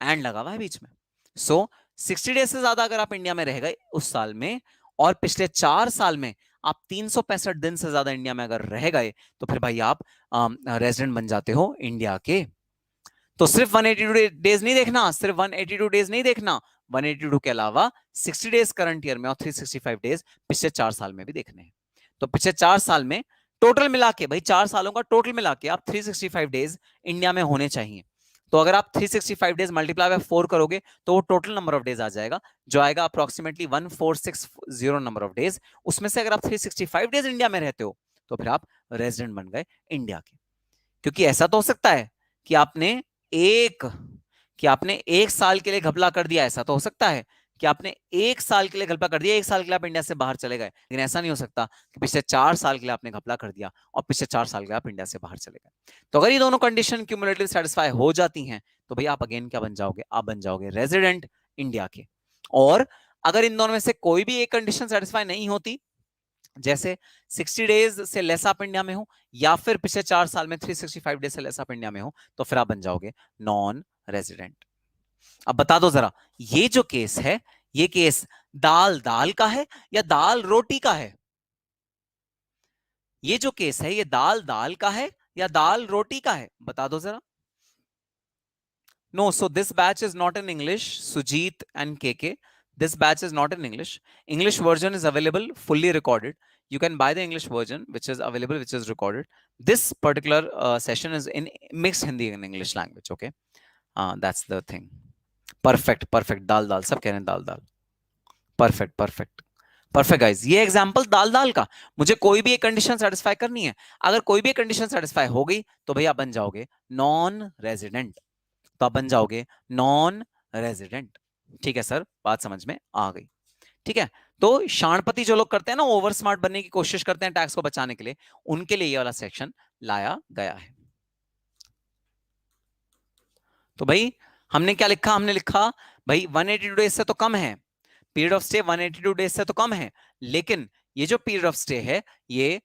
एंड लगा हुआ है बीच में। सो 60 डेज से ज्यादा अगर आप इंडिया में रह गए उस साल में, और पिछले 4 साल में आप 365 दिन से ज्यादा इंडिया में अगर रह गए, तो फिर भाई आप रेजिडेंट बन जाते हो इंडिया के। तो सिर्फ 182 डेज नहीं देखना, सिर्फ 182 डेज नहीं देखना, 182 के अलावा 60 डेज करंट ईयर में और 365 डेज पिछले 4 साल में भी देखने हैं। तो पिछले 4 साल में टोटल मिला के, भाई 4 सालों का टोटल मिला के आप 365 डेज इंडिया में होने चाहिए। तो अगर आप 365 डेज मल्टीप्लाई बाय 4 करोगे तो वो टोटल नंबर ऑफ डेज आ जाएगा, जो आएगा अप्रोक्सीमेटली 1460 नंबर ऑफ डेज। उसमें से अगर आप 365 डेज इंडिया में रहते हो तो फिर आप रेजिडेंट बन गए इंडिया के। क्योंकि ऐसा तो हो सकता है कि आपने एक कि आपने 1 साल के लिए घपला कर दिया, ऐसा तो हो सकता है कि आपने 1 साल के लिए घपला कर दिया, 1 साल के लिए आप इंडिया से बाहर चले गए, लेकिन ऐसा नहीं हो सकता कि पिछले 4 साल के लिए आपने घपला कर दिया और पिछले 4 साल के लिए आप इंडिया से बाहर चले गए। तो अगर ये दोनों कंडीशन क्यूमुलेटिव सेटिस्फाई हो जाती हैं तो भैया आप अगेन क्या बन जाओगे, आप बन जाओगे रेजिडेंट इंडिया के। और अगर इन दोनों में से कोई भी एक कंडीशन सेटिस्फाई नहीं होती, जैसे 60 डेज से लेस आप इंडिया में हो या फिर पिछले 4 साल में 365 डेज से लेस आप इंडिया में हो, तो फिर आप बन जाओगे नॉन रेजिडेंट। अब बता दो जरा, ये जो केस है, ये केस दाल दाल का है या दाल रोटी का है। ये जो केस है ये दाल दाल का है या दाल रोटी का है, बता दो जरा। No, so this batch is not in English, Sujit and KK. This batch is not in English. English version is available, fully recorded. You can buy the English version, which is available, which is recorded. This particular session is in mixed Hindi and English language. Okay, that's the thing. Perfect, perfect. Dal dal. सब कह रहे हैं दाल दाल. Perfect, perfect. Perfect guys, ये example दाल दाल का। मुझे कोई भी एक कंडीशन सेटिस्फाई करनी है, अगर कोई भी कंडीशन सेटिस्फाई हो गई तो भैया बन जाओगे नॉन रेजिडेंट, तो आप बन जाओगे नॉन रेजिडेंट। ठीक है सर, बात समझ में आ गई। ठीक है, तो शाणपति जो लोग करते हैं ना, ओवर स्मार्ट बनने की कोशिश करते हैं टैक्स को बचाने के लिए, उनके लिए ये वाला सेक्शन लाया गया है। तो भाई हमने क्या लिखा, हमने लिखा भाई 182 डेज से तो कम है, पीरियड ऑफ स्टे 182 डेज से तो कम है, लेकिन ये जो पीरियड ऑफ स्टे है ये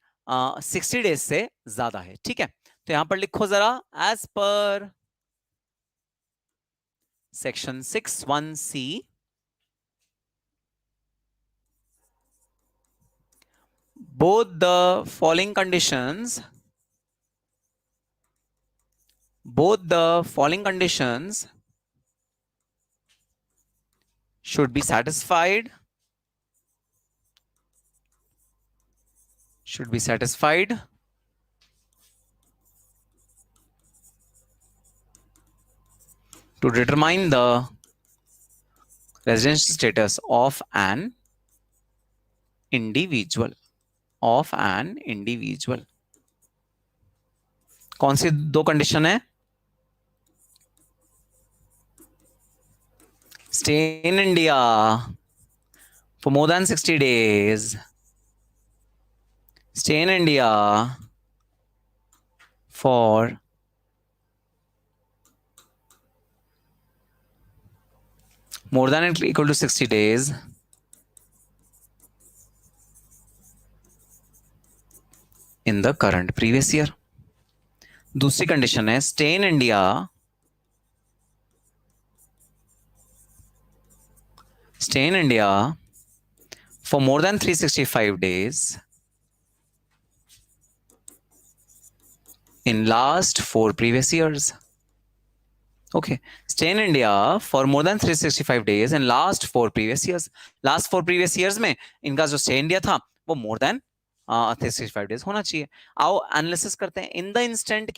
60 डेज से ज्यादा है। ठीक है, तो यहां पर लिखो जरा, as per section 61C both the following conditions should be satisfied to determine the residential status of an individual. कौन सी दो कंडीशन है? Stay in India for more than 60 days. Stay in India for more than or equal to 60 days in the current previous year. दूसरी condition है stay in India for more than 365 days in last 4 previous years. Okay, stay in India for more than 365 days in last 4 previous years. Last 4 previous years में इनका जो stay in India था वो more than 365 days होना चाहिए. आओ analysis करते हैं. इन द इंस्टेंट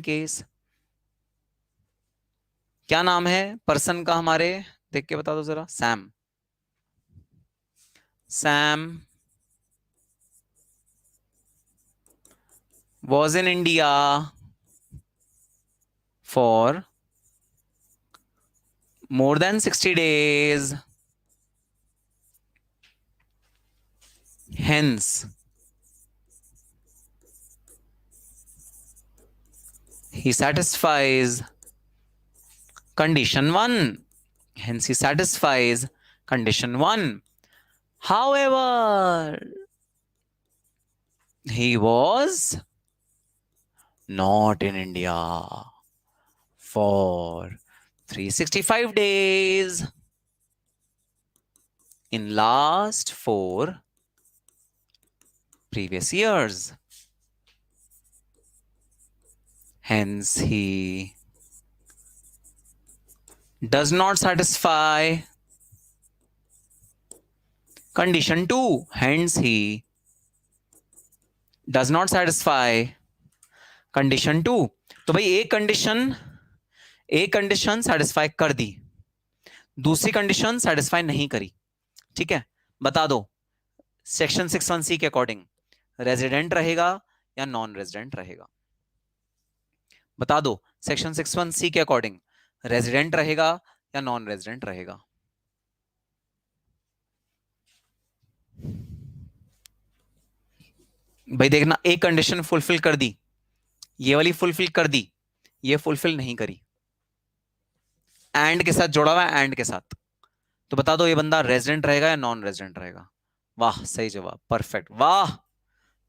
केस, क्या नाम है पर्सन का हमारे? देख के बता दो जरा. Sam was in India for more than 60 days. Hence, he satisfies condition 1. Hence, he satisfies condition 1. However, he was not in India for 365 days in last 4 previous years. Hence, he does not satisfy condition 2. Hence, he does not satisfy condition 2. तो भाई एक condition satisfy कर दी, दूसरी condition satisfy नहीं करी. ठीक है, बता दो सेक्शन 61C के अकॉर्डिंग रेजिडेंट रहेगा या नॉन रेजिडेंट रहेगा? बता दो सेक्शन 61C के अकॉर्डिंग रेजिडेंट रहेगा या नॉन रेजिडेंट रहेगा? भाई देखना, एक कंडीशन फुलफिल कर दी, ये वाली फुलफिल कर दी, ये फुलफिल नहीं करी. एंड के साथ जोड़ा हुआ है, एंड के साथ. तो बता दो ये बंदा रेजिडेंट रहेगा या नॉन रेजिडेंट रहेगा? वाह, सही जवाब, परफेक्ट. वाह,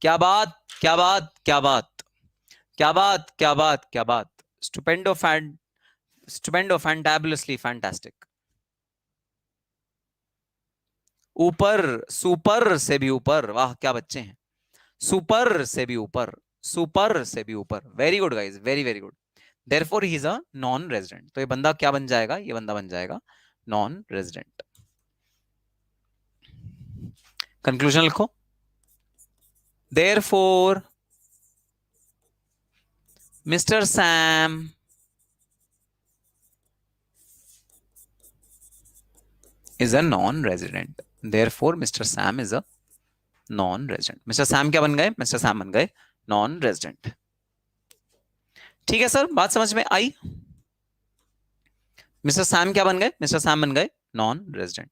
क्या बात, क्या बात, क्या बात, क्या बात, क्या बात, क्या बात. स्टुपेंडो, फैंटाबुलसली फैंटास्टिक. ऊपर, सुपर से भी ऊपर. वाह, क्या बच्चे हैं. सुपर से भी ऊपर, सुपर से भी ऊपर. Very good guys, very very good. Therefore he is a non resident. तो ये बंदा क्या बन जाएगा? ये बंदा बन जाएगा नॉन रेजिडेंट. कंक्लूजन लिखो. Therefore Mr. Sam is a non-resident. Therefore, Mr. Sam is a non-resident. Mr. Sam क्या बन गए? Mr. Sam बन गए non-resident. ठीक है सर, बात समझ में आई? Mr. Sam क्या बन गए? Mr. Sam बन गए non-resident.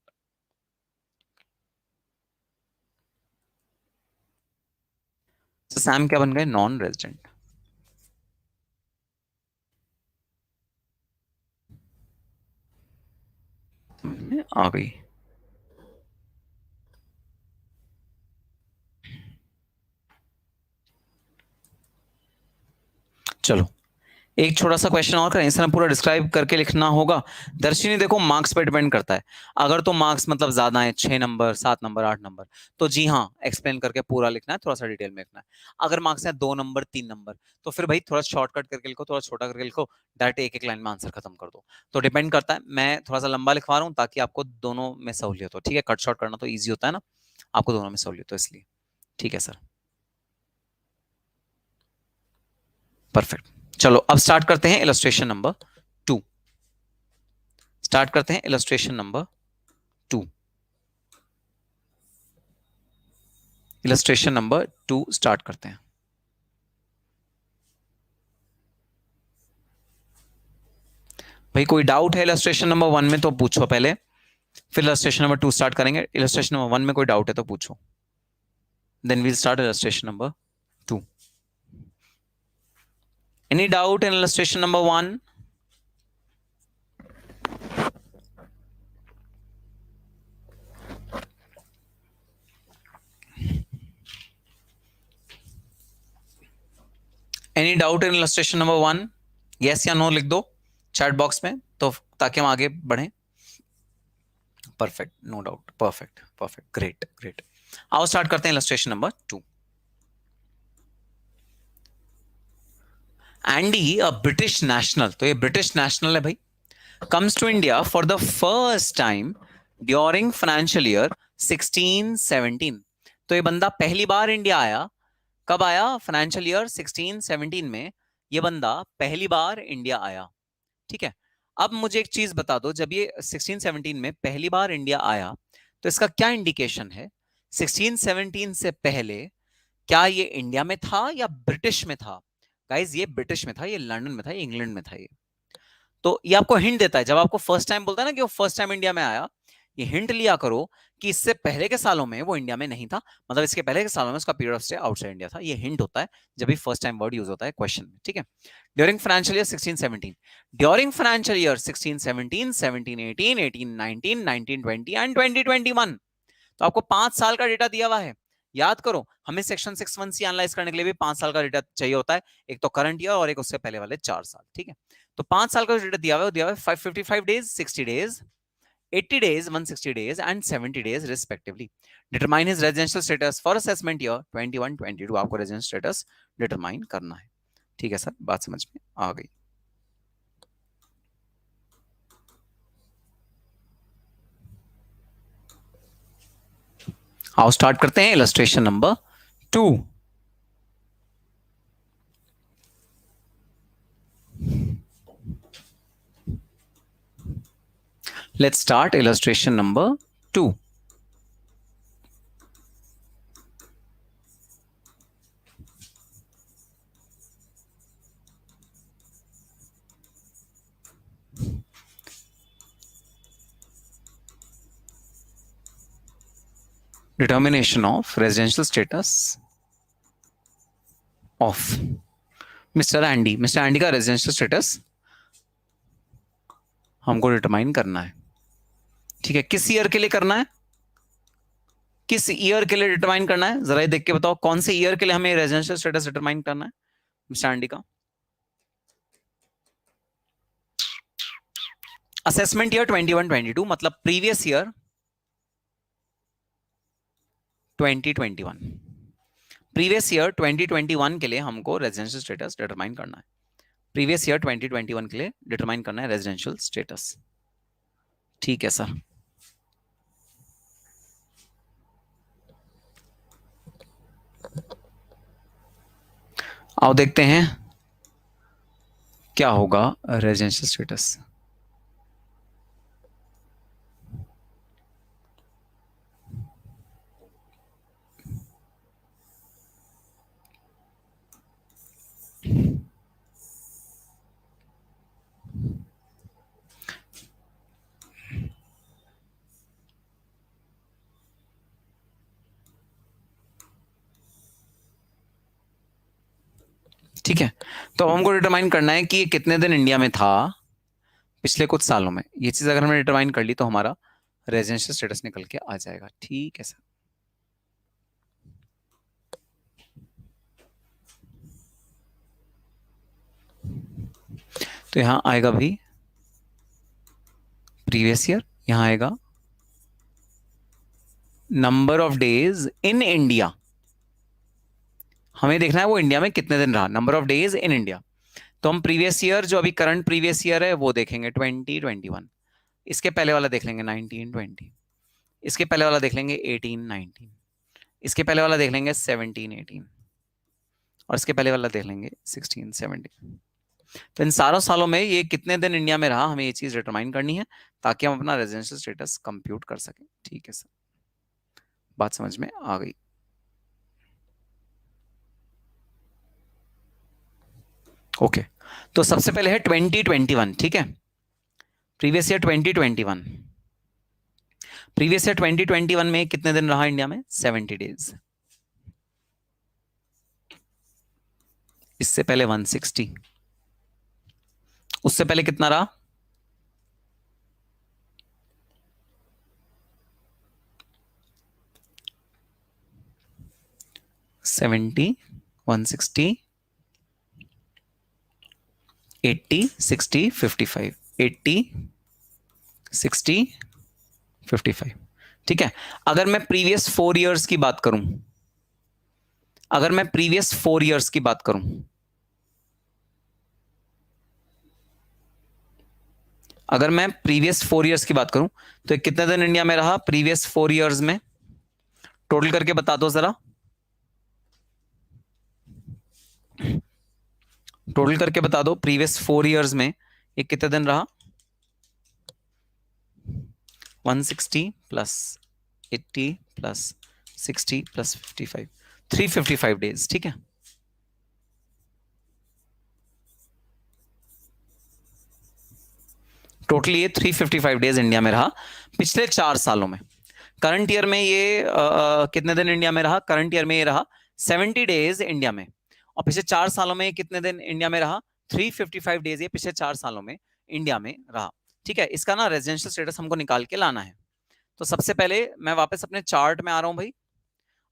Mr. Sam क्या बन गए? Non-resident. आ गई. चलो एक छोटा सा क्वेश्चन और करें, इसमें पूरा डिस्क्राइब करके लिखना होगा. दर्शिनी देखो, मार्क्स पे डिपेंड करता है. अगर तो मार्क्स मतलब ज्यादा है, 6 नंबर, 7 नंबर, 8 नंबर, तो जी हाँ एक्सप्लेन करके पूरा लिखना है, थोड़ा सा डिटेल में लिखना है. अगर मार्क्स है 2 नंबर, 3 नंबर, तो फिर भाई थोड़ा शॉर्टकट करके लिखो, थोड़ा छोटा करके लिखो, डायरेक्ट एक एक लाइन में आंसर खत्म कर दो. तो डिपेंड करता है. मैं थोड़ा सा लंबा लिखवा रहा हूँ ताकि आपको दोनों में सहूलियत हो. ठीक है, कट शॉर्ट करना तो ईजी होता है ना, आपको दोनों में सहूलियत हो इसलिए. ठीक है सर, परफेक्ट. चलो अब स्टार्ट करते हैं इलस्ट्रेशन नंबर 2. स्टार्ट करते हैं illustration number 2. Illustration number 2 start करते हैं। भाई कोई डाउट है इलस्ट्रेशन नंबर 1 में तो पूछो पहले, फिर इलस्ट्रेशन नंबर 2 स्टार्ट करेंगे। इलस्ट्रेशन नंबर 1 में कोई डाउट है तो पूछो, then we'll start illustration number 2। Any doubt in illustration number 1? Any doubt in illustration number 1? Yes या नो लिख दो चैट बॉक्स में, तो ताकि हम आगे बढ़ें। Perfect, no doubt, perfect perfect, great great. आओ स्टार्ट करते हैं illustration number 2। Andy a British national, तो ये ब्रिटिश नेशनल है भाई, comes to India for the first time during financial year 1617। तो ये बंदा पहली बार इंडिया आया, कब आया? फाइनेंशियल ईयर 1617 में ये बंदा पहली बार इंडिया आया। ठीक है, अब मुझे एक चीज बता दो, जब ये 1617 में पहली बार इंडिया आया तो इसका क्या इंडिकेशन है? 1617 से पहले क्या ये इंडिया में था या ब्रिटिश में था? गाइज ये ब्रिटिश में था, ये लंदन में था, ये इंग्लैंड में था। ये तो ये आपको हिंट देता है, जब आपको फर्स्ट टाइम बोलता है ना कि वो फर्स्ट टाइम इंडिया में आया, ये हिंट लिया करो कि इससे पहले के सालों में वो इंडिया में नहीं था, मतलब इसके पहले के सालों में उसका period of stay outside India था। ये हिंट होता है जब भी फर्स्ट टाइम वर्ड यूज होता है क्वेश्चन में। ठीक है, during financial year 1617, during financial year 1617, 1718, 1819, 1920 and 2021। तो आपको 5 साल का डेटा दिया हुआ है। याद करो, हमें सेक्शन 61C एनालाइज करने के लिए भी 5 साल का डेटा चाहिए होता है, एक तो करंट ईयर और एक उससे पहले वाले 4 साल। ठीक है, तो 5 साल का डेटा दिया हुआ है 555 days, 60 days, 80 days, 160 days and 70 days respectively. Determine his residential status for assessment year 21-22। आपको residential status determine करना है। ठीक है सर, बात समझ में आ गई। आओ स्टार्ट करते हैं illustration number 2। Let's start illustration number 2। Determination of residential status of Mr. Andy। Mr. Andy का residential status हमको डिटरमाइन करना है। ठीक है, किस ईयर के लिए करना है? किस ईयर के लिए डिटरमाइन करना है? जरा देख के बताओ, कौन से ईयर के लिए हमें रेजिडेंशियल स्टेटस डिटरमाइन करना है मिस्टर एंडी का? असेसमेंट ईयर 21-22, मतलब प्रीवियस ईयर 2021। प्रीवियस ईयर 2021 के लिए हमको रेजिडेंशियल स्टेटस डिटरमाइन करना है। प्रीवियस ईयर 2021 के लिए डिटरमाइन करना है रेजिडेंशियल स्टेटस। ठीक है सर, आओ देखते हैं क्या होगा रेजिडेंशियल स्टेटस। ठीक है, तो हमको डिटरमाइन करना है कि ये कितने दिन इंडिया में था पिछले कुछ सालों में। ये चीज अगर हमने डिटरमाइन कर ली तो हमारा रेजिडेंशियल स्टेटस निकल के आ जाएगा। ठीक है सर, तो यहां आएगा भाई प्रीवियस ईयर, यहां आएगा number of days in India. हमें देखना है वो इंडिया में कितने दिन रहा, number of days in India. तो हम प्रीवियस ईयर, जो अभी करंट प्रीवियस ईयर है, वो देखेंगे 2021। इसके पहले वाला देख लेंगे 1920। इसके पहले वाला देख लेंगे 1819। इसके पहले वाला देख लेंगे 1718। और इसके पहले वाला देख लेंगे 1617। तो इन सारों सालों में ये कितने दिन इंडिया में रहा, हमें ये चीज डिटरमाइन करनी है ताकि हम अपना रेजिडेंशियल स्टेटस कंप्यूट कर सकें। ठीक है सर, बात समझ में आ गई। ओके, तो सबसे पहले है 2021, ठीक है, प्रीवियस ईयर 2021। प्रीवियस ईयर 2021 में कितने दिन रहा इंडिया में? 70 डेज। इससे पहले 160, उससे पहले कितना रहा? 70, 160, 80, 60, 55, 80, 60, 55, ठीक है। अगर मैं प्रीवियस 4 इयर्स की बात करूं, अगर मैं प्रीवियस 4 इयर्स की बात करूं, अगर मैं प्रीवियस 4 इयर्स की बात करूं, तो कितने दिन इंडिया में रहा प्रीवियस 4 इयर्स में? टोटल करके बता दो जरा, टोटल करके बता दो प्रीवियस 4 इयर्स में ये कितने दिन रहा? 160 प्लस 80 प्लस 60 प्लस 55, 355 डेज, ठीक है। टोटल ये 355 डेज इंडिया में रहा पिछले 4 सालों में। करंट ईयर में ये कितने दिन इंडिया में रहा? करंट ईयर में ये रहा 70 डेज इंडिया में, और पिछले 4 सालों में कितने दिन इंडिया में रहा? 355 डेज ये पिछले 4 सालों में इंडिया में रहा, ठीक है। इसका ना रेजिडेंशियल स्टेटस हमको निकाल के लाना है। तो सबसे पहले मैं वापस अपने चार्ट में आ रहा हूं भाई।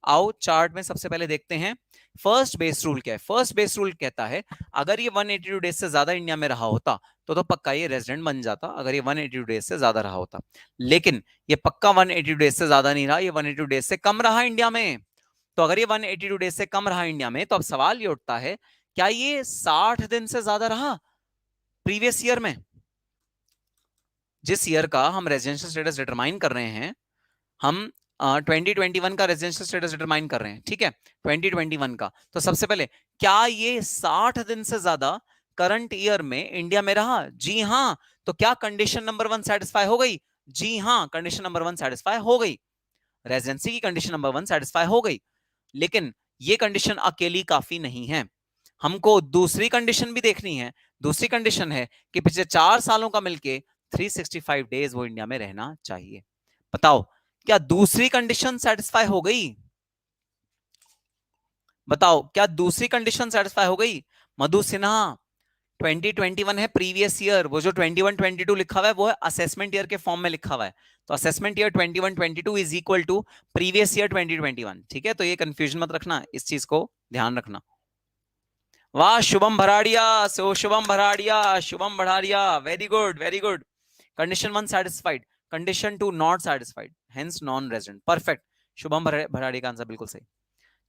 आओ चार्ट में सबसे पहले देखते हैं फर्स्ट बेस रूल क्या है। फर्स्ट बेस रूल कहता है अगर ये 182 डेज से ज्यादा इंडिया में रहा होता तो पक्का ये रेजिडेंट बन जाता, अगर ये 182 डेज से ज्यादा रहा होता। लेकिन ये पक्का 182 डेज से ज्यादा नहीं रहा, ये 182 डेज से कम रहा इंडिया में। तो अगर ये 182 डेज से कम रहा इंडिया में, तो अब सवाल ये उठता है क्या ये 60 दिन से ज्यादा रहा प्रीवियस ईयर में? जिस ईयर का हम रेजिडेंशियल स्टेटस डिटरमाइन कर रहे हैं, हम 2021 का रेजिडेंशियल स्टेटस डिटरमाइन कर रहे हैं, ठीक है, 2021 का। तो सबसे पहले क्या ये 60 दिन से ज्यादा करंट ईयर में इंडिया में रहा? जी हां। तो क्या कंडीशन नंबर 1 सेटिस्फाई हो गई? जी हां, कंडीशन नंबर 1 सेटिस्फाई हो गई, रेजिडेंसी की कंडीशन नंबर 1 सेटिस्फाई हो गई। लेकिन ये कंडीशन अकेली काफी नहीं है, हमको दूसरी कंडीशन भी देखनी है। दूसरी कंडीशन है कि पिछले 4 सालों का मिलके 365 डेज वो इंडिया में रहना चाहिए। बताओ क्या दूसरी कंडीशन सेटिस्फाई हो गई? बताओ क्या दूसरी कंडीशन सेटिस्फाई हो गई? मधु सिन्हा, 2021 है प्रीवियस ईयर, वो जो 21 22 लिखा हुआ है वो है असेसमेंट ईयर के फॉर्म में लिखा हुआ है। तो assessment year 21 22 is equal to previous year 2021, ठीक है। तो ये कंफ्यूजन मत रखना, इस चीज को ध्यान रखना। वाह Shubham Bharadia, so Shubham Bharadia, Shubham Bharadia, very good very good. Condition 1 satisfied, condition 2 not satisfied, hence non resident, perfect. Shubham Bharadia का आंसर बिल्कुल सही,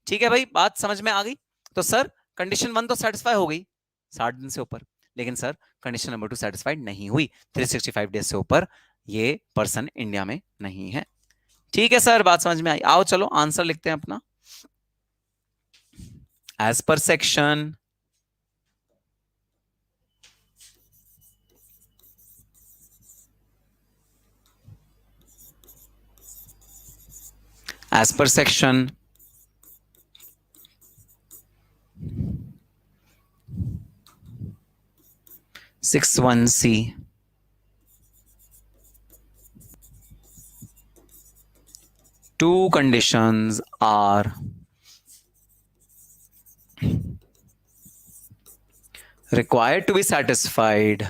ठीक है भाई, बात समझ में आ गई। तो सर कंडीशन 1 तो सेटिस्फाई हो गई 60 दिन से ऊपर, लेकिन सर कंडीशन नंबर 2 सेटिस्फाइड नहीं हुई, 365 डेज से ऊपर ये पर्सन इंडिया में नहीं है। ठीक है सर, बात समझ में आई। आओ चलो आंसर लिखते हैं अपना। As per section as per section 61C, two conditions are required to be satisfied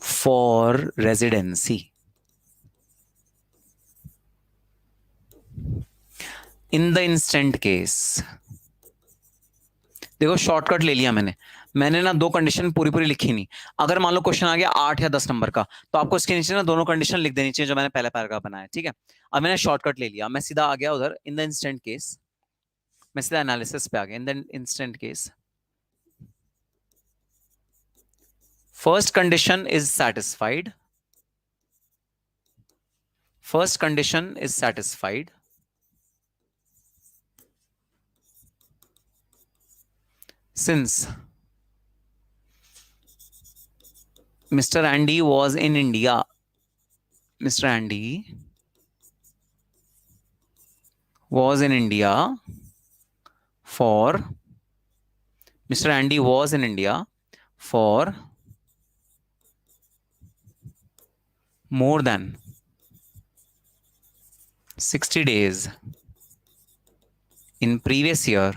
for residency. In the instant case, देखो शॉर्टकट ले लिया मैंने ना दो कंडीशन पूरी पूरी लिखी नहीं। अगर मान लो क्वेश्चन आ गया 8 या 10 नंबर का, तो आपको इसके नीचे ना दोनों कंडीशन लिख देनी चाहिए जो मैंने पहला पैराग्राफ बनाया, ठीक है। अब मैंने शॉर्टकट ले लिया, मैं सीधा आ गया उधर इन द इंस्टेंट केस, मैं सीधा एनालिसिस पे आ गया। In the instant case first condition is satisfied, first condition is satisfied since Mr. Andy was in India. Mr. Andy was in India for Mr. Andy was in India for more than 60 days in previous year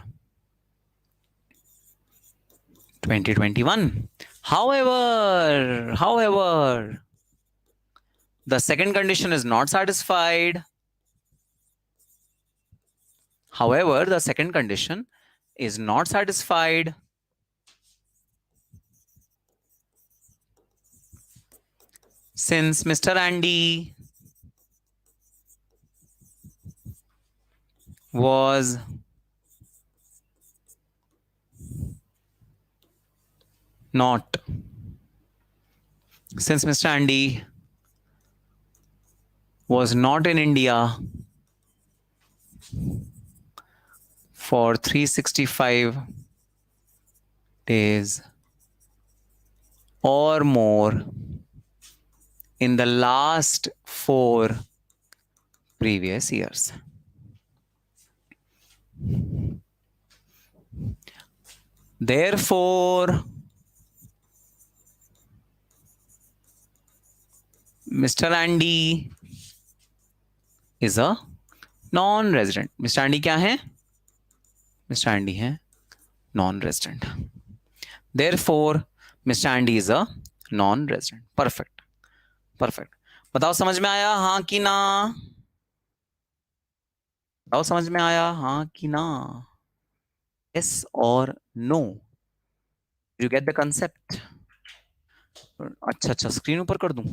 2021. However, the second condition is not satisfied. However, the second condition is not satisfied. Since Mr. Andy was not, since Mr. Andy was not in India for 365 days or more in the last 4 previous years. Therefore, Mr. Andy is a non-resident. Mr. Andy क्या है? Mr. Andy है non-resident. Therefore, Mr. Andy is a non-resident. Perfect. Perfect. बताओ समझ में आया हाँ कि ना? बताओ समझ में आया हाँ कि ना? Yes or no? You get the concept? अच्छा अच्छा स्क्रीन ऊपर कर दूं?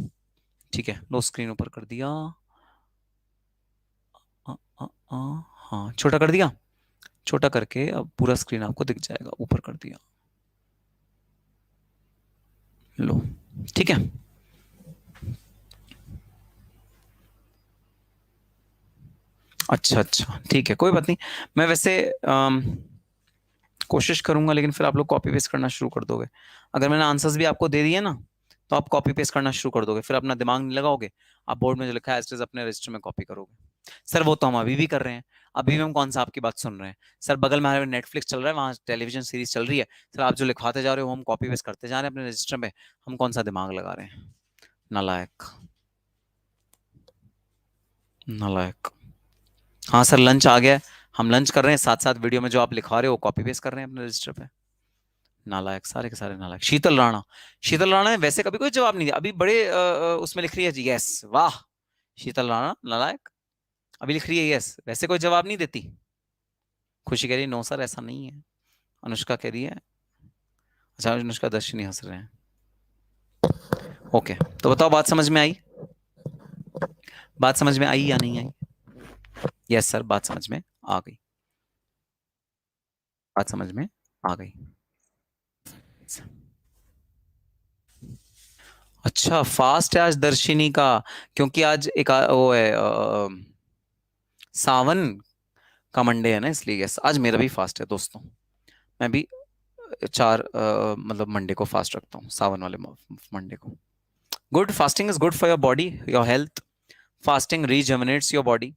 ठीक है, लो स्क्रीन ऊपर कर दिया। हाँ छोटा कर दिया। छोटा करके अब पूरा स्क्रीन आपको दिख जाएगा। ऊपर कर दिया, लो ठीक है। अच्छा अच्छा ठीक है, कोई बात नहीं। मैं वैसे कोशिश करूंगा, लेकिन फिर आप लोग कॉपी पेस्ट करना शुरू कर दोगे। अगर मैंने आंसर्स भी आपको दे दिए ना, तो आप कॉपी पेस्ट करना शुरू कर दोगे, फिर अपना दिमाग नहीं लगाओगे। आप बोर्ड में जो लिखा है एज इट इज अपने रजिस्टर में कॉपी करोगे। सर वो तो हम अभी भी कर रहे हैं। अभी भी हम कौन सा आपकी बात सुन रहे हैं? सर बगल में हमारे नेटफ्लिक्स चल रहा है, वहां टेलीविजन सीरीज चल रही है। सर आप जो लिखवाते जा रहे हो हम कॉपी पेस्ट करते जा रहे हैं अपने रजिस्टर में। हम कौन सा दिमाग लगा रहे हैं? नालायक, नालायक। हाँ सर लंच आ गया है, हम लंच कर रहे हैं, साथ साथ वीडियो में जो आप लिखवा रहे हो कॉपी पेस्ट कर रहे हैं अपने रजिस्टर पे। नालायक, सारे के सारे नालायक। शीतल राणा, शीतल राणा ने वैसे कभी कोई जवाब नहीं दिया। अभी बड़े उसमें लिख रही है जी यस, वाह शीतल राणा नालायक। अभी लिख रही है यस, वैसे कोई जवाब नहीं देती। खुशी कह रही है नो सर ऐसा नहीं है। अनुष्का कह रही है, अच्छा अनुष्का दर्शनी हंस रहे हैं। ओके तो बताओ बात समझ में आई? बात समझ में आई या नहीं आई? यस सर बात समझ में आ गई, बात समझ में आ गई। अच्छा फास्ट है आज दर्शिनी का, क्योंकि आज एक वो है सावन का मंडे है ना, इसलिए यस आज मेरा भी फास्ट है दोस्तों। मैं भी 4 मतलब मंडे को फास्ट रखता हूँ, सावन वाले मंडे को। Good, fasting is good for your body, your health. Fasting rejuvenates your body.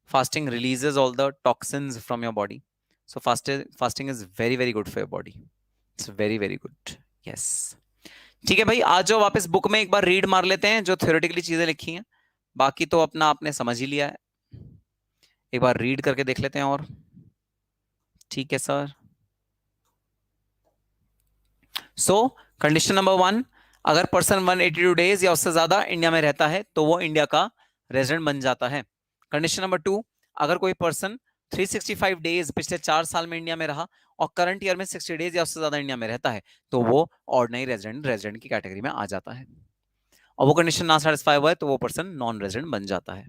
Fasting releases all the toxins from your body. So fasting is very very good for your body. It's very very good. Yes. ठीक है भाई, आ जाओ वापस book में एक बार read मार लेते हैं जो थ्योरेटिकली चीजें लिखी हैं। बाकी तो अपना आपने समझ ही लिया है, एक बार रीड करके देख लेते हैं और। ठीक है सर। सो कंडीशन नंबर 1, अगर पर्सन 182 डेज या उससे ज्यादा इंडिया में रहता है तो वो इंडिया का रेजिडेंट बन जाता है। कंडीशन नंबर 2, अगर कोई पर्सन 365 डेज पिछले 4 साल में इंडिया में रहा और करंट ईयर में 60 डेज या उससे ज्यादा इंडिया में रहता है तो वो ऑर्डिनरी रेजिडेंट की कैटेगरी में आ जाता है। और वो कंडीशन ना सेटिस्फाई हुआ है तो वो पर्सन नॉन रेजिडेंट बन जाता है।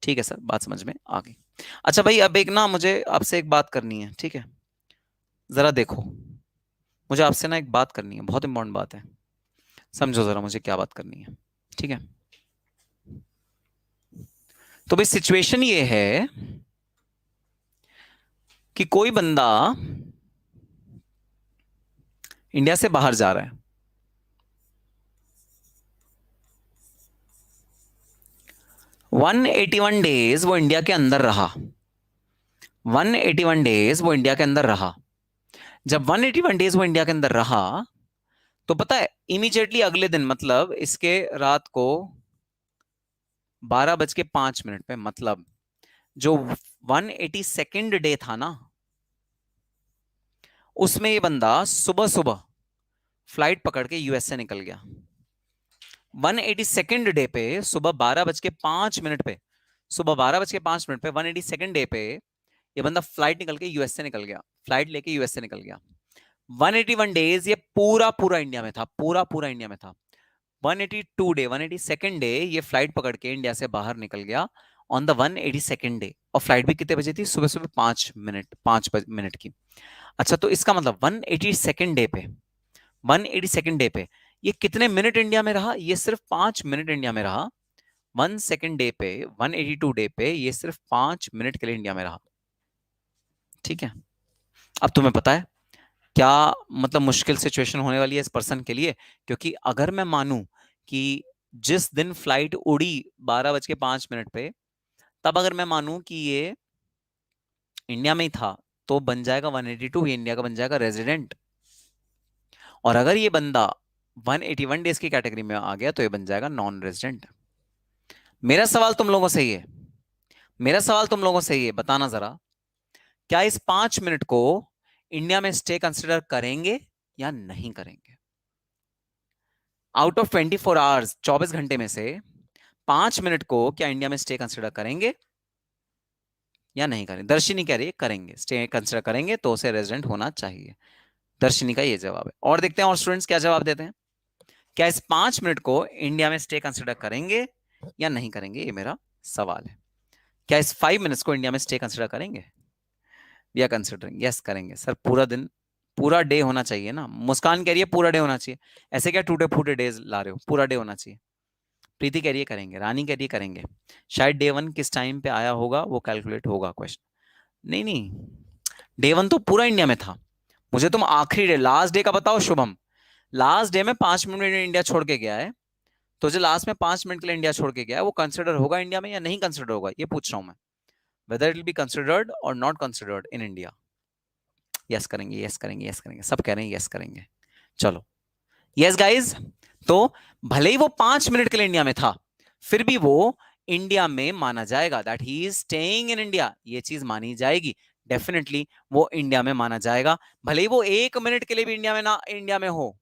ठीक है सर, बात समझ में आ गई। अच्छा भाई अब एक ना मुझे आपसे एक बात करनी है, ठीक है? जरा देखो, मुझे आपसे ना एक बात करनी है, बहुत इंपॉर्टेंट बात है। समझो जरा मुझे क्या बात करनी है, ठीक है? तो भाई सिचुएशन ये है कि कोई बंदा इंडिया से बाहर जा रहा है, 181 डेज वो इंडिया के अंदर रहा, 181 डेज वो इंडिया के अंदर रहा, जब 181 डेज वो इंडिया के अंदर रहा तो पता है इमीडिएटली अगले दिन, मतलब इसके रात को 12:05 पे, मतलब जो 182nd डे था ना, उसमें ये बंदा सुबह सुबह फ्लाइट पकड़ के यूएस से निकल गया। 182nd डे पे सुबह 12:05 पे, सुबह 12:05 पे 182nd डे पे ये बंदा फ्लाइट निकल के यूएस से निकल गया, फ्लाइट लेके यूएस से निकल गया। 181 डेज ये पूरा पूरा इंडिया में था, पूरा पूरा इंडिया में था। 182 डे, 182nd डे ये फ्लाइट पकड़ के इंडिया से बाहर निकल गया ऑन द 182nd डे। और फ्लाइट भी कितने बजे थी? सुबह सुबह 5 मिनट की। अच्छा, तो इसका मतलब 182nd डे पे, 182nd डे पे ये कितने मिनट इंडिया में रहा? ये सिर्फ 5 मिनट इंडिया में रहा। 1 डे पे, 182 डे पे ये सिर्फ 5 मिनट के लिए इंडिया में रहा। ठीक है, अब तुम्हें पता है क्या मतलब मुश्किल सिचुएशन होने वाली है इस पर्सन के लिए, क्योंकि अगर मैं मानूं कि जिस दिन फ्लाइट उड़ी 12:05 पे, तब अगर मैं मानूं कि ये इंडिया में ही था, तो बन जाएगा 182, ये इंडिया का बन जाएगा रेजिडेंट। और अगर ये बंदा 181 डेज की कैटेगरी में आ गया तो ये बन जाएगा नॉन रेजिडेंट। मेरा सवाल तुम लोगों से ये, मेरा सवाल तुम लोगों से ये बताना जरा, क्या इस 5 मिनट को इंडिया में स्टे कंसिडर करेंगे या नहीं करेंगे? आउट ऑफ 24 आवर्स, 24 घंटे में से 5 मिनट को क्या इंडिया में स्टे कंसिडर करेंगे या नहीं करेंगे? दर्शिनी कह रही है करेंगे, स्टे कंसिडर करेंगे तो उसे रेजिडेंट होना चाहिए। दर्शिनी का ये जवाब है। और देखते हैं और स्टूडेंट्स क्या जवाब देते हैं। क्या इस 5 मिनट को इंडिया में स्टे कंसिडर करेंगे या नहीं करेंगे, ये मेरा सवाल है। क्या इस 5 मिनट्स को इंडिया में स्टे कंसिडर करेंगे? वी आर कंसिडरिंग, यस करेंगे सर। पूरा दिन, पूरा डे होना चाहिए ना। मुस्कान कह रही है पूरा डे होना चाहिए, ऐसे क्या टूटे फूटे डेज ला रहे हो, पूरा डे होना चाहिए। प्रीति कह रही है करेंगे, रानी कह रही है करेंगे। शायद डे 1 किस टाइम पे आया होगा वो कैलकुलेट होगा क्वेश्चन। नहीं नहीं, डे 1 तो पूरा इंडिया में था। मुझे तुम आखिरी डे, लास्ट डे का बताओ शुभम। लास्ट डे में 5 मिनट में इंडिया छोड़ के गया है, तो जो लास्ट में 5 मिनट के लिए इंडिया छोड़ के गया है वो कंसिडर होगा इंडिया में या नहीं कंसिडर होगा, ये पूछ रहा हूं मैं। Whether it will be considered or not considered in India. Yes करेंगे, यस करेंगे, यस करेंगे, सब कह रहे हैं यस करेंगे। चलो, यस गाइज। तो भले ही वो 5 मिनट के लिए इंडिया में था, फिर भी वो इंडिया में माना जाएगा, that he is staying in India, ये चीज मानी जाएगी। डेफिनेटली वो इंडिया में माना जाएगा, भले ही वो 1 मिनट के लिए भी इंडिया में हो।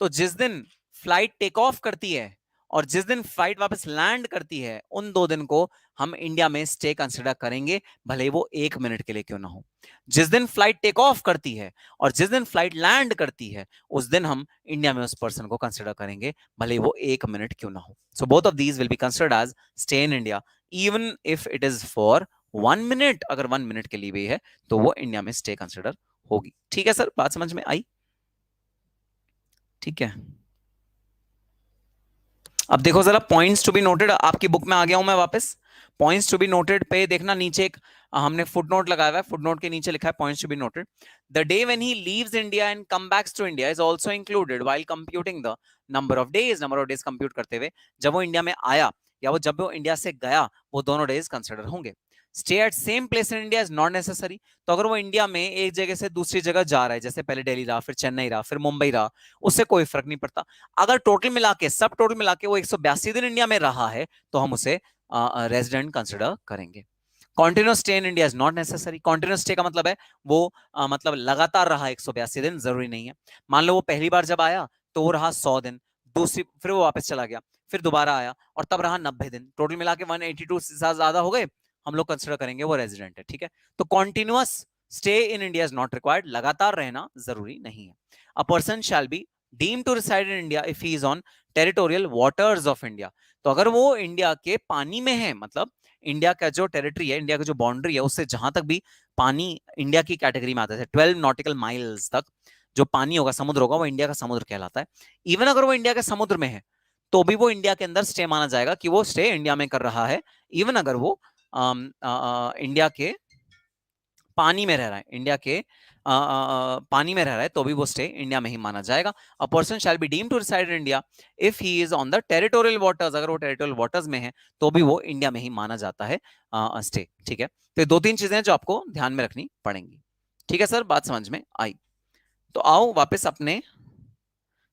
तो जिस दिन फ्लाइट टेक ऑफ करती है और जिस दिन फ्लाइट वापस लैंड करती है, उन 2 दिन को हम इंडिया में स्टे कंसिडर करेंगे, भले ही वो 1 मिनट के लिए क्यों ना हो। जिस दिन फ्लाइट टेक ऑफ करती है और जिस दिन फ्लाइट लैंड करती है, उस दिन हम इंडिया में उस पर्सन को कंसिडर करेंगे, भले ही वो 1 मिनट क्यों ना हो। So both of these will be considered as stay in India, even if it is for 1 minute. अगर 1 मिनट के लिए भी है तो वो इंडिया में स्टे कंसिडर होगी। ठीक है सर, बात समझ में आई? ठीक है, अब देखो जरा पॉइंट्स टू बी नोटेड, आपकी बुक में आ गया हूं मैं वापस। पॉइंट्स टू बी नोटेड पे देखना, नीचे एक हमने फुटनोट लगाया हुआ है, फुटनोट के नीचे लिखा है points to be noted. The day when he leaves India and come backs to India is also included while computing the number of days. Number of days compute करते हुए जब वो इंडिया में आया या वो जब वो इंडिया से गया, वो दोनों डेज कंसिडर होंगे। Stay at same place in India is not necessary. तो अगर वो इंडिया में एक जगह से दूसरी जगह जा रहा है, जैसे पहले दिल्ली रहा, फिर चेन्नई रहा, फिर मुंबई रहा, उससे कोई फर्क नहीं पड़ता। अगर टोटल मिला के, सब टोटल मिला के वो 182 दिन इंडिया में रहा है, तो हम उसे रेजिडेंट कंसिडर करेंगे। Continuous stay in India is not necessary. Continuous stay का मतलब है वो मतलब लगातार रहा 182 दिन, जरूरी नहीं है। मान लो वो पहली बार जब आया तो वो रहा 100 दिन, दूसरी फिर वो वापस चला गया, फिर दोबारा आया और तब रहा 90 दिन, टोटल मिला के 182 से ज्यादा हो गए, हम लोग कंसिडर करेंगे वो रेजिडेंट है। ठीक है, तो continuous stay in India is not required, लगातार रहना जरूरी नहीं है। A person shall be deemed to reside in India if he is on territorial waters of India. तो अगर वो इंडिया के पानी में है, मतलब इंडिया का जो टेरिटरी है, इंडिया का जो बाउंड्री है, उससे जहां तक भी पानी इंडिया की कैटेगरी में आता है, 12 नॉटिकल माइल्स तक जो पानी होगा, समुद्र होगा, वो इंडिया का समुद्र कहलाता है। इवन अगर वो इंडिया के समुद्र में है तो भी वो इंडिया के अंदर स्टे माना जाएगा कि वो स्टे इंडिया में कर रहा है। इवन अगर वो इंडिया के पानी में रह रहा है, इंडिया के पानी में रह रहा है, तो भी वो स्टे इंडिया में ही माना जाएगा। A person shall be deemed to reside in India if he is on the territorial waters. अगर वो टेरिटोरियल वाटर्स में है तो भी वो इंडिया में ही माना जाता है स्टे। ठीक है, तो 2-3 चीजें जो आपको ध्यान में रखनी पड़ेंगी। ठीक है सर, बात समझ में आई। तो आओ वापस अपने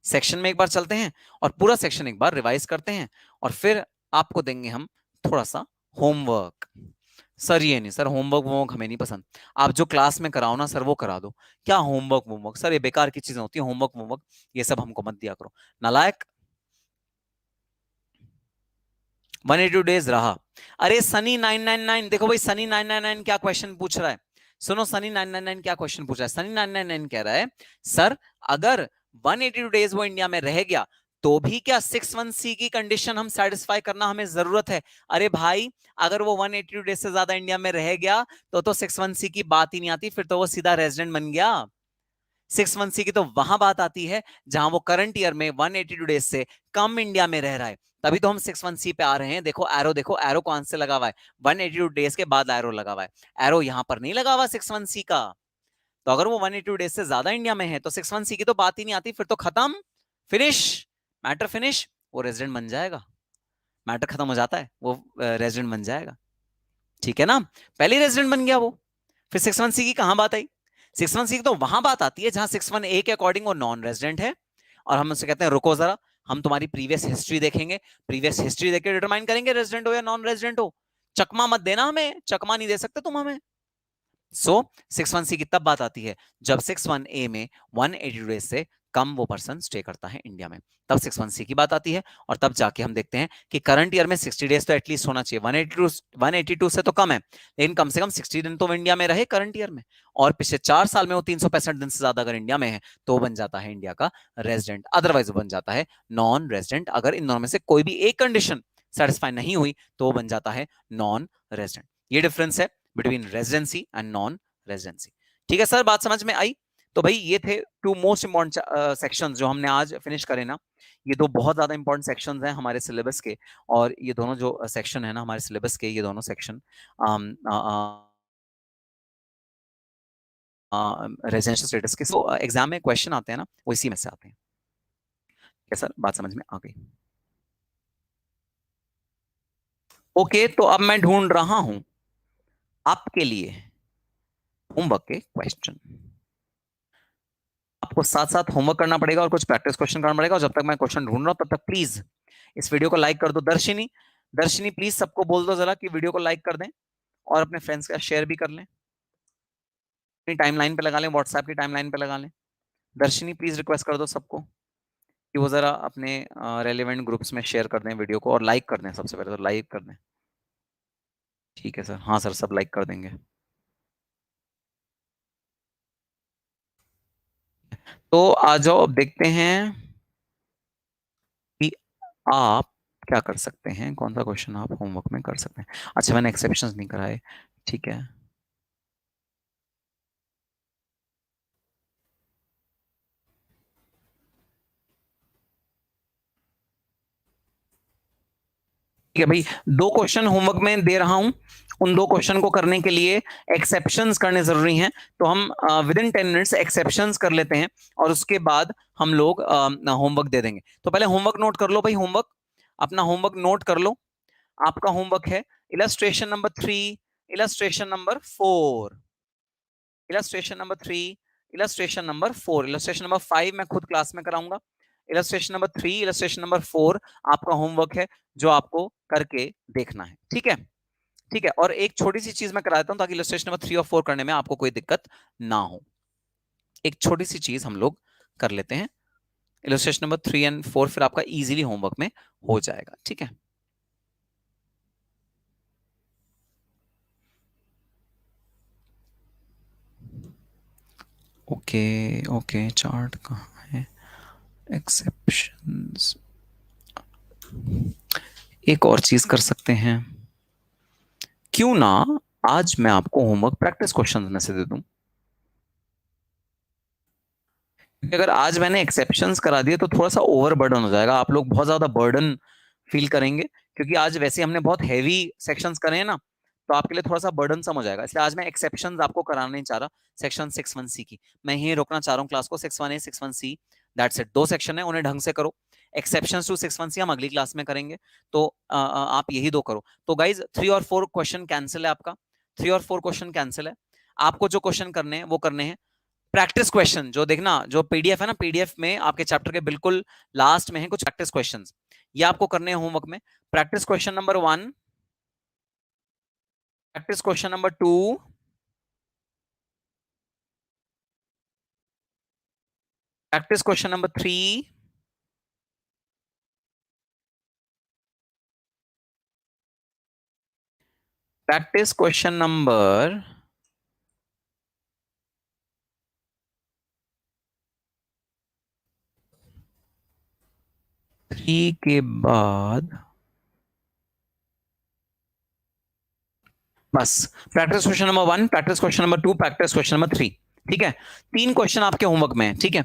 सेक्शन में एक बार चलते हैं और पूरा सेक्शन एक बार रिवाइज करते हैं और फिर आपको देंगे हम थोड़ा सा होमवर्क। सर ये नहीं सर, होमवर्क वोमवर्क हमें नहीं पसंद, आप जो क्लास में कराओ ना सर वो करा दो। क्या होमवर्क वोमवर्क सर, ये बेकार की चीजें होती है, होमवर्क वोमवर्क ये सब हमको मत दिया करो, नालायक। 182 डेज रहा। अरे सनी 999, देखो भाई सनी 999 क्या क्वेश्चन पूछ रहा है, सुनो सनी 999 क्या क्वेश्चन पूछ रहा है। सनी 999 कह रहा है सर अगर 182 डेज वो इंडिया में रह गया तो भी क्या 61C की कंडीशन हम सेटिस्फाई करना हमें जरूरत है। अरे भाई अगर वो 182 डेज से ज्यादा इंडिया में रह गया तो 61C की बात ही नहीं आती, फिर तो वो सीधा रेजिडेंट बन गया। 61C की तो वहां बात आती है जहां वो करंट ईयर में 182 डेज से कम इंडिया में रह रहा है, तभी तो हम 61C पे आ रहे हैं। देखो एरो कौन से लगा हुआ है, 182 डेज के बाद एरो लगा हुआ है, एरो यहां पर नहीं लगा हुआ 61C का। तो अगर वो 182 डेज से ज्यादा इंडिया में है तो 61C की तो बात ही नहीं आती, फिर तो खत्म, फिनिश, मैटर फिनिश, वो रेजिडेंट बन जाएगा, मैटर खत्म हो जाता है, वो रेजिडेंट बन जाएगा। ठीक है ना, पहले रेजिडेंट बन गया वो, फिर 61C की कहां बात आई। 61C की तो वहां बात आती है जहां 61A के अकॉर्डिंग वो नॉन रेजिडेंट है, और हम उससे कहते हैं रुको जरा, हम तुम्हारी प्रीवियस हिस्ट्री देखेंगे, प्रीवियस हिस्ट्री देख के डिटरमाइन करेंगे रेजिडेंट हो या नॉन रेजिडेंट हो। चकमा मत देना हमें, चकमा नहीं दे सकते तुम हमें। सो 61C की तब बात आती है जब 61A में 180 डेज से कम वो पर्सन स्टे करता है इंडिया में, तब 61C की बात आती है। और तब जाके हम देखते हैं कि करंट ईयर में 60 डेज तो एटलीस्ट होना चाहिए, 182 से तो कम है, लेकिन कम से कम 60 दिन तो इंडिया में रहे करंट ईयर में, और पिछले 4 साल में वो 365 दिन से ज्यादा अगर इंडिया में है तो वो बन जाता है इंडिया का रेजिडेंट, अदरवाइज वो बन जाता है नॉन रेजिडेंट। अगर इन दोनों में से कोई भी एक कंडीशन सेटिस्फाई नहीं हुई तो वो बन जाता है नॉन रेजिडेंट। ये डिफरेंस है between residency and non residency. ठीक है सर, बात समझ में आई। तो भाई ये थे टू मोस्ट इंपॉर्टेंट सेक्शंस जो हमने आज फिनिश करे ना, ये दो बहुत ज्यादा इंपॉर्टेंट सेक्शंस हैं हमारे सिलेबस के, और ये दोनों जो सेक्शन है ना हमारे सिलेबस के, ये दोनों सेक्शन रेजिडेंशियल स्टेटस के, सो एग्जाम में क्वेश्चन आते हैं ना वो इसी में से आते हैं। क्या सर, बात समझ में आ गई। ओके, तो अब मैं ढूंढ रहा हूं आपके लिए होमवर्क के क्वेश्चन। आपको साथ साथ होमवर्क करना पड़ेगा और कुछ प्रैक्टिस क्वेश्चन करना पड़ेगा, और जब तक मैं क्वेश्चन ढूंढ रहा हूं तब तक प्लीज इस वीडियो को लाइक कर दो। दर्शिनी, दर्शिनी प्लीज सबको बोल दो जरा कि वीडियो को लाइक कर दें और अपने फ्रेंड्स के साथ शेयर भी कर लें, अपनी टाइमलाइन पे लगा लें, व्हाट्सएप की टाइमलाइन पे लगा लें। दर्शिनी प्लीज रिक्वेस्ट कर दो सबको कि वो जरा अपने रेलिवेंट ग्रुप्स में शेयर कर दें वीडियो को, और लाइक कर दें, सबसे पहले तो लाइक कर दें। ठीक है सर, हाँ सर सब लाइक कर देंगे। तो आ जाओ अब देखते हैं कि आप क्या कर सकते हैं, कौन सा क्वेश्चन आप होमवर्क में कर सकते हैं। अच्छा मैंने एक्सेप्शंस नहीं कराए, ठीक है। ठीक है भाई, दो क्वेश्चन होमवर्क में दे रहा हूं, उन दो क्वेश्चन को करने के लिए एक्सेप्शंस करने जरूरी हैं, तो हम विद इन 10 मिनट्स एक्सेप्शंस कर लेते हैं और उसके बाद हम लोग होमवर्क दे देंगे। तो पहले होमवर्क नोट कर लो भाई, होमवर्क अपना होमवर्क नोट कर लो। आपका होमवर्क है illustration number 3, illustration number 4, illustration number 3, illustration number 4, illustration number 5 मैं खुद क्लास में कराऊंगा। इलस्ट्रेशन नंबर 3, इलस्ट्रेशन नंबर 4 आपका होमवर्क है जो आपको करके देखना है। ठीक है, ठीक है। और एक छोटी सी चीज मैं करा देता हूं ताकि इलस्ट्रेशन नंबर 3 और 4 करने में आपको कोई दिक्कत ना हो। एक छोटी सी चीज हम लोग कर लेते हैं, इलस्ट्रेशन नंबर 3 एंड 4 फिर आपका इजीली होमवर्क में हो जाएगा। ठीक है, ओके ओके, चार्ट कहाँ है, एक्सेप्शंस। एक और चीज कर सकते हैं, क्यों ना आज मैं आपको होमवर्क प्रैक्टिस क्वेश्चंस में से दे दूं। अगर आज मैंने एक्सेप्शंस करा दिए तो थोड़ा सा ओवर बर्डन हो जाएगा, आप लोग बहुत ज्यादा बर्डन फील करेंगे, क्योंकि आज वैसे हमने बहुत हैवी सेक्शंस करे हैं ना, तो आपके लिए थोड़ा सा बर्डन सम हो जाएगा। इसलिए आज मैं एक्सेप्शंस आपको कराना नहीं चाह रहा सेक्शन 61C की, मैं यही रोकना चाह रहा हूँ क्लास को 61A 61C, दैट्स इट। दो सेक्शन है, उन्हें ढंग से करो। एक्सेप्शंस टू 61C हम अगली क्लास में करेंगे, तो आप यही दो करो। तो गाइज 3 और 4 क्वेश्चन कैंसिल है आपका, 3 और 4 क्वेश्चन कैंसिल है। आपको जो क्वेश्चन करने हैं वो करने हैं प्रैक्टिस क्वेश्चन। जो देखना, जो पीडीएफ है ना, पीडीएफ में आपके चैप्टर के बिल्कुल लास्ट में है कुछ प्रैक्टिस क्वेश्चंस, ये आपको करने हैं होमवर्क में। Practice question number 1, practice question number 2, practice question number 3, practice question number 3 के बाद बस practice question number 1, practice question number 2, practice question number 3। ठीक है, 3 क्वेश्चन आपके होमवर्क में है। ठीक है,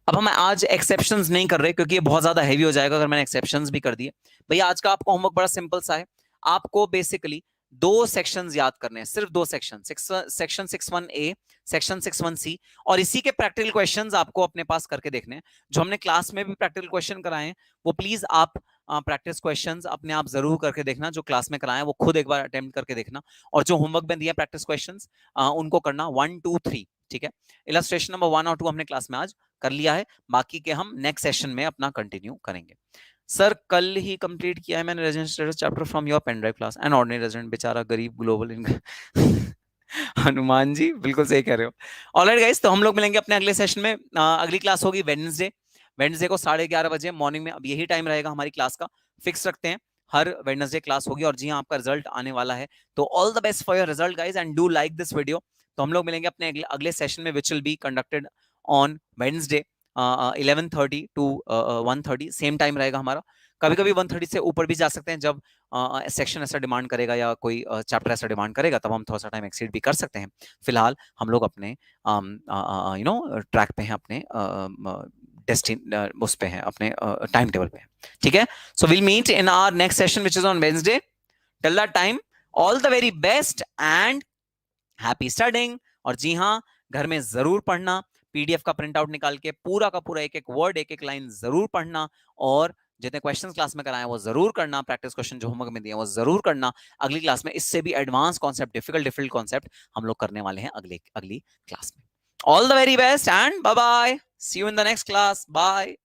अब हम आज एक्सेप्शंस नहीं कर रहे क्योंकि ये बहुत ज्यादा हैवी हो जाएगा अगर मैंने एक्सेप्शंस भी कर दिए। भैया आज का आपका होमवर्क बड़ा सिंपल सा है। आपको बेसिकली 2 सेक्शंस याद करने हैं, सिर्फ 2 section, section 61A, section 61C, और इसी के प्रैक्टिकल क्वेश्चंस आपको अपने पास करके देखने हैं। जो हमने क्लास में भी प्रैक्टिकल क्वेश्चन कराए हैं वो प्लीज आप प्रैक्टिस क्वेश्चंस अपने आप जरूर करके देखना। जो क्लास में कराए वो खुद एक बार अटेम्प्ट करके देखना, और जो होमवर्क में दिया प्रैक्टिस क्वेश्चंस उनको करना 1 2 3। ठीक है, इलस्ट्रेशन नंबर 1 और 2 हमने क्लास में आज कर लिया है, बाकी के हम नेक्स्ट सेशन में अपना कंटिन्यू करेंगे। सर कल ही कंप्लीट किया है मैंने resident status chapter from your pen drive class, an ordinary resident बेचारा गरीब ग्लोबल हनुमान जी बिल्कुल सही कह रहे हो। ऑलराइट गाइस, तो हम लोग मिलेंगे अपने अगले सेशन में। अगली क्लास होगी वेडनेसडे, वेडनेसडे को 11:30 बजे मॉर्निंग में। अब यही टाइम रहेगा हमारी क्लास का, फिक्स रखते हैं, हर वेडनेसडे क्लास होगी। और जी हाँ, आपका रिजल्ट आने वाला है, तो all the best for your result guys, and do like this video. तो हम लोग मिलेंगे अपने अगले सेशन में, which will be conducted on Wednesday 11:30 to 1:30, same time रहेगा हमारा। कभी कभी 1:30 से ऊपर भी जा सकते हैं, जब सेक्शन ऐसा डिमांड करेगा या कोई चैप्टर ऐसा डिमांड करेगा, तब हम थोड़ा सा टाइम एक्सीड भी कर सकते हैं। फिलहाल हम लोग अपने यू नो ट्रैक पे हैं, अपने उस पे हैं, अपने टाइम टेबल पे। ठीक है, so will meet in our next session which is on Wednesday. Till that time, all the very best and happy studying. और जी हाँ, घर में जरूर पढ़ना, पीडीएफ का प्रिंट आउट निकाल के पूरा का पूरा एक एक वर्ड, एक एक लाइन जरूर पढ़ना, और जितने क्वेश्चंस क्लास में कराए वो जरूर करना, प्रैक्टिस क्वेश्चन जो होमवर्क में दिए वो जरूर करना। अगली क्लास में इससे भी एडवांस कॉन्सेप्ट, डिफिकल्ट कॉन्सेप्ट हम लोग करने वाले हैं अगली क्लास में। All the very best and bye bye, see you in the next class, bye.